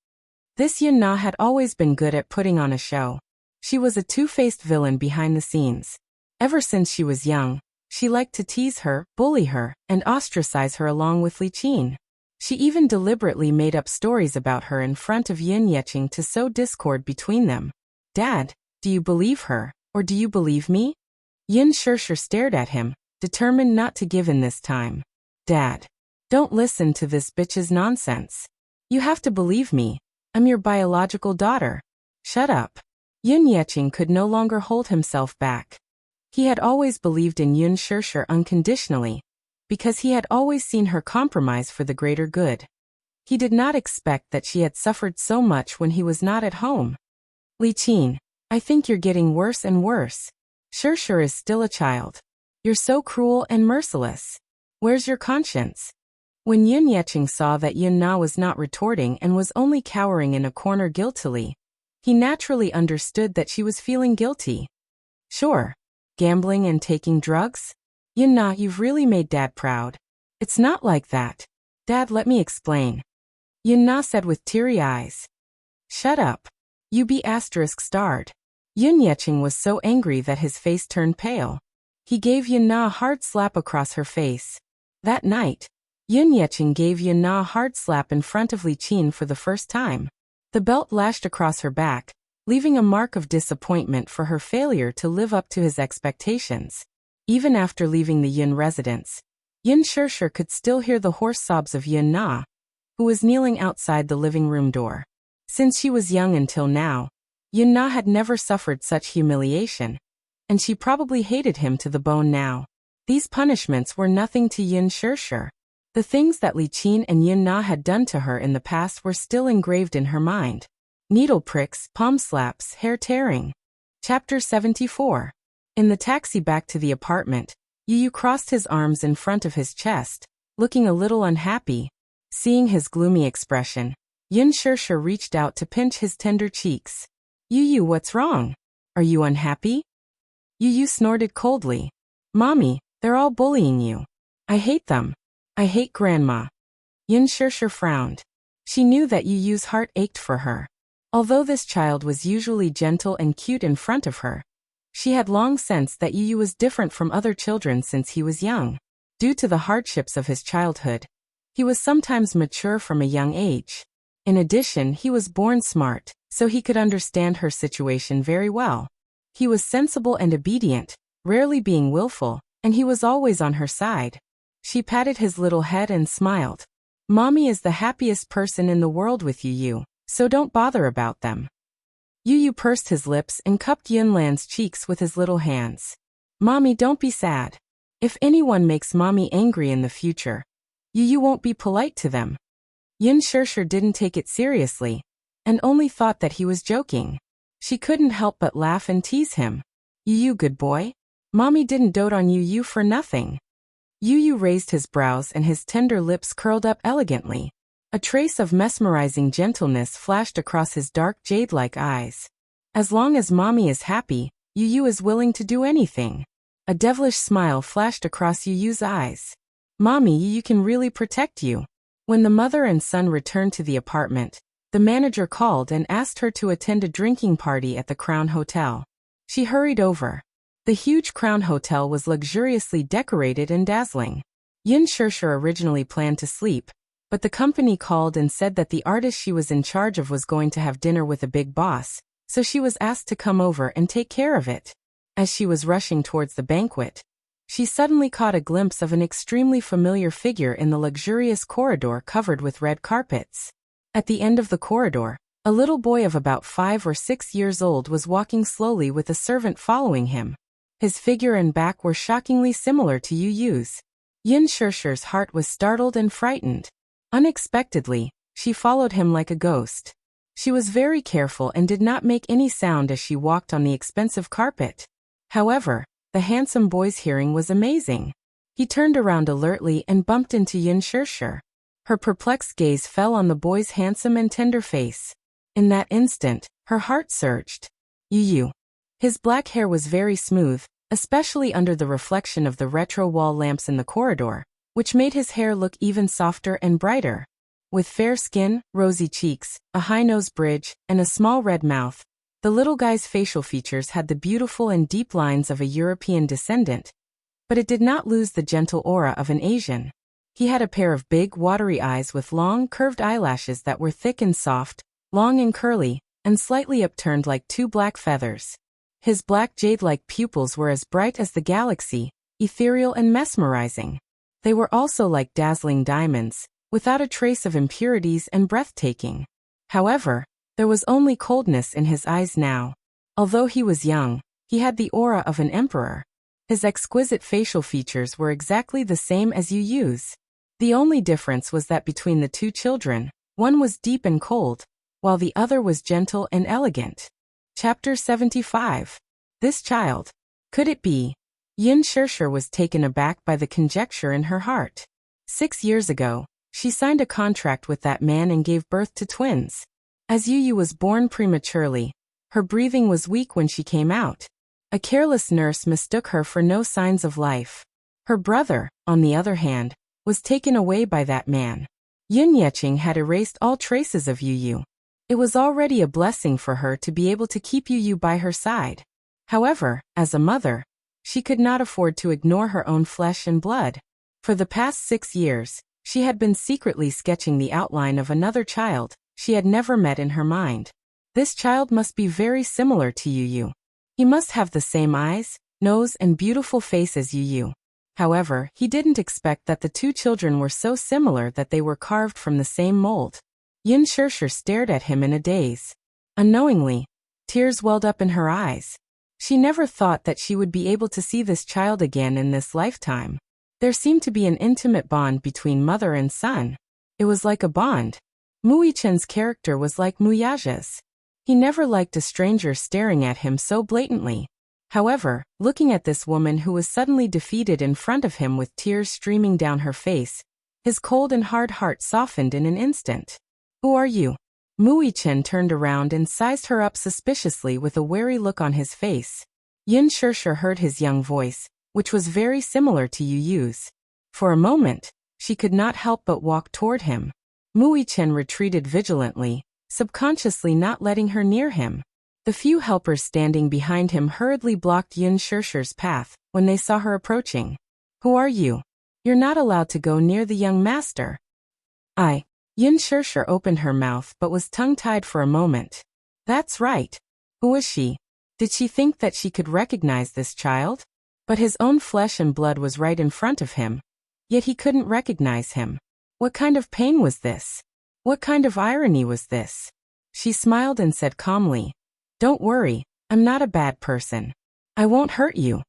This Yin Na had always been good at putting on a show. She was a two-faced villain behind the scenes. Ever since she was young, she liked to tease her, bully her, and ostracize her along with Li Qin. She even deliberately made up stories about her in front of Yin Yeching to sow discord between them. Dad, do you believe her, or do you believe me? Yin Shirshir stared at him, determined not to give in this time. Dad, don't listen to this bitch's nonsense. You have to believe me. I'm your biological daughter. Shut up. Yin Yeching could no longer hold himself back. He had always believed in Yin Shirshir unconditionally, because he had always seen her compromise for the greater good. He did not expect that she had suffered so much when he was not at home. Li Qin, I think you're getting worse and worse. Shirshir is still a child. You're so cruel and merciless. Where's your conscience? When Yin Yeching saw that Yin Na was not retorting and was only cowering in a corner guiltily, he naturally understood that she was feeling guilty. Sure. Gambling and taking drugs? Yin Na, you've really made Dad proud. It's not like that. Dad, let me explain. Yin Na said with teary eyes. Shut up. You b****-starred. Yin Yeching was so angry that his face turned pale. He gave Yin Na a hard slap across her face. That night, Yin Yeching gave Yin Na a hard slap in front of Li Qin for the first time. The belt lashed across her back, leaving a mark of disappointment for her failure to live up to his expectations. Even after leaving the Yin residence, Yin Shirshir could still hear the hoarse sobs of Yin Na, who was kneeling outside the living room door. Since she was young until now, Yin Na had never suffered such humiliation, and she probably hated him to the bone now. These punishments were nothing to Yin Shirshir. The things that Li Qin and Yin Na had done to her in the past were still engraved in her mind. Needle pricks, palm slaps, hair tearing. Chapter 74. In the taxi back to the apartment, Yu crossed his arms in front of his chest, looking a little unhappy. Seeing his gloomy expression, Yin Shirshir reached out to pinch his tender cheeks. Yu, what's wrong? Are you unhappy? Yu snorted coldly. Mommy, they're all bullying you. I hate them. I hate Grandma. Yin Shirshir frowned. She knew that Yu's heart ached for her. Although this child was usually gentle and cute in front of her, she had long sensed that Yu was different from other children since he was young. Due to the hardships of his childhood, he was sometimes mature from a young age. In addition, he was born smart, so he could understand her situation very well. He was sensible and obedient, rarely being willful, and he was always on her side. She patted his little head and smiled. Mommy is the happiest person in the world with Yu, so don't bother about them. Yu pursed his lips and cupped Yunlan's cheeks with his little hands. Mommy, don't be sad. If anyone makes Mommy angry in the future, Yu won't be polite to them. Yin Shirshir didn't take it seriously, and only thought that he was joking. She couldn't help but laugh and tease him. Yu, good boy. Mommy didn't dote on Yu for nothing. Yu raised his brows and his tender lips curled up elegantly. A trace of mesmerizing gentleness flashed across his dark jade-like eyes. As long as Mommy is happy, Yu is willing to do anything. A devilish smile flashed across Yu's eyes. Mommy, Yu can really protect you. When the mother and son returned to the apartment, the manager called and asked her to attend a drinking party at the Crown Hotel. She hurried over. The huge Crown Hotel was luxuriously decorated and dazzling. Yin Shirshir originally planned to sleep, but the company called and said that the artist she was in charge of was going to have dinner with a big boss, so she was asked to come over and take care of it. As she was rushing towards the banquet, she suddenly caught a glimpse of an extremely familiar figure in the luxurious corridor covered with red carpets. At the end of the corridor, a little boy of about 5 or 6 years old was walking slowly with a servant following him. His figure and back were shockingly similar to Yu's. Yin Shirshir's heart was startled and frightened. Unexpectedly, she followed him like a ghost. She was very careful and did not make any sound as she walked on the expensive carpet. However, the handsome boy's hearing was amazing. He turned around alertly and bumped into Yin Shirshir. Her perplexed gaze fell on the boy's handsome and tender face. In that instant, her heart surged. Yu. His black hair was very smooth, especially under the reflection of the retro wall lamps in the corridor, which made his hair look even softer and brighter. With fair skin, rosy cheeks, a high nose bridge, and a small red mouth, the little guy's facial features had the beautiful and deep lines of a European descendant, but it did not lose the gentle aura of an Asian. He had a pair of big, watery eyes with long, curved eyelashes that were thick and soft, long and curly, and slightly upturned like 2 black feathers. His black jade-like pupils were as bright as the galaxy, ethereal and mesmerizing. They were also like dazzling diamonds, without a trace of impurities and breathtaking. However, there was only coldness in his eyes now. Although he was young, he had the aura of an emperor. His exquisite facial features were exactly the same as Yu's. The only difference was that between the 2 children, one was deep and cold, while the other was gentle and elegant. Chapter 75. This child. Could it be? Yin Shirshir was taken aback by the conjecture in her heart. 6 years ago, she signed a contract with that man and gave birth to twins. As Yu was born prematurely, her breathing was weak when she came out. A careless nurse mistook her for no signs of life. Her brother, on the other hand, was taken away by that man. Yin Yeqing had erased all traces of Yu. It was already a blessing for her to be able to keep Yu by her side. However, as a mother, she could not afford to ignore her own flesh and blood. For the past 6 years, she had been secretly sketching the outline of another child she had never met in her mind. This child must be very similar to Yu. He must have the same eyes, nose, and beautiful face as Yu. However, he didn't expect that the two children were so similar that they were carved from the same mold. Yin Shirshir stared at him in a daze. Unknowingly, tears welled up in her eyes. She never thought that she would be able to see this child again in this lifetime. There seemed to be an intimate bond between mother and son. It was like a bond. Muichen's character was like Muyaja's. He never liked a stranger staring at him so blatantly. However, looking at this woman who was suddenly defeated in front of him with tears streaming down her face, his cold and hard heart softened in an instant. "Who are you?" Muichen turned around and sized her up suspiciously with a wary look on his face. Yin Shirshir heard his young voice, which was very similar to Yu Yu's. For a moment, she could not help but walk toward him. Muichen retreated vigilantly, subconsciously not letting her near him. The few helpers standing behind him hurriedly blocked Yin Shirshir's path when they saw her approaching. "Who are you? You're not allowed to go near the young master." Yin Shirshir opened her mouth but was tongue-tied for a moment. That's right. Who is she? Did she think that she could recognize this child? But his own flesh and blood was right in front of him. Yet he couldn't recognize him. What kind of pain was this? What kind of irony was this? She smiled and said calmly, "Don't worry, I'm not a bad person. I won't hurt you."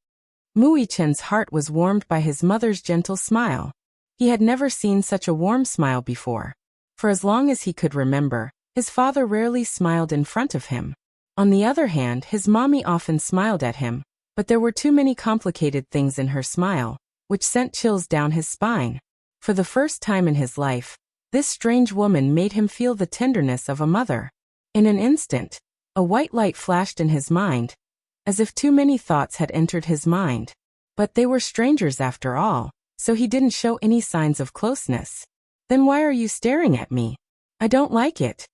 Muichen's heart was warmed by his mother's gentle smile. He had never seen such a warm smile before. For as long as he could remember, his father rarely smiled in front of him. On the other hand, his mommy often smiled at him, but there were too many complicated things in her smile, which sent chills down his spine. For the first time in his life, this strange woman made him feel the tenderness of a mother. In an instant, a white light flashed in his mind, as if too many thoughts had entered his mind. But they were strangers after all, so he didn't show any signs of closeness. "Then why are you staring at me? I don't like it,"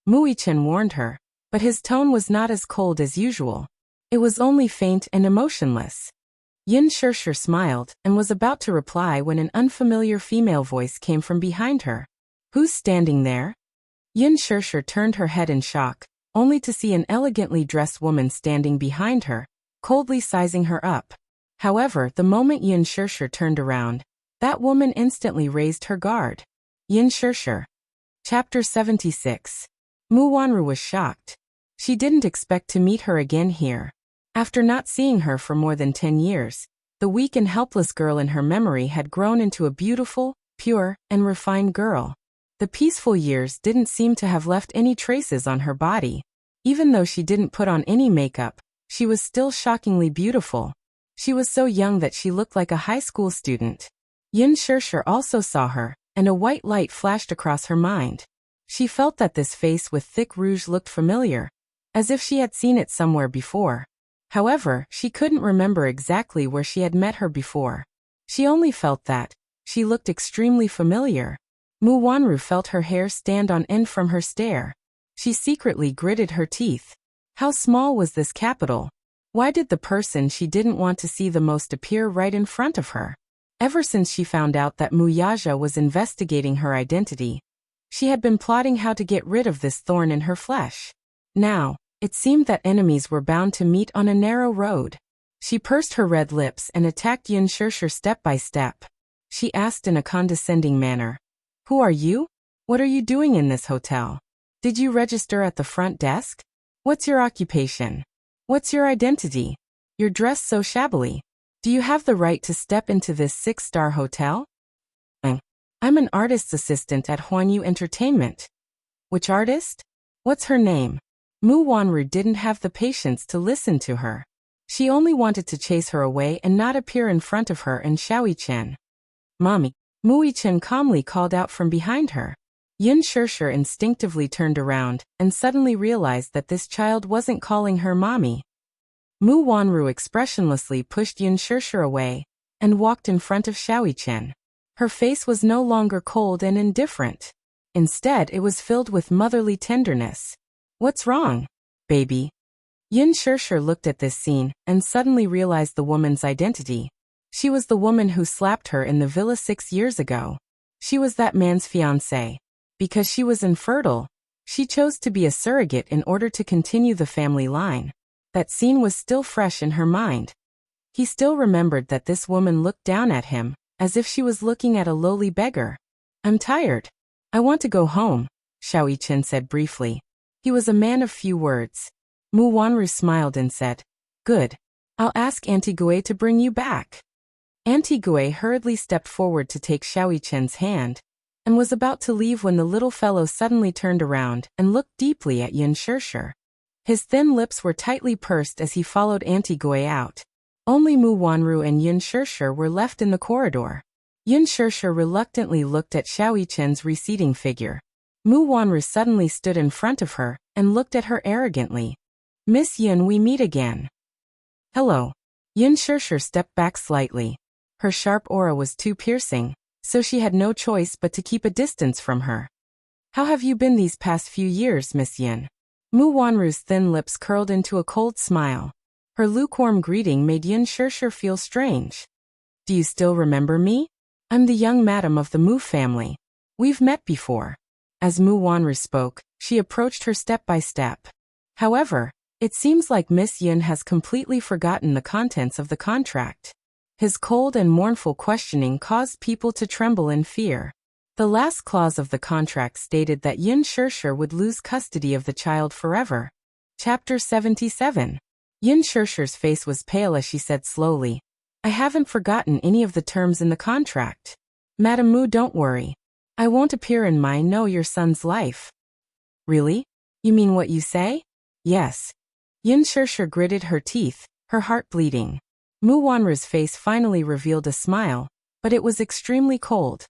Muichen warned her, but his tone was not as cold as usual. It was only faint and emotionless. Yin Shirshir smiled and was about to reply when an unfamiliar female voice came from behind her. "Who's standing there?" Yin Shirshir turned her head in shock, only to see an elegantly dressed woman standing behind her, coldly sizing her up. However, the moment Yin Shirshir turned around, that woman instantly raised her guard. Yin Shirshir. Chapter 76. Mu Wanru was shocked. She didn't expect to meet her again here. After not seeing her for more than 10 years, the weak and helpless girl in her memory had grown into a beautiful, pure, and refined girl. The peaceful years didn't seem to have left any traces on her body. Even though she didn't put on any makeup, she was still shockingly beautiful. She was so young that she looked like a high school student. Yin Shirshir also saw her, and a white light flashed across her mind. She felt that this face with thick rouge looked familiar, as if she had seen it somewhere before. However, she couldn't remember exactly where she had met her before. She only felt that she looked extremely familiar. Mu Wanru felt her hair stand on end from her stare. She secretly gritted her teeth. How small was this capital? Why did the person she didn't want to see the most appear right in front of her? Ever since she found out that Muyaja was investigating her identity, she had been plotting how to get rid of this thorn in her flesh. Now, it seemed that enemies were bound to meet on a narrow road. She pursed her red lips and attacked Yin Shirshir step by step. She asked in a condescending manner, "Who are you? What are you doing in this hotel? Did you register at the front desk? What's your occupation? What's your identity? You're dressed so shabbily. Do you have the right to step into this 6-star hotel?" "I'm an artist's assistant at Huanyu Entertainment." "Which artist? What's her name?" Mu Wanru didn't have the patience to listen to her. She only wanted to chase her away and not appear in front of her and Xiaoyi-chen. "Mommy," Muichen calmly called out from behind her. Yin Shirshir instinctively turned around and suddenly realized that this child wasn't calling her mommy. Mu Wanru expressionlessly pushed Yin Shirshir away and walked in front of Xiaoyi-chen. Her face was no longer cold and indifferent. Instead, it was filled with motherly tenderness. "What's wrong, baby?" Yin Shirshir looked at this scene and suddenly realized the woman's identity. She was the woman who slapped her in the villa 6 years ago. She was that man's fiancée. Because she was infertile, she chose to be a surrogate in order to continue the family line. That scene was still fresh in her mind. He still remembered that this woman looked down at him, as if she was looking at a lowly beggar. I'm tired. I want to go home, Xiao Yichen said briefly. He was a man of few words. Mu Wanru smiled and said, Good. I'll ask Auntie Gui to bring you back. Auntie Gui hurriedly stepped forward to take Xiao Yichen's hand, and was about to leave when the little fellow suddenly turned around and looked deeply at Yin Shishir. His thin lips were tightly pursed as he followed Auntie Gui out. Only Mu Wanru and Yin Shishir were left in the corridor. Yin Shishir reluctantly looked at Xiao Yichen's receding figure. Mu Wanru suddenly stood in front of her and looked at her arrogantly. Miss Yin, we meet again. Hello. Yin Shishir stepped back slightly. Her sharp aura was too piercing, so she had no choice but to keep a distance from her. How have you been these past few years, Miss Yin? Mu Wanru's thin lips curled into a cold smile. Her lukewarm greeting made Yin Shishir feel strange. Do you still remember me? I'm the young madam of the Mu family. We've met before. As Mu Wanru spoke, she approached her step by step. However, it seems like Miss Yin has completely forgotten the contents of the contract. His cold and mournful questioning caused people to tremble in fear. The last clause of the contract stated that Yin Shishir would lose custody of the child forever. Chapter 77. Yin Shishir's face was pale as she said slowly, I haven't forgotten any of the terms in the contract. Madam Mu, don't worry. I won't appear in your son's life. Really? You mean what you say? Yes. Yin Shishir gritted her teeth, her heart bleeding. Mu Wanru's face finally revealed a smile, but it was extremely cold.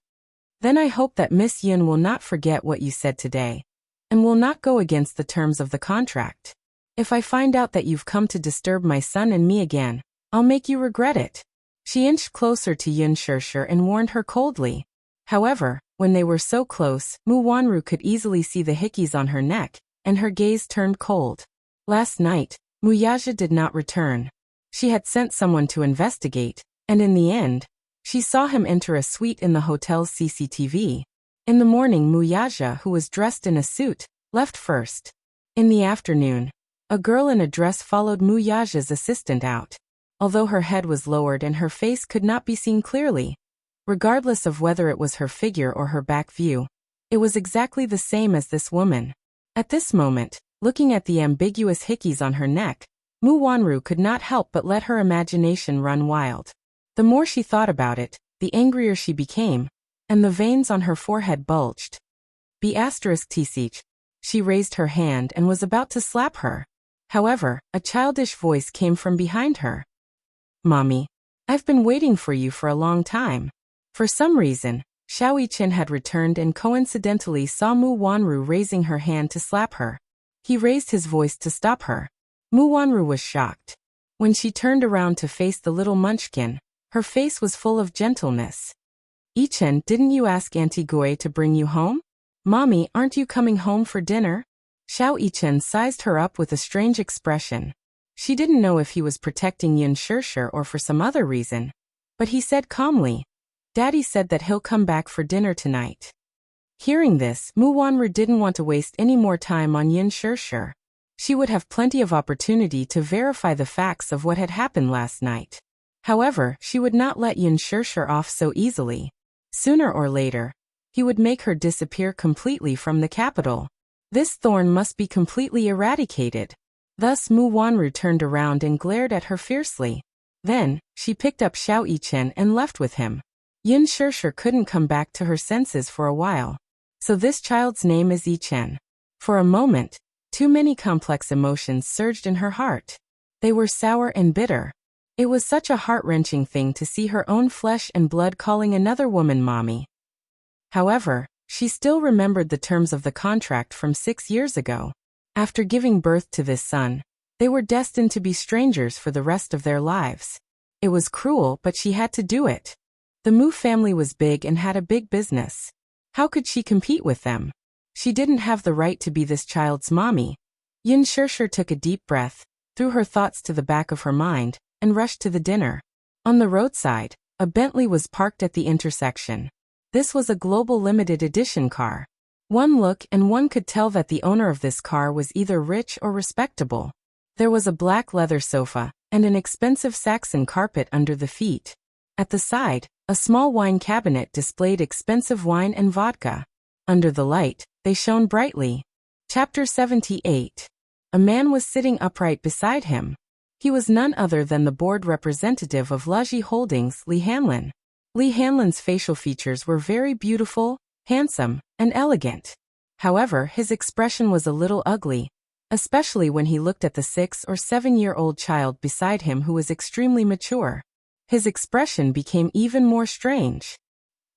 Then I hope that Miss Yin will not forget what you said today, and will not go against the terms of the contract. If I find out that you've come to disturb my son and me again, I'll make you regret it. She inched closer to Yin Shishir and warned her coldly. However, when they were so close, Mu Wanru could easily see the hickeys on her neck, and her gaze turned cold. Last night, Mu Yaja did not return. She had sent someone to investigate, and in the end, she saw him enter a suite in the hotel's CCTV. In the morning, Mu Yaja, who was dressed in a suit, left first. In the afternoon, a girl in a dress followed Mu Yaja's assistant out. Although her head was lowered and her face could not be seen clearly, regardless of whether it was her figure or her back view, it was exactly the same as this woman. At this moment, looking at the ambiguous hickeys on her neck, Mu Wanru could not help but let her imagination run wild. The more she thought about it, the angrier she became, and the veins on her forehead bulged. *TCH. She raised her hand and was about to slap her. However, a childish voice came from behind her. Mommy, I've been waiting for you for a long time. For some reason, Xiao Yichen had returned and coincidentally saw Mu Wanru raising her hand to slap her. He raised his voice to stop her. Mu Wanru was shocked. When she turned around to face the little munchkin, her face was full of gentleness. Yichen, didn't you ask Auntie Gui to bring you home? Mommy, aren't you coming home for dinner? Xiao Yichen sized her up with a strange expression. She didn't know if he was protecting Yin Shishir or for some other reason. But he said calmly, Daddy said that he'll come back for dinner tonight. Hearing this, Mu Wanru didn't want to waste any more time on Yin Shishir. She would have plenty of opportunity to verify the facts of what had happened last night. However, she would not let Yin Shishir off so easily. Sooner or later, he would make her disappear completely from the capital. This thorn must be completely eradicated. Thus Mu Wanru turned around and glared at her fiercely. Then, she picked up Xiao Yichen and left with him. Yin Shishir couldn't come back to her senses for a while. So this child's name is Yichen. For a moment, too many complex emotions surged in her heart. They were sour and bitter. It was such a heart-wrenching thing to see her own flesh and blood calling another woman mommy. However, she still remembered the terms of the contract from 6 years ago. After giving birth to this son, they were destined to be strangers for the rest of their lives. It was cruel, but she had to do it. The Mu family was big and had a big business. How could she compete with them? She didn't have the right to be this child's mommy. Yin Shishir took a deep breath, threw her thoughts to the back of her mind, and rushed to the dinner. On the roadside, a Bentley was parked at the intersection. This was a global limited edition car. One look and one could tell that the owner of this car was either rich or respectable. There was a black leather sofa and an expensive Saxon carpet under the feet. At the side, a small wine cabinet displayed expensive wine and vodka. Under the light, they shone brightly. Chapter 78. A man was sitting upright beside him. He was none other than the board representative of Luxy Holdings, Lee Hanlon. Lee Hanlon's facial features were very beautiful, handsome, and elegant. However, his expression was a little ugly, especially when he looked at the 6 or 7-year-old child beside him who was extremely mature. His expression became even more strange.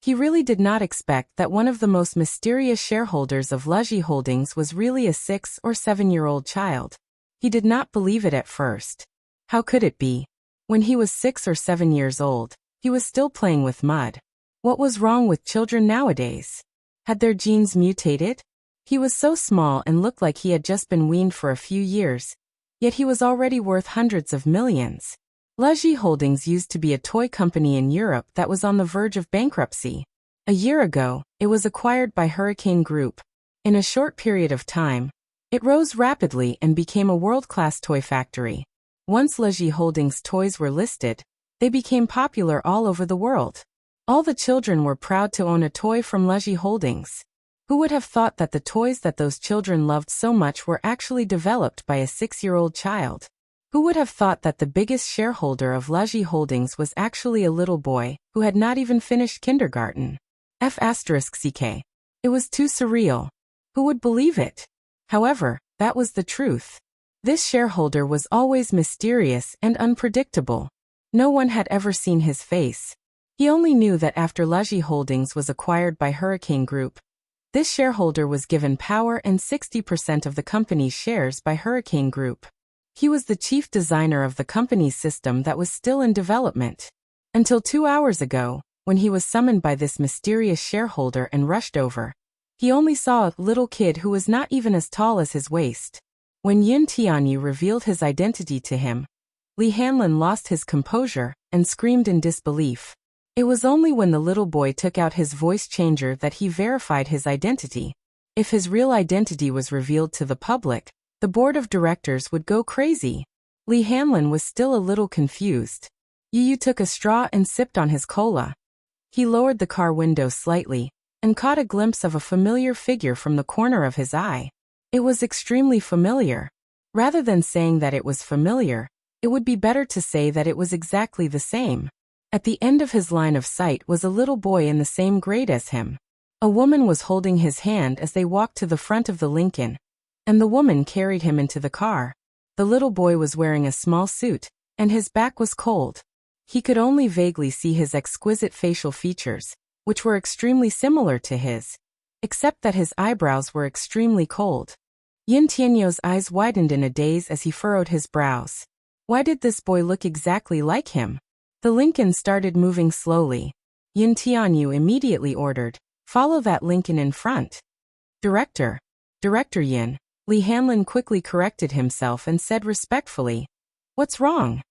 He really did not expect that one of the most mysterious shareholders of Luxy Holdings was really a 6 or 7-year-old child. He did not believe it at first. How could it be? When he was 6 or 7 years old, he was still playing with mud. What was wrong with children nowadays? Had their genes mutated? He was so small and looked like he had just been weaned for a few years, yet he was already worth hundreds of millions. Luxy Holdings used to be a toy company in Europe that was on the verge of bankruptcy. A year ago, it was acquired by Hurricane Group. In a short period of time, it rose rapidly and became a world-class toy factory. Once Luxy Holdings toys were listed, they became popular all over the world. All the children were proud to own a toy from Luxy Holdings. Who would have thought that the toys that those children loved so much were actually developed by a 6-year-old child? Who would have thought that the biggest shareholder of Luxy Holdings was actually a little boy who had not even finished kindergarten? F***ck. It was too surreal. Who would believe it? However, that was the truth. This shareholder was always mysterious and unpredictable. No one had ever seen his face. He only knew that after Luxy Holdings was acquired by Hurricane Group, this shareholder was given power and 60% of the company's shares by Hurricane Group. He was the chief designer of the company's system that was still in development. Until 2 hours ago, when he was summoned by this mysterious shareholder and rushed over, he only saw a little kid who was not even as tall as his waist. When Yin Tianyu revealed his identity to him, Lee Hanlon lost his composure and screamed in disbelief. It was only when the little boy took out his voice changer that he verified his identity. If his real identity was revealed to the public, the board of directors would go crazy. Lee Hanlon was still a little confused. Yu took a straw and sipped on his cola. He lowered the car window slightly and caught a glimpse of a familiar figure from the corner of his eye. It was extremely familiar. Rather than saying that it was familiar, it would be better to say that it was exactly the same. At the end of his line of sight was a little boy in the same grade as him. A woman was holding his hand as they walked to the front of the Lincoln, and the woman carried him into the car. The little boy was wearing a small suit, and his back was cold. He could only vaguely see his exquisite facial features, which were extremely similar to his, except that his eyebrows were extremely cold. Yin Tianyu's eyes widened in a daze as he furrowed his brows. Why did this boy look exactly like him? The Lincoln started moving slowly. Yin Tianyu immediately ordered, "Follow that Lincoln in front." Director Yin. Lee Hanlon quickly corrected himself and said respectfully, "What's wrong?"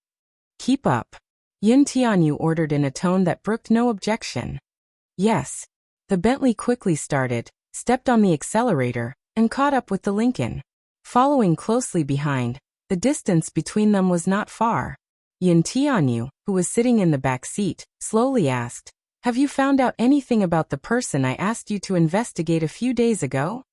"Keep up." Yin Tianyu ordered in a tone that brooked no objection. "Yes." The Bentley quickly started, stepped on the accelerator, and caught up with the Lincoln. Following closely behind, the distance between them was not far. Yin Tianyu, who was sitting in the back seat, slowly asked, "Have you found out anything about the person I asked you to investigate a few days ago?"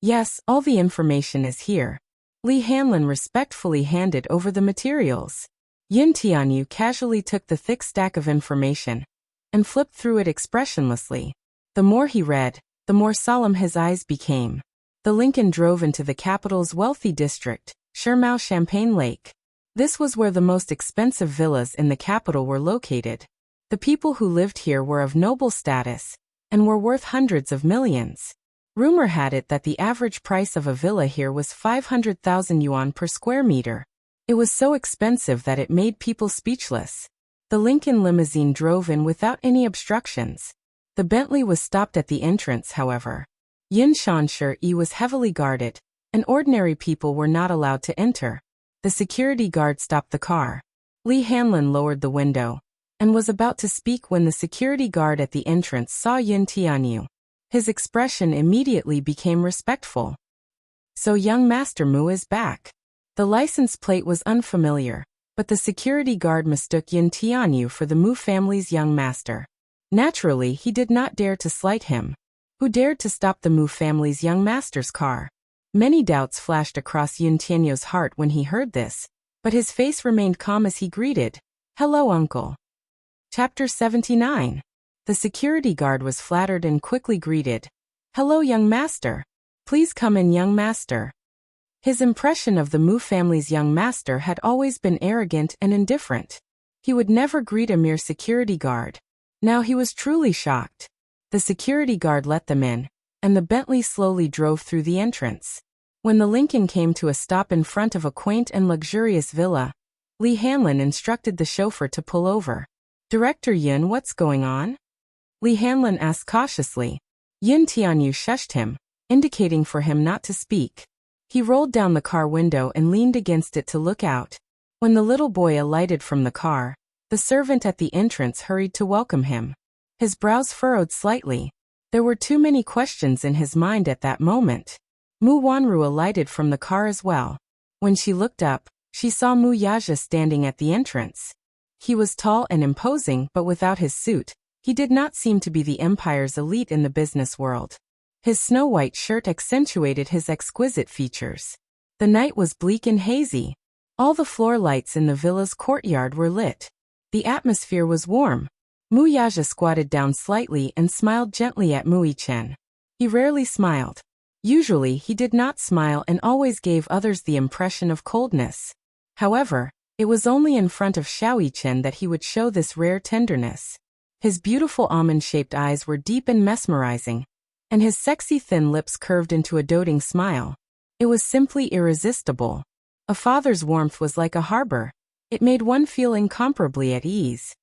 "Yes, all the information is here." Lee Hanlon respectfully handed over the materials. Yin Tianyu casually took the thick stack of information and flipped through it expressionlessly. The more he read, the more solemn his eyes became. The Lincoln drove into the capital's wealthy district, Champagne Lake. This was where the most expensive villas in the capital were located. The people who lived here were of noble status and were worth hundreds of millions. Rumor had it that the average price of a villa here was 500,000 yuan per square meter. It was so expensive that it made people speechless. The Lincoln limousine drove in without any obstructions. The Bentley was stopped at the entrance, however. Yin Shanshi was heavily guarded, and ordinary people were not allowed to enter. The security guard stopped the car. Lee Hanlon lowered the window and was about to speak when the security guard at the entrance saw Yin Tianyu. His expression immediately became respectful. "So young Master Mu is back." The license plate was unfamiliar, but the security guard mistook Yin Tianyu for the Mu family's young master. Naturally, he did not dare to slight him. Who dared to stop the Mu family's young master's car? Many doubts flashed across Yin Tianyu's heart when he heard this, but his face remained calm as he greeted, "Hello, uncle." Chapter 79. The security guard was flattered and quickly greeted, "Hello, young master. Please come in, young master." His impression of the Mu family's young master had always been arrogant and indifferent. He would never greet a mere security guard. Now he was truly shocked. The security guard let them in, and the Bentley slowly drove through the entrance. When the Lincoln came to a stop in front of a quaint and luxurious villa, Li Hanlin instructed the chauffeur to pull over. "Director Yin, what's going on?" Li Hanlin asked cautiously. Yin Tianyu shushed him, indicating for him not to speak. He rolled down the car window and leaned against it to look out. When the little boy alighted from the car, the servant at the entrance hurried to welcome him. His brows furrowed slightly. There were too many questions in his mind at that moment. Mu Wanru alighted from the car as well. When she looked up, she saw Mu Yaja standing at the entrance. He was tall and imposing, but without his suit, he did not seem to be the empire's elite in the business world. His snow-white shirt accentuated his exquisite features. The night was bleak and hazy. All the floor lights in the villa's courtyard were lit. The atmosphere was warm. Mu Yaja squatted down slightly and smiled gently at Mu Yichen. He rarely smiled. Usually he did not smile and always gave others the impression of coldness. However, it was only in front of Xiao Yichen that he would show this rare tenderness. His beautiful almond-shaped eyes were deep and mesmerizing, and his sexy thin lips curved into a doting smile. It was simply irresistible. A father's warmth was like a harbor. It made one feel incomparably at ease.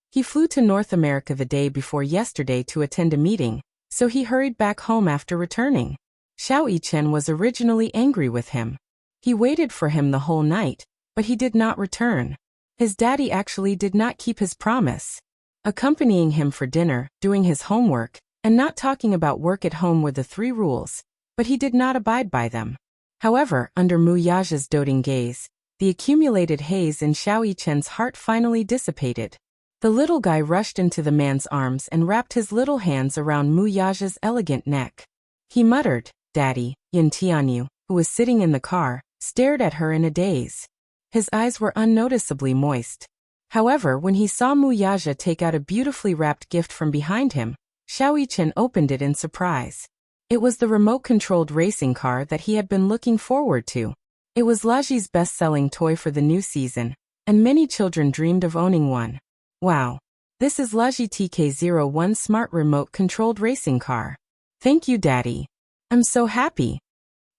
He flew to North America the day before yesterday to attend a meeting, so he hurried back home after returning. Xiao Yichen was originally angry with him. He waited for him the whole night, but he did not return. His daddy actually did not keep his promise. Accompanying him for dinner, doing his homework, and not talking about work at home were the 3 rules, but he did not abide by them. However, under Mu Yaja's doting gaze, the accumulated haze in Xiao Yichen's heart finally dissipated. The little guy rushed into the man's arms and wrapped his little hands around Mu Yaja's elegant neck. He muttered, "Daddy." Yin Tianyu, who was sitting in the car, stared at her in a daze. His eyes were unnoticeably moist. However, when he saw Mu Yaja take out a beautifully wrapped gift from behind him, Xiao Yichen opened it in surprise. It was the remote-controlled racing car that he had been looking forward to. It was Laji's best-selling toy for the new season, and many children dreamed of owning one. Wow! This is Laji TK01 Smart Remote-Controlled Racing Car. Thank you, Daddy. I'm so happy.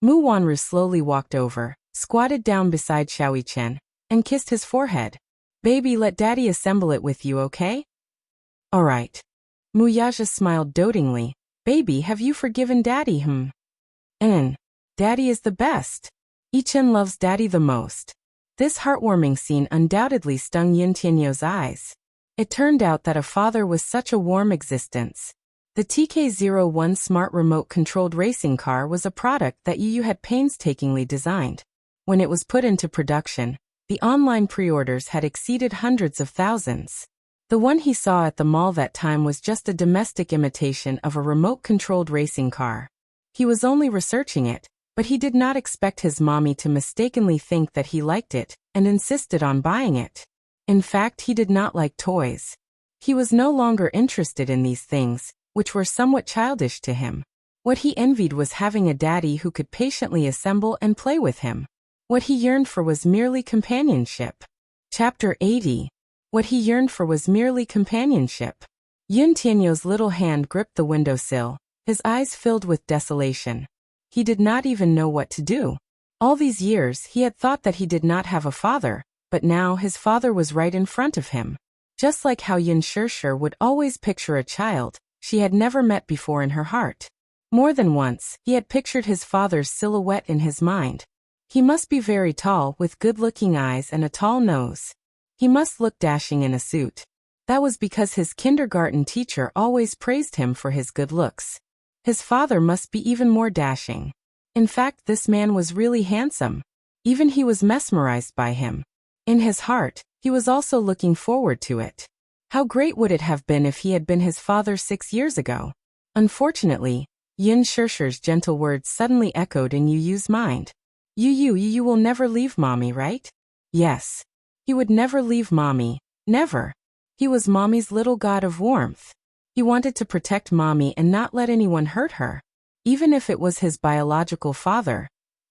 Mu Wanru slowly walked over, squatted down beside Xiao Yichen, and kissed his forehead. "Baby, let Daddy assemble it with you, okay?" "Alright." Mu Yaja smiled dotingly. "Baby, have you forgiven Daddy, Daddy is the best. Yichen loves Daddy the most." This heartwarming scene undoubtedly stung Yin Tianyu's eyes. It turned out that a father was such a warm existence. The TK01 Smart Remote-Controlled Racing Car was a product that Yu had painstakingly designed. When it was put into production, the online pre-orders had exceeded hundreds of thousands. The one he saw at the mall that time was just a domestic imitation of a remote-controlled racing car. He was only researching it, but he did not expect his mommy to mistakenly think that he liked it and insisted on buying it. In fact, he did not like toys. He was no longer interested in these things, which were somewhat childish to him. What he envied was having a daddy who could patiently assemble and play with him. What he yearned for was merely companionship. Chapter 80. What he yearned for was merely companionship. Yin Tianyu's little hand gripped the windowsill, his eyes filled with desolation. He did not even know what to do. All these years he had thought that he did not have a father, but now his father was right in front of him. Just like how Yin Shishir would always picture a child she had never met before in her heart. More than once, he had pictured his father's silhouette in his mind. He must be very tall with good-looking eyes and a tall nose. He must look dashing in a suit. That was because his kindergarten teacher always praised him for his good looks. His father must be even more dashing. In fact, this man was really handsome. Even he was mesmerized by him. In his heart, he was also looking forward to it. How great would it have been if he had been his father 6 years ago? Unfortunately, Yin Shishi's gentle words suddenly echoed in Yu Yu's mind. You will never leave mommy, right? Yes. He would never leave mommy, never. He was mommy's little god of warmth. He wanted to protect mommy and not let anyone hurt her. Even if it was his biological father,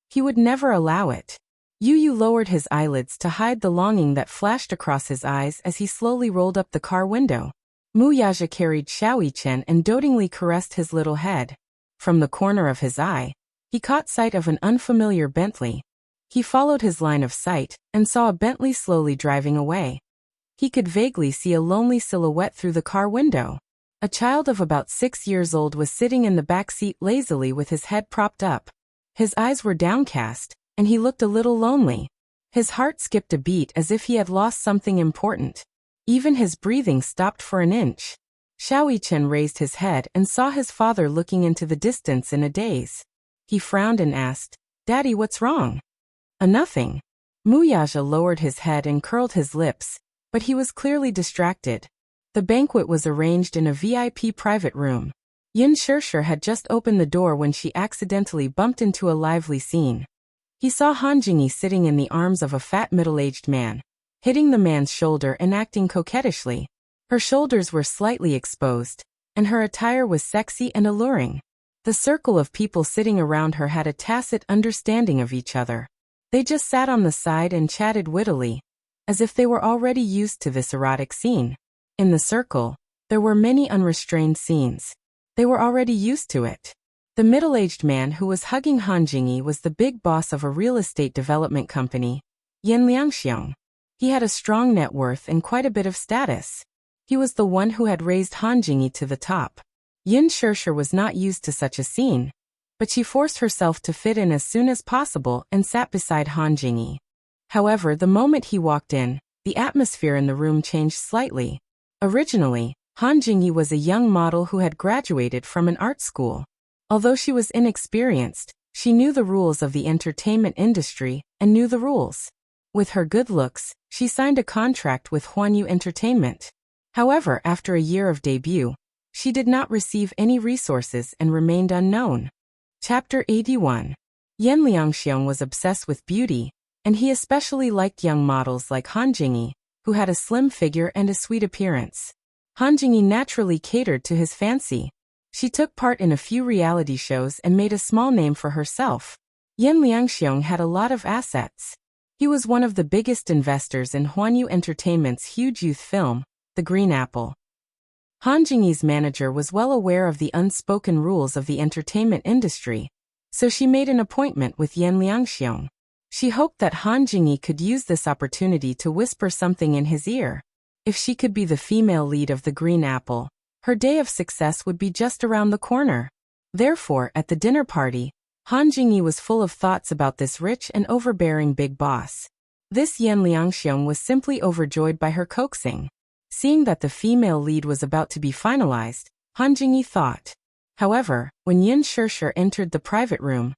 he would never allow it. Yu Yu lowered his eyelids to hide the longing that flashed across his eyes as he slowly rolled up the car window. Mu Yaja carried Xiao Chen and dotingly caressed his little head. From the corner of his eye, he caught sight of an unfamiliar Bentley. He followed his line of sight and saw a Bentley slowly driving away. He could vaguely see a lonely silhouette through the car window. A child of about 6 years old was sitting in the back seat lazily with his head propped up. His eyes were downcast, and he looked a little lonely. His heart skipped a beat as if he had lost something important. Even his breathing stopped for an inch. Xiao Chen raised his head and saw his father looking into the distance in a daze. He frowned and asked, "Daddy, what's wrong?" Nothing." Mu Yaja lowered his head and curled his lips, but he was clearly distracted. The banquet was arranged in a VIP private room. Yin Shishi had just opened the door when she accidentally bumped into a lively scene. He saw Han Jingyi sitting in the arms of a fat middle-aged man, hitting the man's shoulder and acting coquettishly. Her shoulders were slightly exposed, and her attire was sexy and alluring. The circle of people sitting around her had a tacit understanding of each other. They just sat on the side and chatted wittily, as if they were already used to this erotic scene. In the circle, there were many unrestrained scenes. They were already used to it. The middle-aged man who was hugging Han Jingyi was the big boss of a real estate development company, Yin Liangxiong. He had a strong net worth and quite a bit of status. He was the one who had raised Han Jingyi to the top. Yin Shishi was not used to such a scene, but she forced herself to fit in as soon as possible and sat beside Han Jingyi. However, the moment he walked in, the atmosphere in the room changed slightly. Originally, Han Jingyi was a young model who had graduated from an art school. Although she was inexperienced, she knew the rules of the entertainment industry and knew the rules. With her good looks, she signed a contract with Huanyu Entertainment. However, after a year of debut, she did not receive any resources and remained unknown. Chapter 81. Yen Liangxiong was obsessed with beauty, and he especially liked young models like Han Jingyi, who had a slim figure and a sweet appearance. Han Jingyi naturally catered to his fancy. She took part in a few reality shows and made a small name for herself. Yen Liangxiong had a lot of assets. He was one of the biggest investors in Huanyu Entertainment's huge youth film, The Green Apple. Han Jingyi's manager was well aware of the unspoken rules of the entertainment industry, so she made an appointment with Yen Liangxiong. She hoped that Han Jingyi could use this opportunity to whisper something in his ear. If she could be the female lead of The Green Apple, her day of success would be just around the corner. Therefore, at the dinner party, Han Jingyi was full of thoughts about this rich and overbearing big boss. This Yen Liangxiong was simply overjoyed by her coaxing. Seeing that the female lead was about to be finalized, Han Jingyi thought. However, when Yin Shishi entered the private room,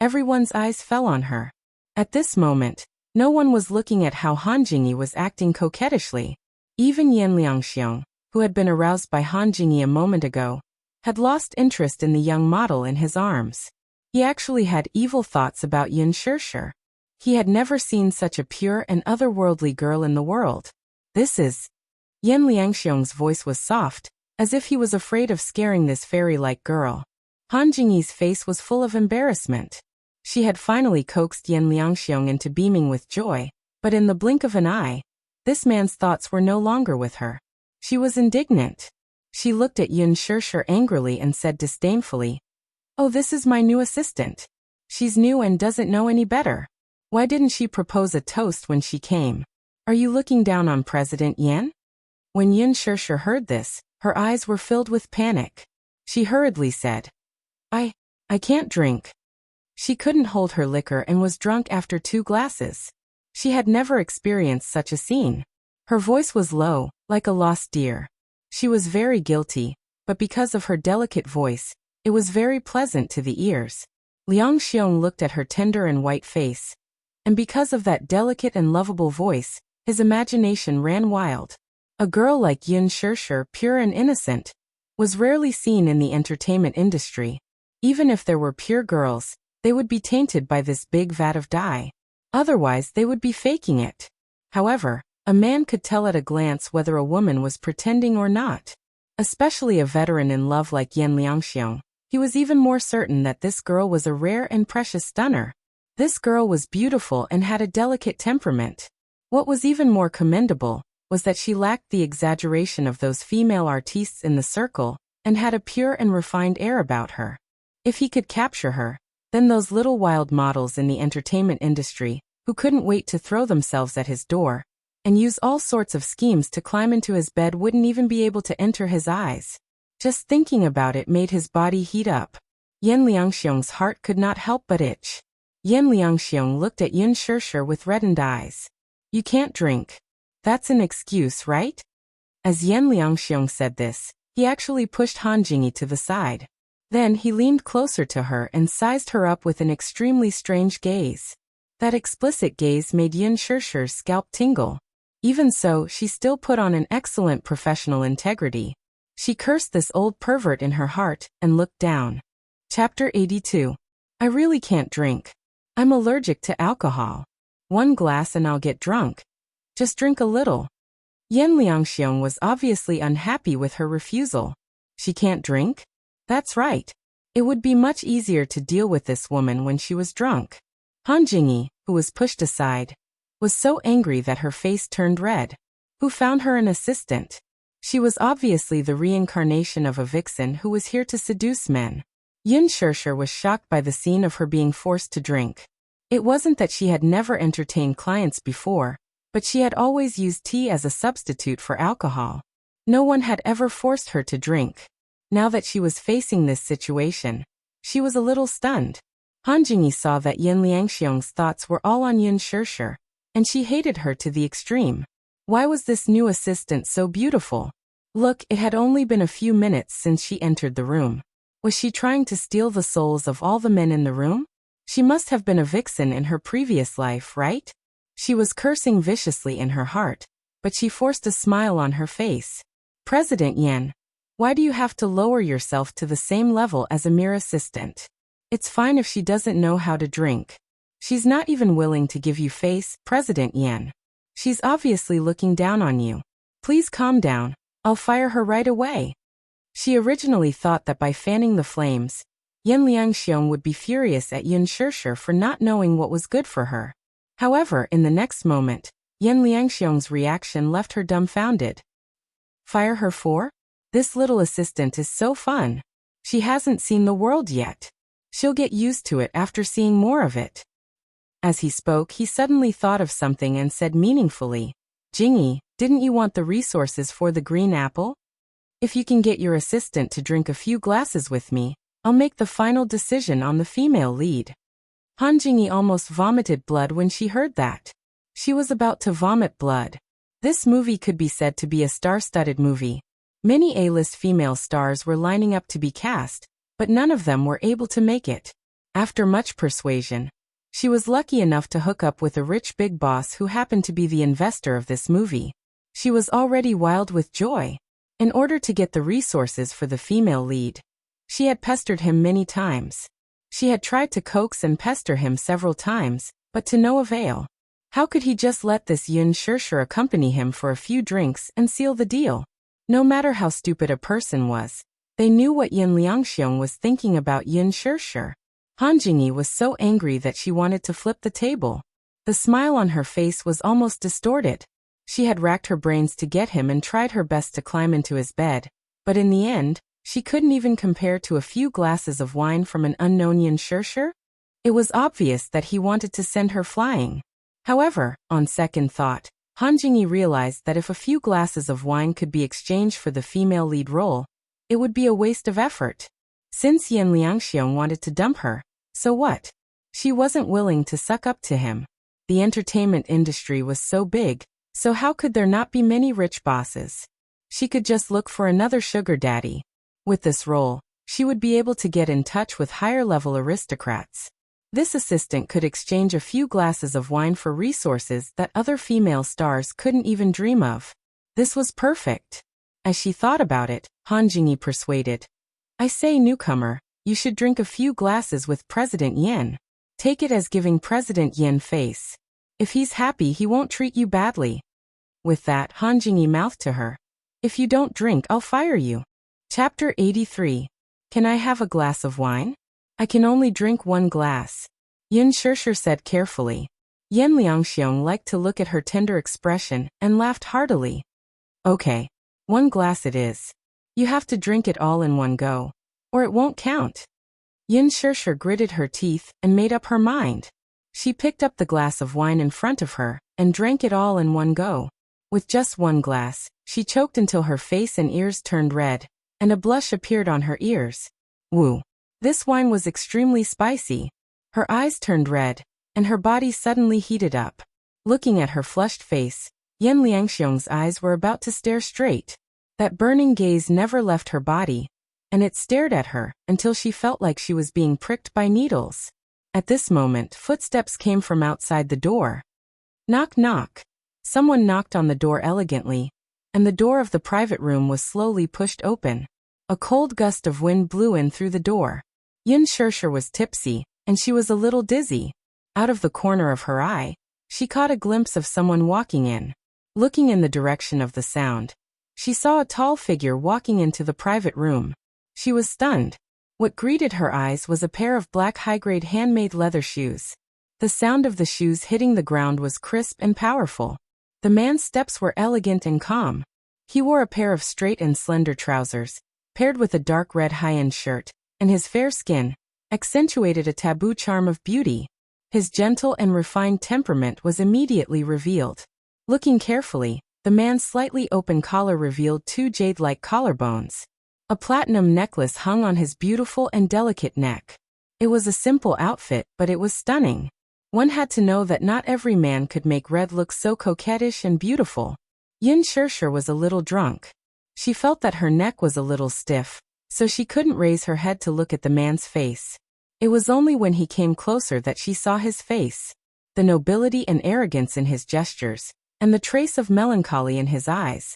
everyone's eyes fell on her. At this moment, no one was looking at how Han Jingyi was acting coquettishly. Even Yen Liangxiong, who had been aroused by Han Jingyi a moment ago, had lost interest in the young model in his arms. He actually had evil thoughts about Yin Shishi. He had never seen such a pure and otherworldly girl in the world. This is... Yen Liangxiong's voice was soft, as if he was afraid of scaring this fairy-like girl. Han Jingyi's face was full of embarrassment. She had finally coaxed Yen Liangxiong into beaming with joy, but in the blink of an eye, this man's thoughts were no longer with her. She was indignant. She looked at Yin Shishi angrily and said disdainfully, "Oh, this is my new assistant. She's new and doesn't know any better. Why didn't she propose a toast when she came? Are you looking down on President Yen?" When Yin Shishi heard this, her eyes were filled with panic. She hurriedly said, I can't drink." She couldn't hold her liquor and was drunk after 2 glasses. She had never experienced such a scene. Her voice was low, like a lost deer. She was very guilty, but because of her delicate voice, it was very pleasant to the ears. Liangxiong looked at her tender and white face. And because of that delicate and lovable voice, his imagination ran wild. A girl like Yin Shirshir, pure and innocent, was rarely seen in the entertainment industry. Even if there were pure girls, they would be tainted by this big vat of dye. Otherwise, they would be faking it. However, a man could tell at a glance whether a woman was pretending or not. Especially a veteran in love like Yan Liangxiong, he was even more certain that this girl was a rare and precious stunner. This girl was beautiful and had a delicate temperament. What was even more commendable was that she lacked the exaggeration of those female artistes in the circle and had a pure and refined air about her. If he could capture her, then those little wild models in the entertainment industry, who couldn't wait to throw themselves at his door and use all sorts of schemes to climb into his bed, wouldn't even be able to enter his eyes. Just thinking about it made his body heat up. Yan Liangxiong's heart could not help but itch. Yan Liangxiong looked at Yin Shirshir with reddened eyes. "You can't drink. That's an excuse, right?" As Yan Liangxiong said this, he actually pushed Han Jingyi to the side. Then he leaned closer to her and sized her up with an extremely strange gaze. That explicit gaze made Yin Shirshir's scalp tingle. Even so, she still put on an excellent professional integrity. She cursed this old pervert in her heart and looked down. Chapter 82. I really can't drink. I'm allergic to alcohol. 1 glass and I'll get drunk. Just drink a little. Yan Liangxiong was obviously unhappy with her refusal. She can't drink? That's right. It would be much easier to deal with this woman when she was drunk. Han Jingyi, who was pushed aside, was so angry that her face turned red. Who found her an assistant? She was obviously the reincarnation of a vixen who was here to seduce men. Yin Shirshir was shocked by the scene of her being forced to drink. It wasn't that she had never entertained clients before, but she had always used tea as a substitute for alcohol. No one had ever forced her to drink. Now that she was facing this situation, she was a little stunned. Han Jingyi saw that Yan Liangxiong's thoughts were all on Yin Shirshir, and she hated her to the extreme. Why was this new assistant so beautiful? Look, it had only been a few minutes since she entered the room. Was she trying to steal the souls of all the men in the room? She must have been a vixen in her previous life, right? She was cursing viciously in her heart, but she forced a smile on her face. President Yan, why do you have to lower yourself to the same level as a mere assistant? It's fine if she doesn't know how to drink. She's not even willing to give you face, President Yan. She's obviously looking down on you. Please calm down. I'll fire her right away. She originally thought that by fanning the flames, Yan Liangxiong would be furious at Yin Shirshir for not knowing what was good for her. However, in the next moment, Yan Liangxiong's reaction left her dumbfounded. Fire her for? This little assistant is so fun. She hasn't seen the world yet. She'll get used to it after seeing more of it. As he spoke, he suddenly thought of something and said meaningfully, Jingyi, didn't you want the resources for the green apple? If you can get your assistant to drink a few glasses with me, I'll make the final decision on the female lead. Han Jingyi almost vomited blood when she heard that. She was about to vomit blood. This movie could be said to be a star-studded movie. Many A-list female stars were lining up to be cast, but none of them were able to make it. After much persuasion, she was lucky enough to hook up with a rich big boss who happened to be the investor of this movie. She was already wild with joy. In order to get the resources for the female lead, she had pestered him many times. She had tried to coax and pester him several times, but to no avail. How could he just let this Yin Shirshir accompany him for a few drinks and seal the deal? No matter how stupid a person was, they knew what Yan Liangxiong was thinking about Yin Shirshir. Han Jingyi was so angry that she wanted to flip the table. The smile on her face was almost distorted. She had racked her brains to get him and tried her best to climb into his bed, but in the end, she couldn't even compare to a few glasses of wine from an unknown Yin Shirshir. It was obvious that he wanted to send her flying. However, on second thought, Han Jingyi realized that if a few glasses of wine could be exchanged for the female lead role, it would be a waste of effort. Since Yan Liangxiong wanted to dump her, so what? She wasn't willing to suck up to him. The entertainment industry was so big, so how could there not be many rich bosses? She could just look for another sugar daddy. With this role, she would be able to get in touch with higher-level aristocrats. This assistant could exchange a few glasses of wine for resources that other female stars couldn't even dream of. This was perfect. As she thought about it, Han Jingyi persuaded. I say, newcomer, you should drink a few glasses with President Yin. Take it as giving President Yin face. If he's happy, he won't treat you badly. With that, Han Jingyi mouthed to her. If you don't drink, I'll fire you. Chapter 83. Can I have a glass of wine? I can only drink one glass. Yin Shishir said carefully. Yan Liangxiong liked to look at her tender expression and laughed heartily. Okay. One glass it is. You have to drink it all in one go, or it won't count. Yin Shishir gritted her teeth and made up her mind. She picked up the glass of wine in front of her and drank it all in one go. With just one glass, she choked until her face and ears turned red, and a blush appeared on her ears. Woo! This wine was extremely spicy. Her eyes turned red, and her body suddenly heated up. Looking at her flushed face, Yan Liangxiong's eyes were about to stare straight. That burning gaze never left her body, and it stared at her until she felt like she was being pricked by needles. At this moment, footsteps came from outside the door. Knock, knock. Someone knocked on the door elegantly, and the door of the private room was slowly pushed open. A cold gust of wind blew in through the door. Yin Shishir was tipsy, and she was a little dizzy. Out of the corner of her eye, she caught a glimpse of someone walking in. Looking in the direction of the sound, she saw a tall figure walking into the private room. She was stunned. What greeted her eyes was a pair of black high-grade handmade leather shoes. The sound of the shoes hitting the ground was crisp and powerful. The man's steps were elegant and calm. He wore a pair of straight and slender trousers, paired with a dark red high-end shirt, and his fair skin accentuated a taboo charm of beauty. His gentle and refined temperament was immediately revealed. Looking carefully, the man's slightly open collar revealed two jade-like collarbones. A platinum necklace hung on his beautiful and delicate neck. It was a simple outfit, but it was stunning. One had to know that not every man could make red look so coquettish and beautiful. Yin Shishir was a little drunk. She felt that her neck was a little stiff, so she couldn't raise her head to look at the man's face. It was only when he came closer that she saw his face. The nobility and arrogance in his gestures, and the trace of melancholy in his eyes.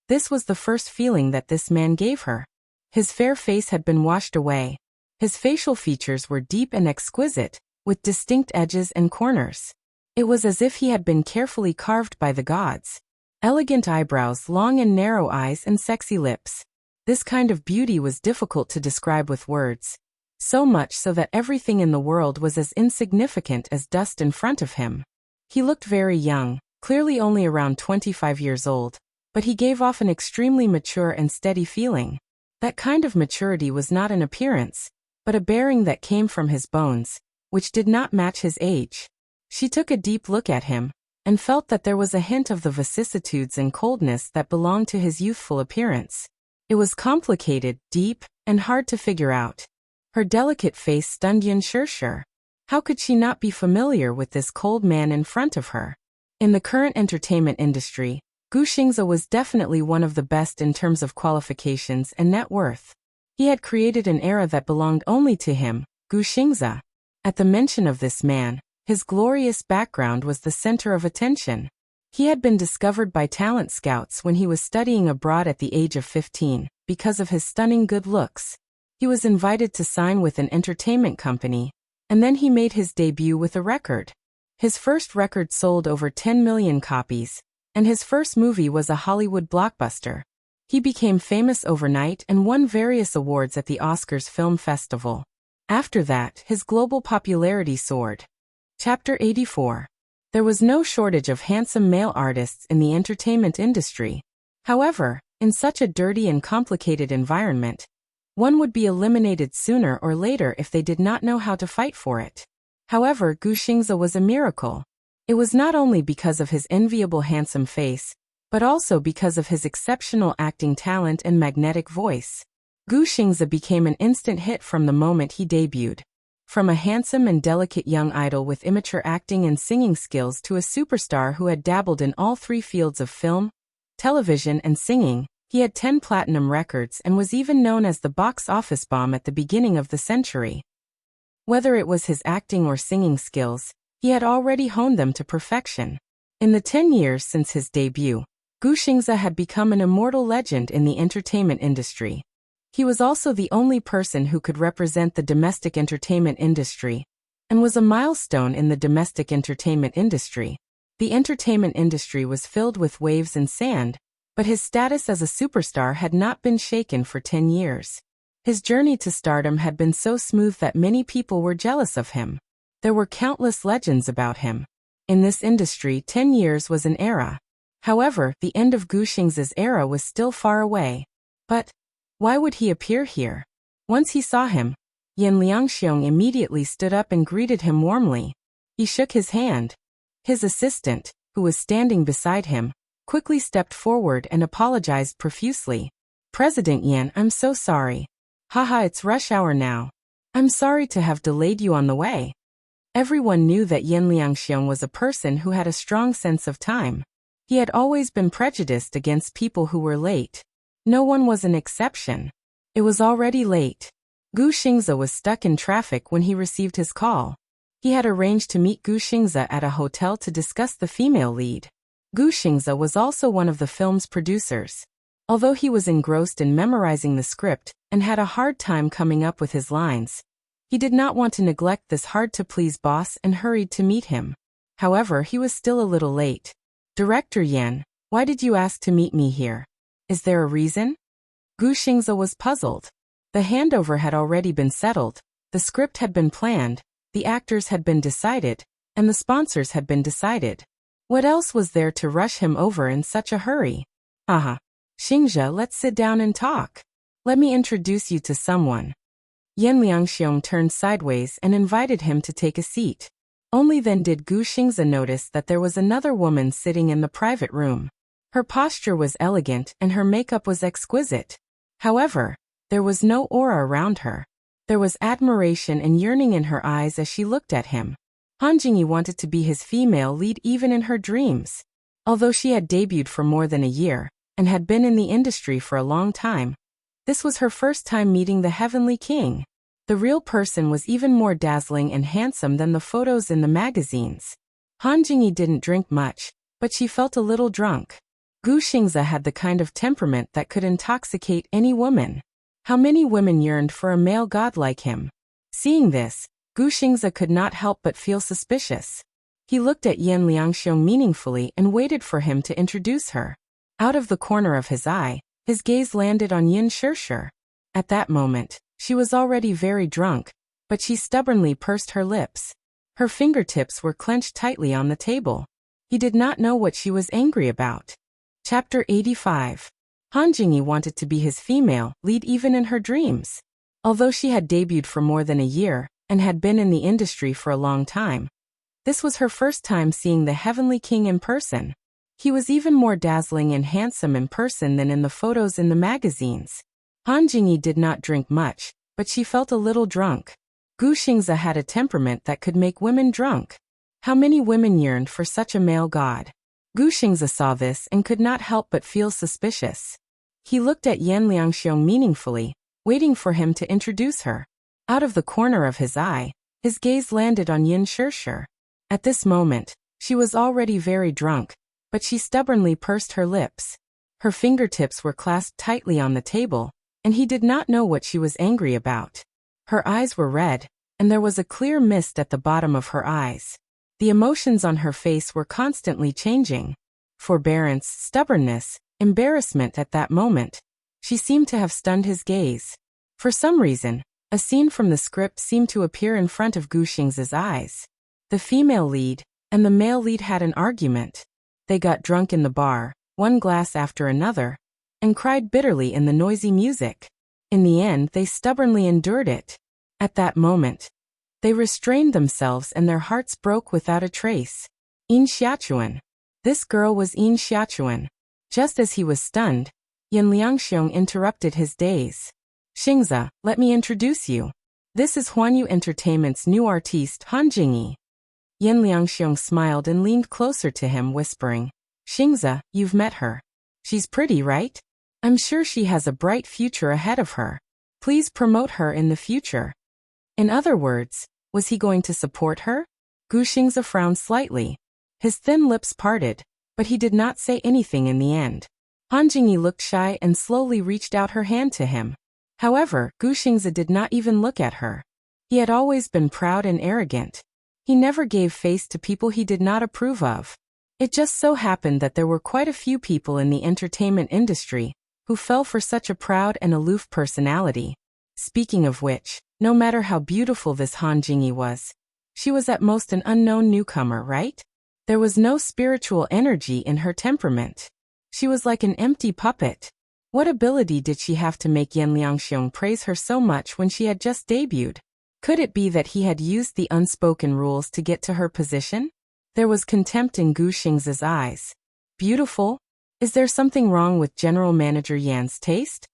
This was the first feeling that this man gave her. His fair face had been washed away. His facial features were deep and exquisite, with distinct edges and corners. It was as if he had been carefully carved by the gods. Elegant eyebrows, long and narrow eyes, and sexy lips. This kind of beauty was difficult to describe with words. So much so that everything in the world was as insignificant as dust in front of him. He looked very young, clearly only around 25 years old, but he gave off an extremely mature and steady feeling. That kind of maturity was not an appearance, but a bearing that came from his bones, which did not match his age. She took a deep look at him, and felt that there was a hint of the vicissitudes and coldness that belonged to his youthful appearance. It was complicated, deep, and hard to figure out. Her delicate face stunned Yin Shishir. How could she not be familiar with this cold man in front of her? In the current entertainment industry, Gu Xingze was definitely one of the best in terms of qualifications and net worth. He had created an era that belonged only to him, Gu Xingze. At the mention of this man, his glorious background was the center of attention. He had been discovered by talent scouts when he was studying abroad at the age of 15, because of his stunning good looks. He was invited to sign with an entertainment company, and then he made his debut with a record. His first record sold over 10 million copies, and his first movie was a Hollywood blockbuster. He became famous overnight and won various awards at the Oscars Film Festival. After that, his global popularity soared. Chapter 84. There was no shortage of handsome male artists in the entertainment industry. However, in such a dirty and complicated environment, one would be eliminated sooner or later if they did not know how to fight for it. However, Gu Xingze was a miracle. It was not only because of his enviable handsome face, but also because of his exceptional acting talent and magnetic voice. Gu Xingze became an instant hit from the moment he debuted. From a handsome and delicate young idol with immature acting and singing skills to a superstar who had dabbled in all three fields of film, television, and singing, he had 10 platinum records and was even known as the box office bomb at the beginning of the century. Whether it was his acting or singing skills, he had already honed them to perfection. In the 10 years since his debut, Gu Xingze had become an immortal legend in the entertainment industry. He was also the only person who could represent the domestic entertainment industry, and was a milestone in the domestic entertainment industry. The entertainment industry was filled with waves and sand, but his status as a superstar had not been shaken for 10 years. His journey to stardom had been so smooth that many people were jealous of him. There were countless legends about him. In this industry, 10 years was an era. However, the end of Gu Xingze's era was still far away. But why would he appear here? Once he saw him, Yan Liangxiong immediately stood up and greeted him warmly. He shook his hand. His assistant, who was standing beside him, quickly stepped forward and apologized profusely. President Yan, I'm so sorry. Haha, it's rush hour now. I'm sorry to have delayed you on the way. Everyone knew that Yan Liangxiong was a person who had a strong sense of time. He had always been prejudiced against people who were late. No one was an exception. It was already late. Gu Xingze was stuck in traffic when he received his call. He had arranged to meet Gu Xingze at a hotel to discuss the female lead. Gu Xingze was also one of the film's producers. Although he was engrossed in memorizing the script and had a hard time coming up with his lines, he did not want to neglect this hard-to-please boss and hurried to meet him. However, he was still a little late. Director Yan, why did you ask to meet me here? Is there a reason? Gu Xingze was puzzled. The handover had already been settled, the script had been planned, the actors had been decided, and the sponsors had been decided. What else was there to rush him over in such a hurry? Haha. Xingze, let's sit down and talk. Let me introduce you to someone. Yan Liangxiong turned sideways and invited him to take a seat. Only then did Gu Xingze notice that there was another woman sitting in the private room. Her posture was elegant and her makeup was exquisite. However, there was no aura around her. There was admiration and yearning in her eyes as she looked at him. Han Jingyi wanted to be his female lead even in her dreams. Although she had debuted for more than a year, and had been in the industry for a long time, this was her first time meeting the Heavenly King. The real person was even more dazzling and handsome than the photos in the magazines. Han Jingyi didn't drink much, but she felt a little drunk. Gu Xingze had the kind of temperament that could intoxicate any woman. How many women yearned for a male god like him? Seeing this, Gu Xingze could not help but feel suspicious. He looked at Yan Liangxiong meaningfully and waited for him to introduce her. Out of the corner of his eye, his gaze landed on Yin Shishir. At that moment, she was already very drunk, but she stubbornly pursed her lips. Her fingertips were clenched tightly on the table. He did not know what she was angry about. Chapter 85. Han Jingyi wanted to be his female lead even in her dreams. Although she had debuted for more than a year and had been in the industry for a long time, this was her first time seeing the Heavenly King in person. He was even more dazzling and handsome in person than in the photos in the magazines. Han Jingyi did not drink much, but she felt a little drunk. Gu Xingze had a temperament that could make women drunk. How many women yearned for such a male god? Gu Xingze saw this and could not help but feel suspicious. He looked at Yan Liangxiong meaningfully, waiting for him to introduce her. Out of the corner of his eye, his gaze landed on Yin Shishir. At this moment, she was already very drunk, but she stubbornly pursed her lips. Her fingertips were clasped tightly on the table, and he did not know what she was angry about. Her eyes were red, and there was a clear mist at the bottom of her eyes. The emotions on her face were constantly changing. Forbearance, stubbornness, embarrassment at that moment. She seemed to have stunned his gaze. For some reason, a scene from the script seemed to appear in front of Gu Xingze's eyes. The female lead and the male lead had an argument. They got drunk in the bar, one glass after another, and cried bitterly in the noisy music. In the end, they stubbornly endured it. At that moment, they restrained themselves and their hearts broke without a trace. Yin Xiachuan. This girl was Yin Xiachuan. Just as he was stunned, Yan Liangxiong interrupted his daze. Xingze, let me introduce you. This is Huanyu Entertainment's new artiste, Han Jingyi. Yan Liangxiong smiled and leaned closer to him, whispering, Xingze, you've met her. She's pretty, right? I'm sure she has a bright future ahead of her. Please promote her in the future. In other words, Was he going to support her? Gu Xingze frowned slightly. His thin lips parted, but he did not say anything in the end. Han Jingyi looked shy and slowly reached out her hand to him. However, Gu Xingze did not even look at her. He had always been proud and arrogant. He never gave face to people he did not approve of. It just so happened that there were quite a few people in the entertainment industry who fell for such a proud and aloof personality. Speaking of which, no matter how beautiful this Han Jingyi was, she was at most an unknown newcomer, right? There was no spiritual energy in her temperament. She was like an empty puppet. What ability did she have to make Yan Liangxiong praise her so much when she had just debuted? Could it be that he had used the unspoken rules to get to her position? There was contempt in Gu Xingze's eyes. Beautiful? Is there something wrong with General Manager Yan's taste?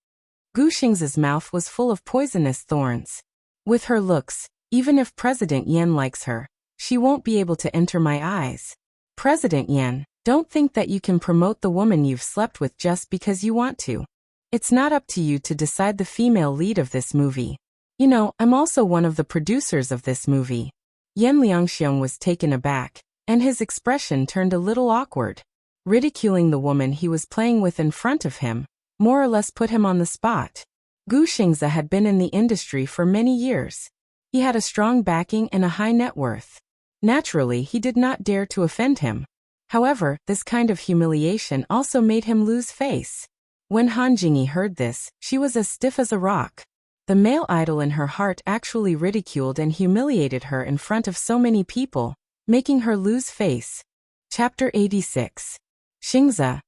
Gu Xingze's mouth was full of poisonous thorns. With her looks, even if President Yan likes her, she won't be able to enter my eyes. President Yan, don't think that you can promote the woman you've slept with just because you want to. It's not up to you to decide the female lead of this movie. You know, I'm also one of the producers of this movie. Yan Liangxiong was taken aback, and his expression turned a little awkward. Ridiculing the woman he was playing with in front of him more or less put him on the spot. Gu Xingze had been in the industry for many years. He had a strong backing and a high net worth. Naturally, he did not dare to offend him. However, this kind of humiliation also made him lose face. When Han Jingyi heard this, she was as stiff as a rock. The male idol in her heart actually ridiculed and humiliated her in front of so many people, making her lose face. Chapter 86. Xingze.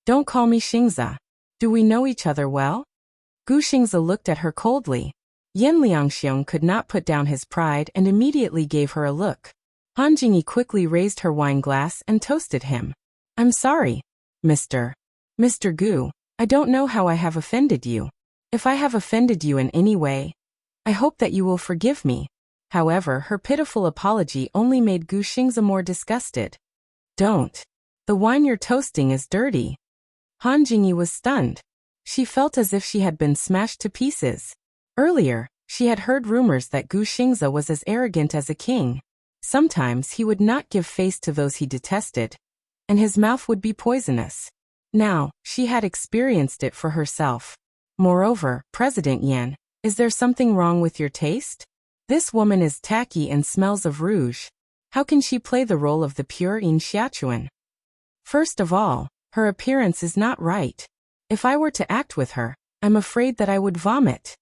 Don't call me Xingze. Do we know each other well? Gu Xingze looked at her coldly. Yan Liangxiong could not put down his pride and immediately gave her a look. Han Jingyi quickly raised her wine glass and toasted him. I'm sorry, Mr. Gu. I don't know how I have offended you. If I have offended you in any way, I hope that you will forgive me. However, her pitiful apology only made Gu Xingze more disgusted. Don't. The wine you're toasting is dirty. Han Jingyi was stunned. She felt as if she had been smashed to pieces. Earlier, she had heard rumors that Gu Xingze was as arrogant as a king. Sometimes he would not give face to those he detested, and his mouth would be poisonous. Now, she had experienced it for herself. Moreover, President Yan, is there something wrong with your taste? This woman is tacky and smells of rouge. How can she play the role of the pure Yin Xiachuan? First of all, her appearance is not right. If I were to act with her, I'm afraid that I would vomit.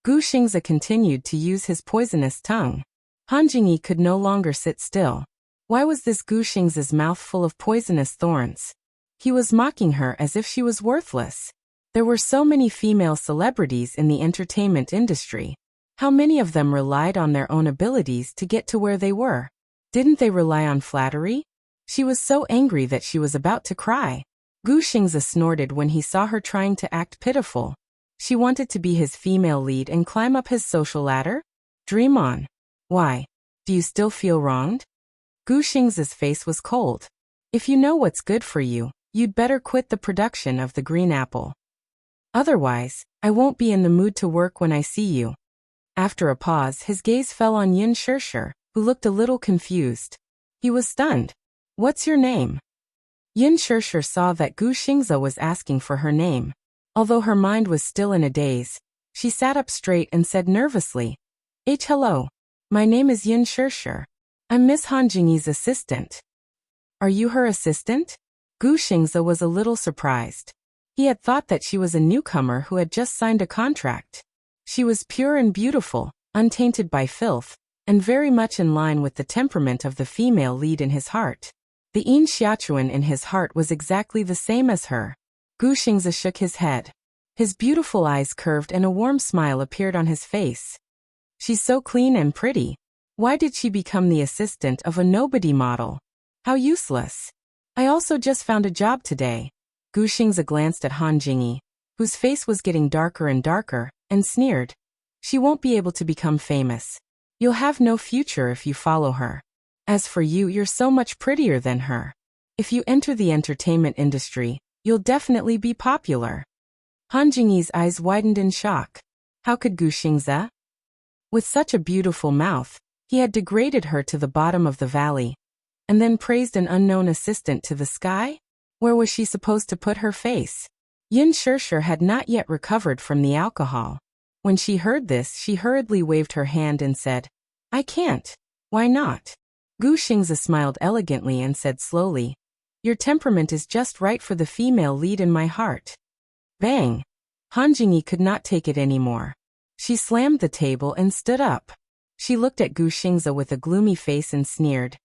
Gu Xingze continued to use his poisonous tongue. Han Jingyi could no longer sit still. Why was this Gu Xingze's mouth full of poisonous thorns? He was mocking her as if she was worthless. There were so many female celebrities in the entertainment industry. How many of them relied on their own abilities to get to where they were? Didn't they rely on flattery? She was so angry that she was about to cry. Gu Xingze snorted when he saw her trying to act pitiful. She wanted to be his female lead and climb up his social ladder? Dream on. Why? Do you still feel wronged? Gu Xingze's face was cold. If you know what's good for you, you'd better quit the production of the green apple. Otherwise, I won't be in the mood to work when I see you. After a pause, his gaze fell on Yin Shishir, who looked a little confused. He was stunned. What's your name? Yin Shishir saw that Gu Xingze was asking for her name. Although her mind was still in a daze, she sat up straight and said nervously, Hello. My name is Yin Shishir. I'm Miss Han Jingyi's assistant. Are you her assistant? Gu Xingze was a little surprised. He had thought that she was a newcomer who had just signed a contract. She was pure and beautiful, untainted by filth, and very much in line with the temperament of the female lead in his heart. The Yin Xiachuan in his heart was exactly the same as her. Gu Xingze shook his head. His beautiful eyes curved and a warm smile appeared on his face. She's so clean and pretty. Why did she become the assistant of a nobody model? How useless. I also just found a job today. Gu Xingze glanced at Han Jingyi, whose face was getting darker and darker, and sneered. She won't be able to become famous. You'll have no future if you follow her. As for you, you're so much prettier than her. If you enter the entertainment industry, you'll definitely be popular. Han Jingyi's eyes widened in shock. How could Gu Xingze? With such a beautiful mouth, He had degraded her to the bottom of the valley, and then praised an unknown assistant to the sky? Where was she supposed to put her face? Yin Shirshir had not yet recovered from the alcohol. When she heard this, she hurriedly waved her hand and said, "I can't." "Why not?" Gu Xingzi smiled elegantly and said slowly, "Your temperament is just right for the female lead in my heart." Bang! Han Jingyi could not take it anymore. She slammed the table and stood up. She looked at Gu Xingzi with a gloomy face and sneered.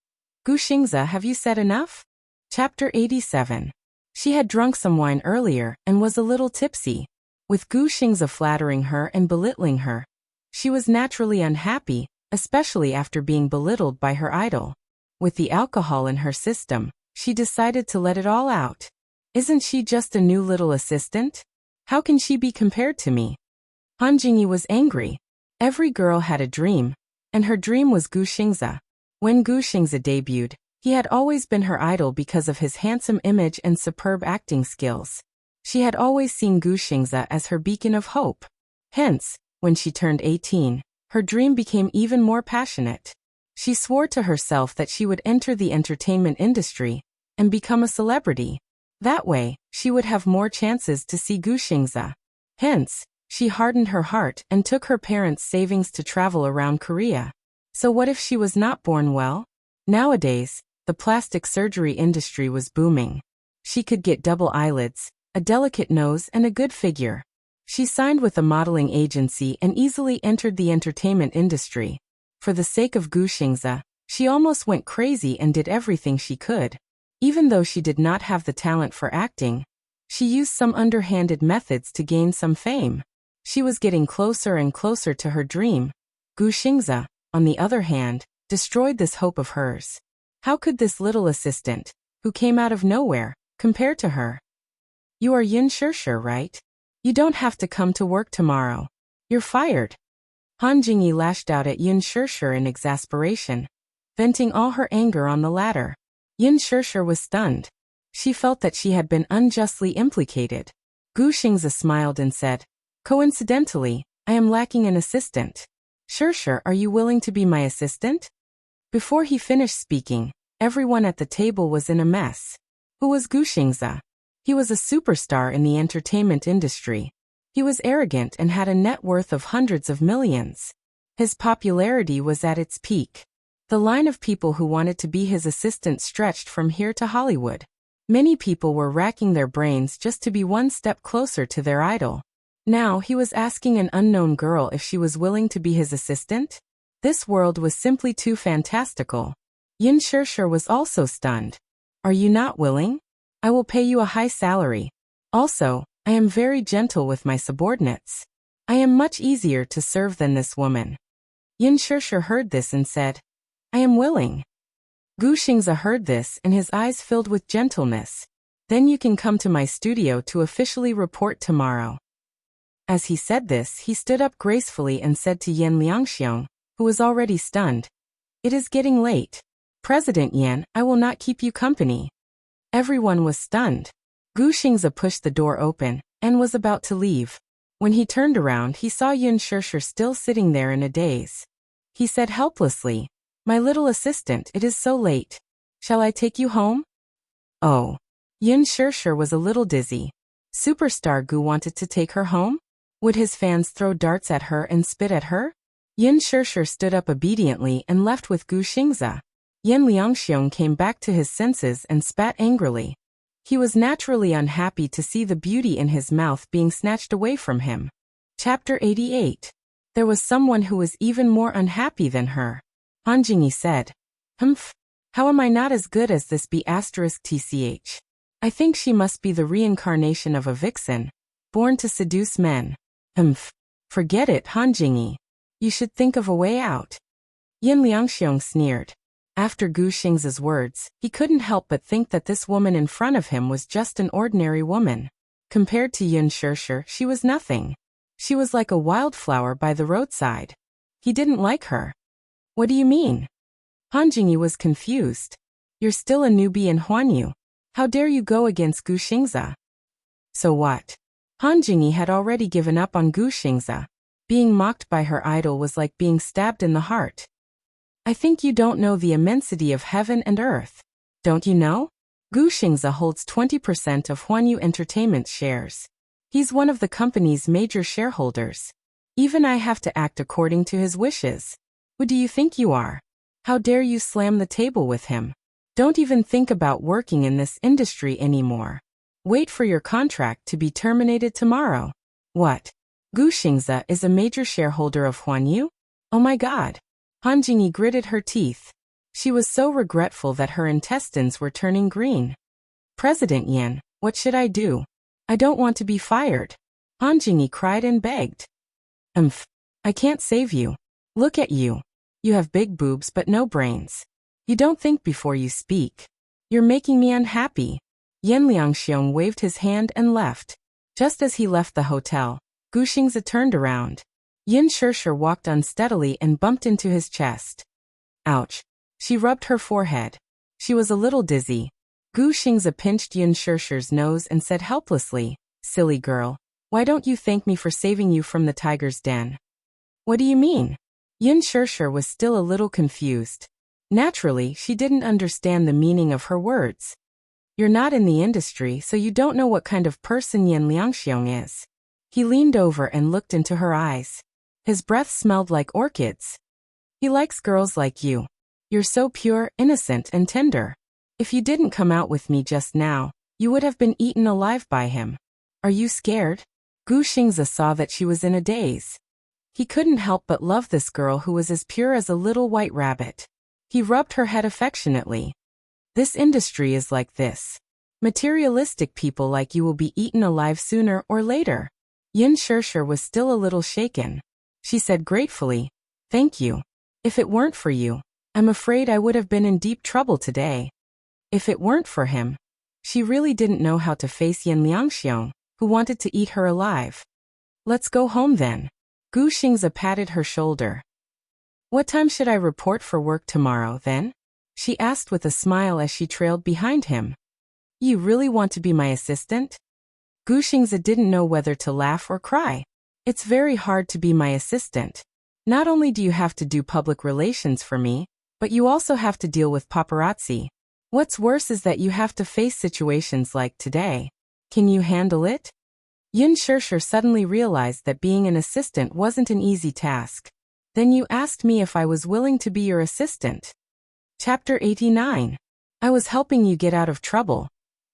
"Gu Xingzi, have you said enough?" Chapter 87. She had drunk some wine earlier and was a little tipsy. With Gu Xingzi flattering her and belittling her, she was naturally unhappy, especially after being belittled by her idol. With the alcohol in her system, she decided to let it all out. Isn't she just a new little assistant? How can she be compared to me? Han Jingyi was angry. Every girl had a dream, and her dream was Gu Xingzi. When Gu Xingzi debuted, he had always been her idol because of his handsome image and superb acting skills. She had always seen Gu Xingzi as her beacon of hope. Hence, when she turned 18, her dream became even more passionate. She swore to herself that she would enter the entertainment industry and become a celebrity. That way, she would have more chances to see Gu Xingzi. Hence, she hardened her heart and took her parents' savings to travel around Korea. So what if she was not born well? Nowadays, the plastic surgery industry was booming. She could get double eyelids, a delicate nose and a good figure. She signed with a modeling agency and easily entered the entertainment industry. For the sake of Gu Xingzi, she almost went crazy and did everything she could. Even though she did not have the talent for acting, she used some underhanded methods to gain some fame. She was getting closer and closer to her dream. Gu Xingzi, on the other hand, destroyed this hope of hers. How could this little assistant, who came out of nowhere, compare to her? "You are Yin Shirshir, right? You don't have to come to work tomorrow. You're fired." Han Jingyi lashed out at Yin Shirshir in exasperation, venting all her anger on the latter. Yin Shirshir was stunned. She felt that she had been unjustly implicated. Gu Xingzi smiled and said, "Coincidentally, I am lacking an assistant. Shirshir, are you willing to be my assistant?" Before he finished speaking, everyone at the table was in a mess. Who was Gu Xingzi? He was a superstar in the entertainment industry. He was arrogant and had a net worth of hundreds of millions. His popularity was at its peak. The line of people who wanted to be his assistant stretched from here to Hollywood. Many people were racking their brains just to be one step closer to their idol. Now he was asking an unknown girl if she was willing to be his assistant? This world was simply too fantastical. Yin Shirshir was also stunned. "Are you not willing? I will pay you a high salary. Also, I am very gentle with my subordinates. I am much easier to serve than this woman." Yin Shirshir heard this and said, "I am willing." Gu Xingzi heard this and his eyes filled with gentleness. "Then you can come to my studio to officially report tomorrow." As he said this, he stood up gracefully and said to Yan Liangxiong, who was already stunned, "It is getting late. President Yan, I will not keep you company." Everyone was stunned. Gu Xingzi pushed the door open and was about to leave. When he turned around, he saw Yin Shirshir still sitting there in a daze. He said helplessly, "My little assistant, it is so late. Shall I take you home?" Oh. Yin Shirshir was a little dizzy. Superstar Gu wanted to take her home? Would his fans throw darts at her and spit at her? Yin Shirshir stood up obediently and left with Gu Xingzi. Yan Liangxiong came back to his senses and spat angrily. He was naturally unhappy to see the beauty in his mouth being snatched away from him. Chapter 88. There was someone who was even more unhappy than her. Han Jingyi said, "Humph, how am I not as good as this B*TCH? I think she must be the reincarnation of a vixen, born to seduce men. Humph, forget it, Han Jingyi. You should think of a way out." Yin Liangxiong sneered. After Gu Xingzi's words, he couldn't help but think that this woman in front of him was just an ordinary woman. Compared to Yin Shirshir, she was nothing. She was like a wildflower by the roadside. He didn't like her. "What do you mean?" Han Jingyi was confused. "You're still a newbie in Huanyu. How dare you go against Gu Xingzi?" So what? Han Jingyi had already given up on Gu Xingzi. Being mocked by her idol was like being stabbed in the heart. I think you don't know the immensity of heaven and earth. Don't you know? Gu Xingze holds 20% of Huanyu Entertainment shares. He's one of the company's major shareholders. Even I have to act according to his wishes. Who do you think you are? How dare you slam the table with him? Don't even think about working in this industry anymore. Wait for your contract to be terminated tomorrow. What? Gu Xingze is a major shareholder of Huanyu? Oh my god. Han Jingyi gritted her teeth. She was so regretful that her intestines were turning green. President Yan, what should I do? I don't want to be fired. Han Jingyi cried and begged. I can't save you. Look at you. You have big boobs but no brains. You don't think before you speak. You're making me unhappy. Yan Liangxiong waved his hand and left. Just as he left the hotel, Gu Xingze turned around. Yin Shishir walked unsteadily and bumped into his chest. Ouch. She rubbed her forehead. She was a little dizzy. Gu Xingze pinched Yin Shishir's nose and said helplessly, "Silly girl, why don't you thank me for saving you from the tiger's den?" What do you mean? Yin Shishir was still a little confused. Naturally, she didn't understand the meaning of her words. You're not in the industry, so you don't know what kind of person Yin Liangxiong is. He leaned over and looked into her eyes. His breath smelled like orchids. He likes girls like you. You're so pure, innocent, and tender. If you didn't come out with me just now, you would have been eaten alive by him. Are you scared? Gu Xingze saw that she was in a daze. He couldn't help but love this girl who was as pure as a little white rabbit. He rubbed her head affectionately. This industry is like this. Materialistic people like you will be eaten alive sooner or later. Yin Shishir was still a little shaken. She said gratefully, "Thank you. If it weren't for you, I'm afraid I would have been in deep trouble today." If it weren't for him, she really didn't know how to face Yin Liangxiong, who wanted to eat her alive. Let's go home then. Gu Xingze patted her shoulder. What time should I report for work tomorrow then? She asked with a smile as she trailed behind him. You really want to be my assistant? Gu Xingze didn't know whether to laugh or cry. It's very hard to be my assistant. Not only do you have to do public relations for me, but you also have to deal with paparazzi. What's worse is that you have to face situations like today. Can you handle it? Yin Shishir suddenly realized that being an assistant wasn't an easy task. Then you asked me if I was willing to be your assistant. Chapter 89. I was helping you get out of trouble.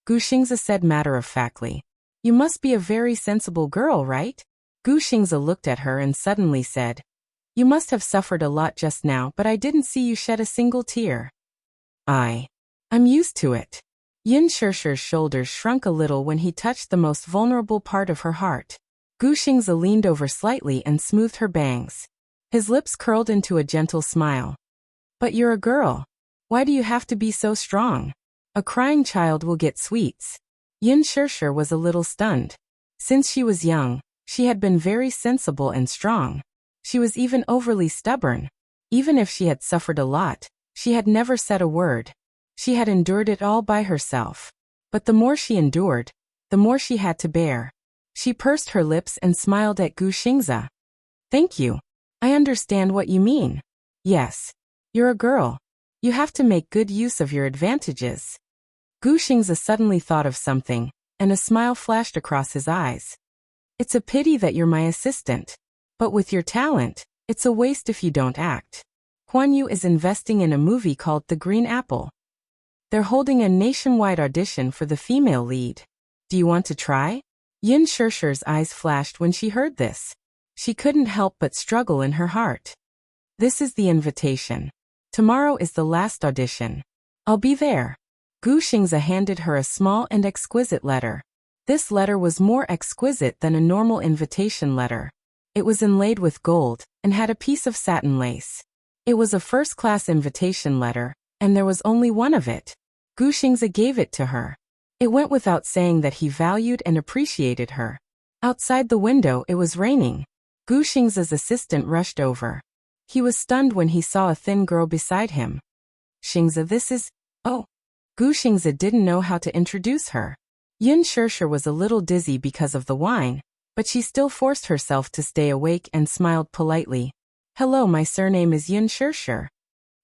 Gu Xingze said matter-of-factly. You must be a very sensible girl, right? Gu Xingze looked at her and suddenly said, You must have suffered a lot just now, but I didn't see you shed a single tear. I'm used to it. Yin Shishir's shoulders shrunk a little when he touched the most vulnerable part of her heart. Gu Xingze leaned over slightly and smoothed her bangs. His lips curled into a gentle smile. But you're a girl. Why do you have to be so strong? A crying child will get sweets. Yin Shishir was a little stunned. Since she was young, she had been very sensible and strong. She was even overly stubborn. Even if she had suffered a lot, she had never said a word. She had endured it all by herself. But the more she endured, the more she had to bear. She pursed her lips and smiled at Gu Xingze. Thank you. I understand what you mean. Yes. You're a girl. You have to make good use of your advantages. Gu Xingze suddenly thought of something, and a smile flashed across his eyes. It's a pity that you're my assistant. But with your talent, it's a waste if you don't act. Huanyu is investing in a movie called The Green Apple. They're holding a nationwide audition for the female lead. Do you want to try? Yin Shishir's eyes flashed when she heard this. She couldn't help but struggle in her heart. This is the invitation. Tomorrow is the last audition. I'll be there. Gu Xingze handed her a small and exquisite letter. This letter was more exquisite than a normal invitation letter. It was inlaid with gold and had a piece of satin lace. It was a first-class invitation letter, and there was only one of it. Gu Xingze gave it to her. It went without saying that he valued and appreciated her. Outside the window it was raining. Gu Xingze's assistant rushed over. He was stunned when he saw a thin girl beside him. Xingze, this is... Oh. Gu Xingze didn't know how to introduce her. Yin Shishir was a little dizzy because of the wine, but she still forced herself to stay awake and smiled politely. Hello, my surname is Yin Shishir.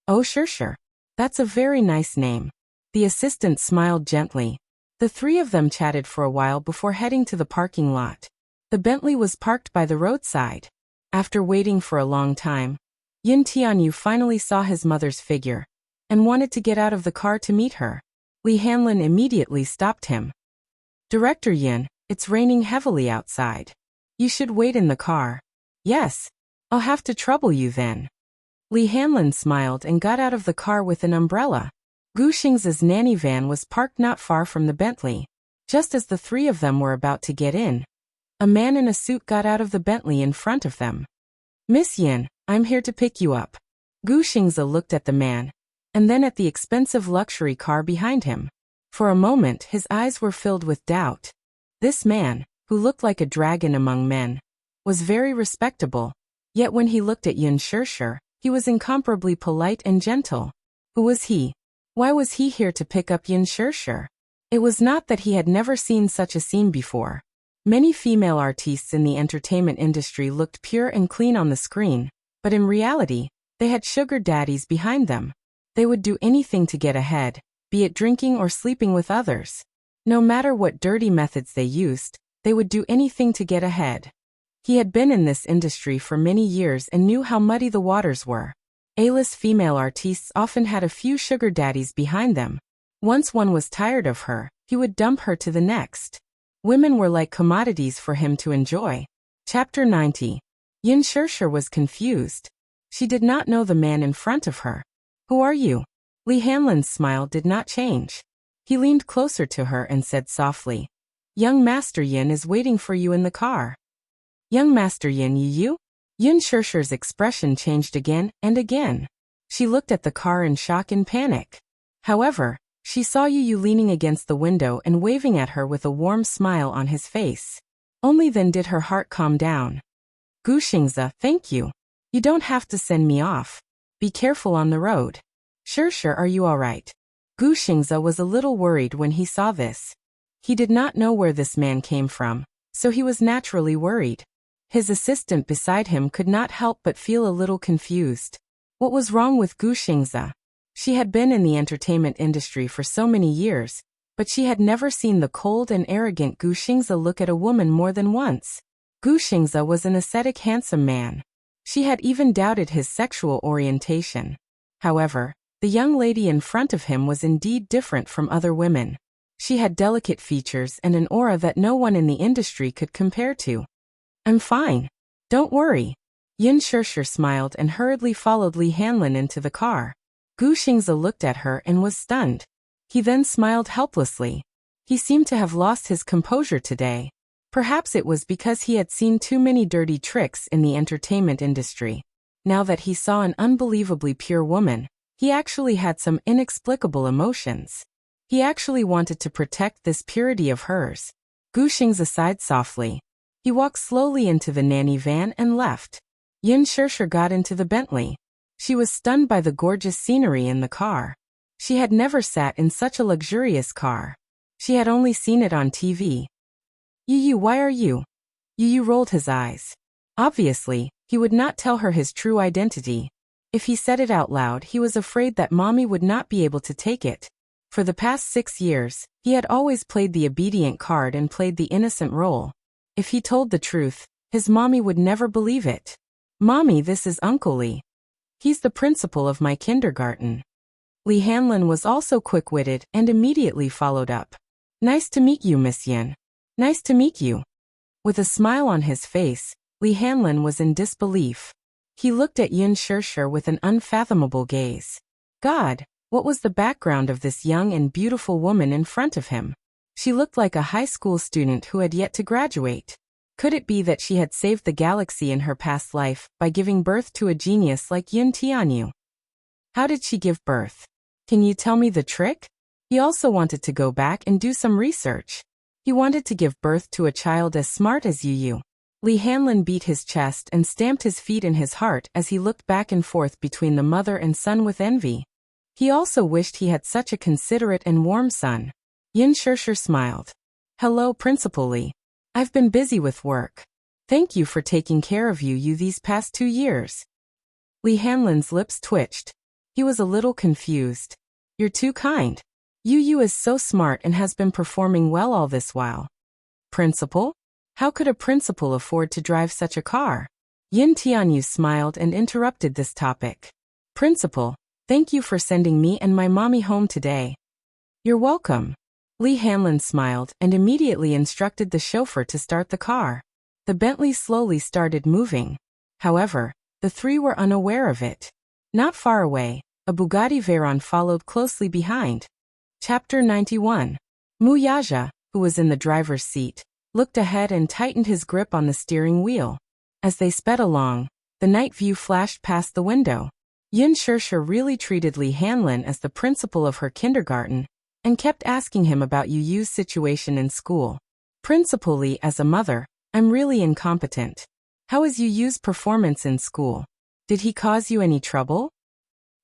Oh sure. That's a very nice name. The assistant smiled gently. The three of them chatted for a while before heading to the parking lot. The Bentley was parked by the roadside. After waiting for a long time, Yin Tianyu finally saw his mother's figure and wanted to get out of the car to meet her. Li Hanlin immediately stopped him. Director Yin, it's raining heavily outside. You should wait in the car. Yes. I'll have to trouble you then. Li Hanlin smiled and got out of the car with an umbrella. Gu Xing's nanny van was parked not far from the Bentley. Just as the three of them were about to get in, a man in a suit got out of the Bentley in front of them. Miss Yin, I'm here to pick you up. Gu Xingzi looked at the man, and then at the expensive luxury car behind him. For a moment his eyes were filled with doubt. This man, who looked like a dragon among men, was very respectable, yet when he looked at Yin Shirshir, he was incomparably polite and gentle. Who was he? Why was he here to pick up Yin Shirshir? It was not that he had never seen such a scene before. Many female artistes in the entertainment industry looked pure and clean on the screen, but in reality, they had sugar daddies behind them. They would do anything to get ahead, be it drinking or sleeping with others. No matter what dirty methods they used, they would do anything to get ahead. He had been in this industry for many years and knew how muddy the waters were. A-list female artistes often had a few sugar daddies behind them. Once one was tired of her, he would dump her to the next. Women were like commodities for him to enjoy. Chapter 90. Yin Shirshir was confused. She did not know the man in front of her. Who are you? Li Hanlin's smile did not change. He leaned closer to her and said softly, Young Master Yin is waiting for you in the car. Young Master Yin, you? Yin Shirshir's expression changed again and again. She looked at the car in shock and panic. However, she saw Yu leaning against the window and waving at her with a warm smile on his face. Only then did her heart calm down. Gu Xingzi, thank you. You don't have to send me off. Be careful on the road. Shirshir, are you all right? Gu Xingzi was a little worried when he saw this. He did not know where this man came from, so he was naturally worried. His assistant beside him could not help but feel a little confused. What was wrong with Gu Xingzi? She had been in the entertainment industry for so many years, but she had never seen the cold and arrogant Gu Xingzi look at a woman more than once. Gu Xingzi was an ascetic handsome man. She had even doubted his sexual orientation. However, the young lady in front of him was indeed different from other women. She had delicate features and an aura that no one in the industry could compare to. I'm fine. Don't worry. Yin Shirshir smiled and hurriedly followed Li Hanlin into the car. Gu Xingzi looked at her and was stunned. He then smiled helplessly. He seemed to have lost his composure today. Perhaps it was because he had seen too many dirty tricks in the entertainment industry. Now that he saw an unbelievably pure woman, he actually had some inexplicable emotions. He actually wanted to protect this purity of hers. Gu Xingzi sighed softly. He walked slowly into the nanny van and left. Yin Shirshir got into the Bentley. She was stunned by the gorgeous scenery in the car. She had never sat in such a luxurious car. She had only seen it on TV. Yu, why are you? Yu rolled his eyes. Obviously, he would not tell her his true identity. If he said it out loud, he was afraid that mommy would not be able to take it. For the past 6 years, he had always played the obedient card and played the innocent role. If he told the truth, his mommy would never believe it. Mommy, this is Uncle Li. He's the principal of my kindergarten. Li Hanlin was also quick-witted and immediately followed up. Nice to meet you, Miss Yin. Nice to meet you. With a smile on his face, Li Hanlin was in disbelief. He looked at Yin Shirshir with an unfathomable gaze. God, what was the background of this young and beautiful woman in front of him? She looked like a high school student who had yet to graduate. Could it be that she had saved the galaxy in her past life by giving birth to a genius like Yin Tianyu? How did she give birth? Can you tell me the trick? He also wanted to go back and do some research. He wanted to give birth to a child as smart as Yu. Li Hanlin beat his chest and stamped his feet in his heart as he looked back and forth between the mother and son with envy. He also wished he had such a considerate and warm son. Yin Shirshir smiled. Hello, Principal Li. I've been busy with work. Thank you for taking care of Yu these past 2 years. Li Hanlin's lips twitched. He was a little confused. You're too kind. Yu is so smart and has been performing well all this while. Principal? How could a principal afford to drive such a car? Yin Tianyu smiled and interrupted this topic. Principal, thank you for sending me and my mommy home today. You're welcome. Li Hanlin smiled and immediately instructed the chauffeur to start the car. The Bentley slowly started moving. However, the three were unaware of it. Not far away, a Bugatti Veyron followed closely behind. Chapter 91. Muyaja, who was in the driver's seat, looked ahead and tightened his grip on the steering wheel. As they sped along, the night view flashed past the window. Yin Shirshir really treated Li Hanlin as the principal of her kindergarten and kept asking him about Yu's situation in school. Principal Li, as a mother, I'm really incompetent. How is Yu's performance in school? Did he cause you any trouble?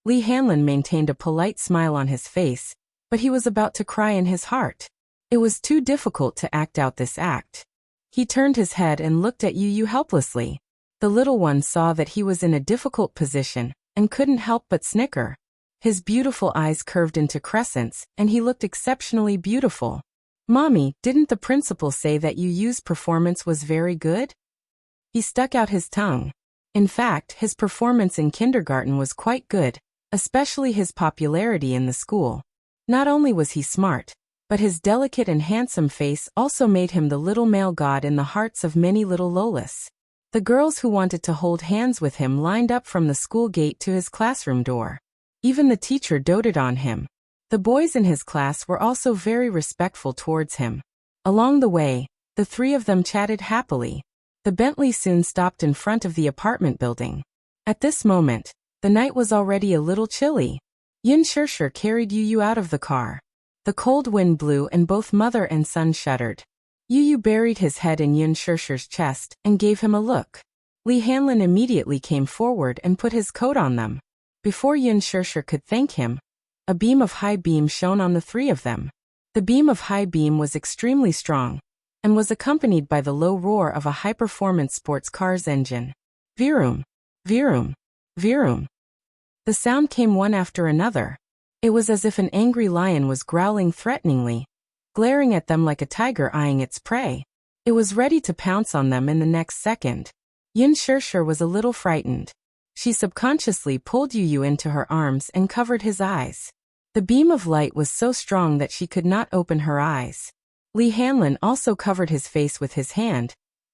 Li Hanlin maintained a polite smile on his face, but he was about to cry in his heart. It was too difficult to act out this act. He turned his head and looked at Yu helplessly. The little one saw that he was in a difficult position and couldn't help but snicker. His beautiful eyes curved into crescents, and he looked exceptionally beautiful. Mommy, didn't the principal say that Yu's performance was very good? He stuck out his tongue. In fact, his performance in kindergarten was quite good, especially his popularity in the school. Not only was he smart, but his delicate and handsome face also made him the little male god in the hearts of many little Lolas. The girls who wanted to hold hands with him lined up from the school gate to his classroom door. Even the teacher doted on him. The boys in his class were also very respectful towards him. Along the way, the three of them chatted happily. The Bentley soon stopped in front of the apartment building. At this moment, the night was already a little chilly. Yin Shirshir carried Yu out of the car. The cold wind blew and both mother and son shuddered. Yu buried his head in Yin Shirshir's chest and gave him a look. Li Hanlin immediately came forward and put his coat on them. Before Yin Shirshir could thank him, a beam of high beam shone on the three of them. The beam of high beam was extremely strong and was accompanied by the low roar of a high-performance sports car's engine. Virum, virum, virum. The sound came one after another. It was as if an angry lion was growling threateningly, glaring at them like a tiger eyeing its prey. It was ready to pounce on them in the next second. Yin Shirshir was a little frightened. She subconsciously pulled Yu into her arms and covered his eyes. The beam of light was so strong that she could not open her eyes. Li Hanlin also covered his face with his hand,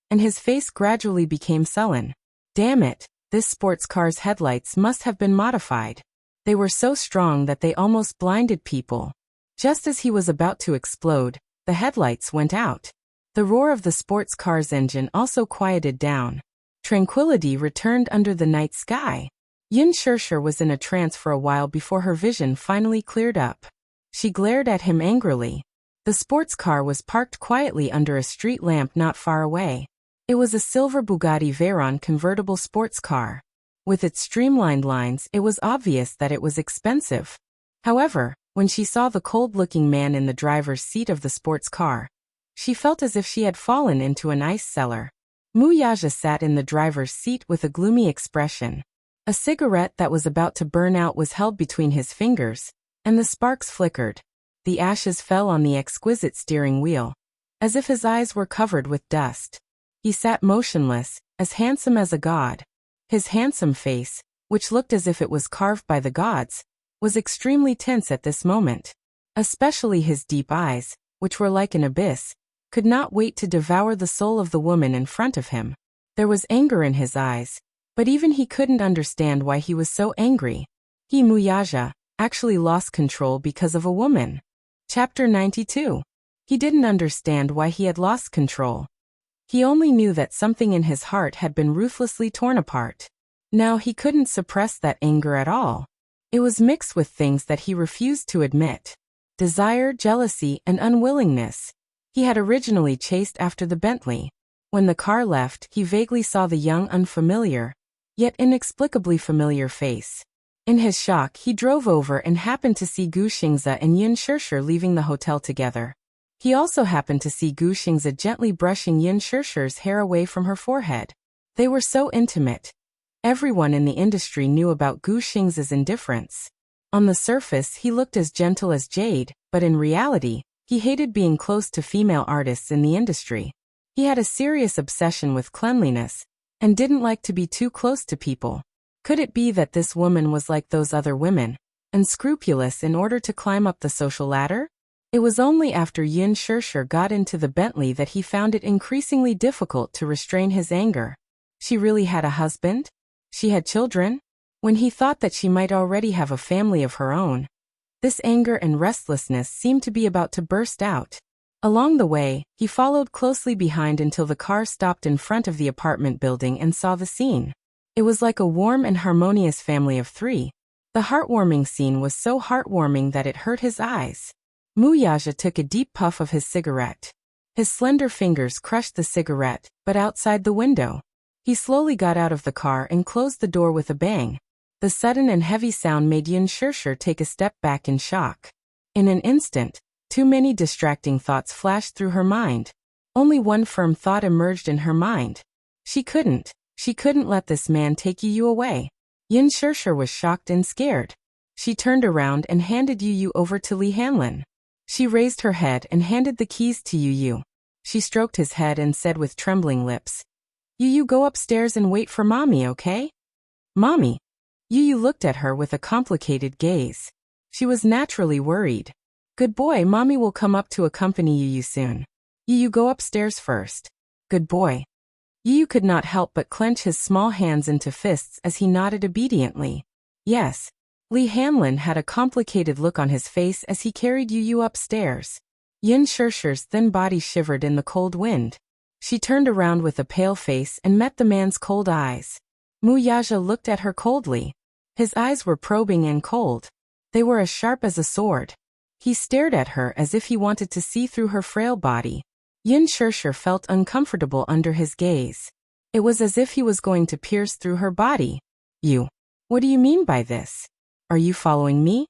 and his face gradually became sullen. Damn it, this sports car's headlights must have been modified. They were so strong that they almost blinded people. Just as he was about to explode, the headlights went out. The roar of the sports car's engine also quieted down. Tranquility returned under the night sky. Yin Shirshir was in a trance for a while before her vision finally cleared up. She glared at him angrily. The sports car was parked quietly under a street lamp not far away. It was a silver Bugatti Veyron convertible sports car. With its streamlined lines, it was obvious that it was expensive. However, when she saw the cold-looking man in the driver's seat of the sports car, she felt as if she had fallen into an ice cellar. Muyaja sat in the driver's seat with a gloomy expression. A cigarette that was about to burn out was held between his fingers, and the sparks flickered. The ashes fell on the exquisite steering wheel, as if his eyes were covered with dust. He sat motionless, as handsome as a god. His handsome face, which looked as if it was carved by the gods, was extremely tense at this moment. Especially his deep eyes, which were like an abyss, could not wait to devour the soul of the woman in front of him. There was anger in his eyes, but even he couldn't understand why he was so angry. He, Muyaja, actually lost control because of a woman. Chapter 92. He didn't understand why he had lost control. He only knew that something in his heart had been ruthlessly torn apart. Now he couldn't suppress that anger at all. It was mixed with things that he refused to admit. Desire, jealousy, and unwillingness. He had originally chased after the Bentley. When the car left, he vaguely saw the young, unfamiliar, yet inexplicably familiar face. In his shock, he drove over and happened to see Gu Xingze and Yin Shirshir leaving the hotel together. He also happened to see Gu Xingze gently brushing Yin Shirshir's hair away from her forehead. They were so intimate. Everyone in the industry knew about Gu Xing's indifference. On the surface he looked as gentle as jade, but in reality, he hated being close to female artists in the industry. He had a serious obsession with cleanliness, and didn't like to be too close to people. Could it be that this woman was like those other women, unscrupulous in order to climb up the social ladder? It was only after Yin Shirshir got into the Bentley that he found it increasingly difficult to restrain his anger. She really had a husband? She had children? When he thought that she might already have a family of her own, this anger and restlessness seemed to be about to burst out. Along the way, he followed closely behind until the car stopped in front of the apartment building and saw the scene. It was like a warm and harmonious family of three. The heartwarming scene was so heartwarming that it hurt his eyes. Muyaja took a deep puff of his cigarette. His slender fingers crushed the cigarette, but outside the window. He slowly got out of the car and closed the door with a bang. The sudden and heavy sound made Yin Shirshir take a step back in shock. In an instant, too many distracting thoughts flashed through her mind. Only one firm thought emerged in her mind. She couldn't let this man take Yu away. Yin Shirshir was shocked and scared. She turned around and handed Yu over to Li Hanlin. She raised her head and handed the keys to Yu. She stroked his head and said with trembling lips, "Yu, go upstairs and wait for Mommy, okay?" "Mommy?" Yu looked at her with a complicated gaze. She was naturally worried. "Good boy, Mommy will come up to accompany Yu soon. Yu, go upstairs first." "Good boy." Yu could not help but clench his small hands into fists as he nodded obediently. Yes. Li Hanlin had a complicated look on his face as he carried Yu upstairs. Yin Shirshir's thin body shivered in the cold wind. She turned around with a pale face and met the man's cold eyes. Muyaja looked at her coldly. His eyes were probing and cold. They were as sharp as a sword. He stared at her as if he wanted to see through her frail body. Yin Shirshir felt uncomfortable under his gaze. It was as if he was going to pierce through her body. "You. What do you mean by this? Are you following me?"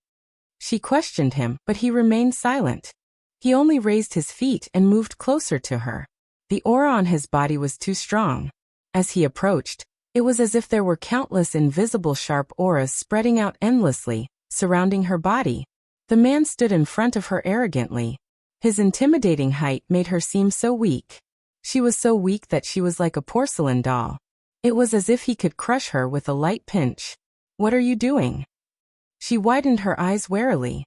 She questioned him, but he remained silent. He only raised his feet and moved closer to her. The aura on his body was too strong. As he approached, it was as if there were countless invisible sharp auras spreading out endlessly, surrounding her body. The man stood in front of her arrogantly. His intimidating height made her seem so weak. She was so weak that she was like a porcelain doll. It was as if he could crush her with a light pinch. "What are you doing?" She widened her eyes warily.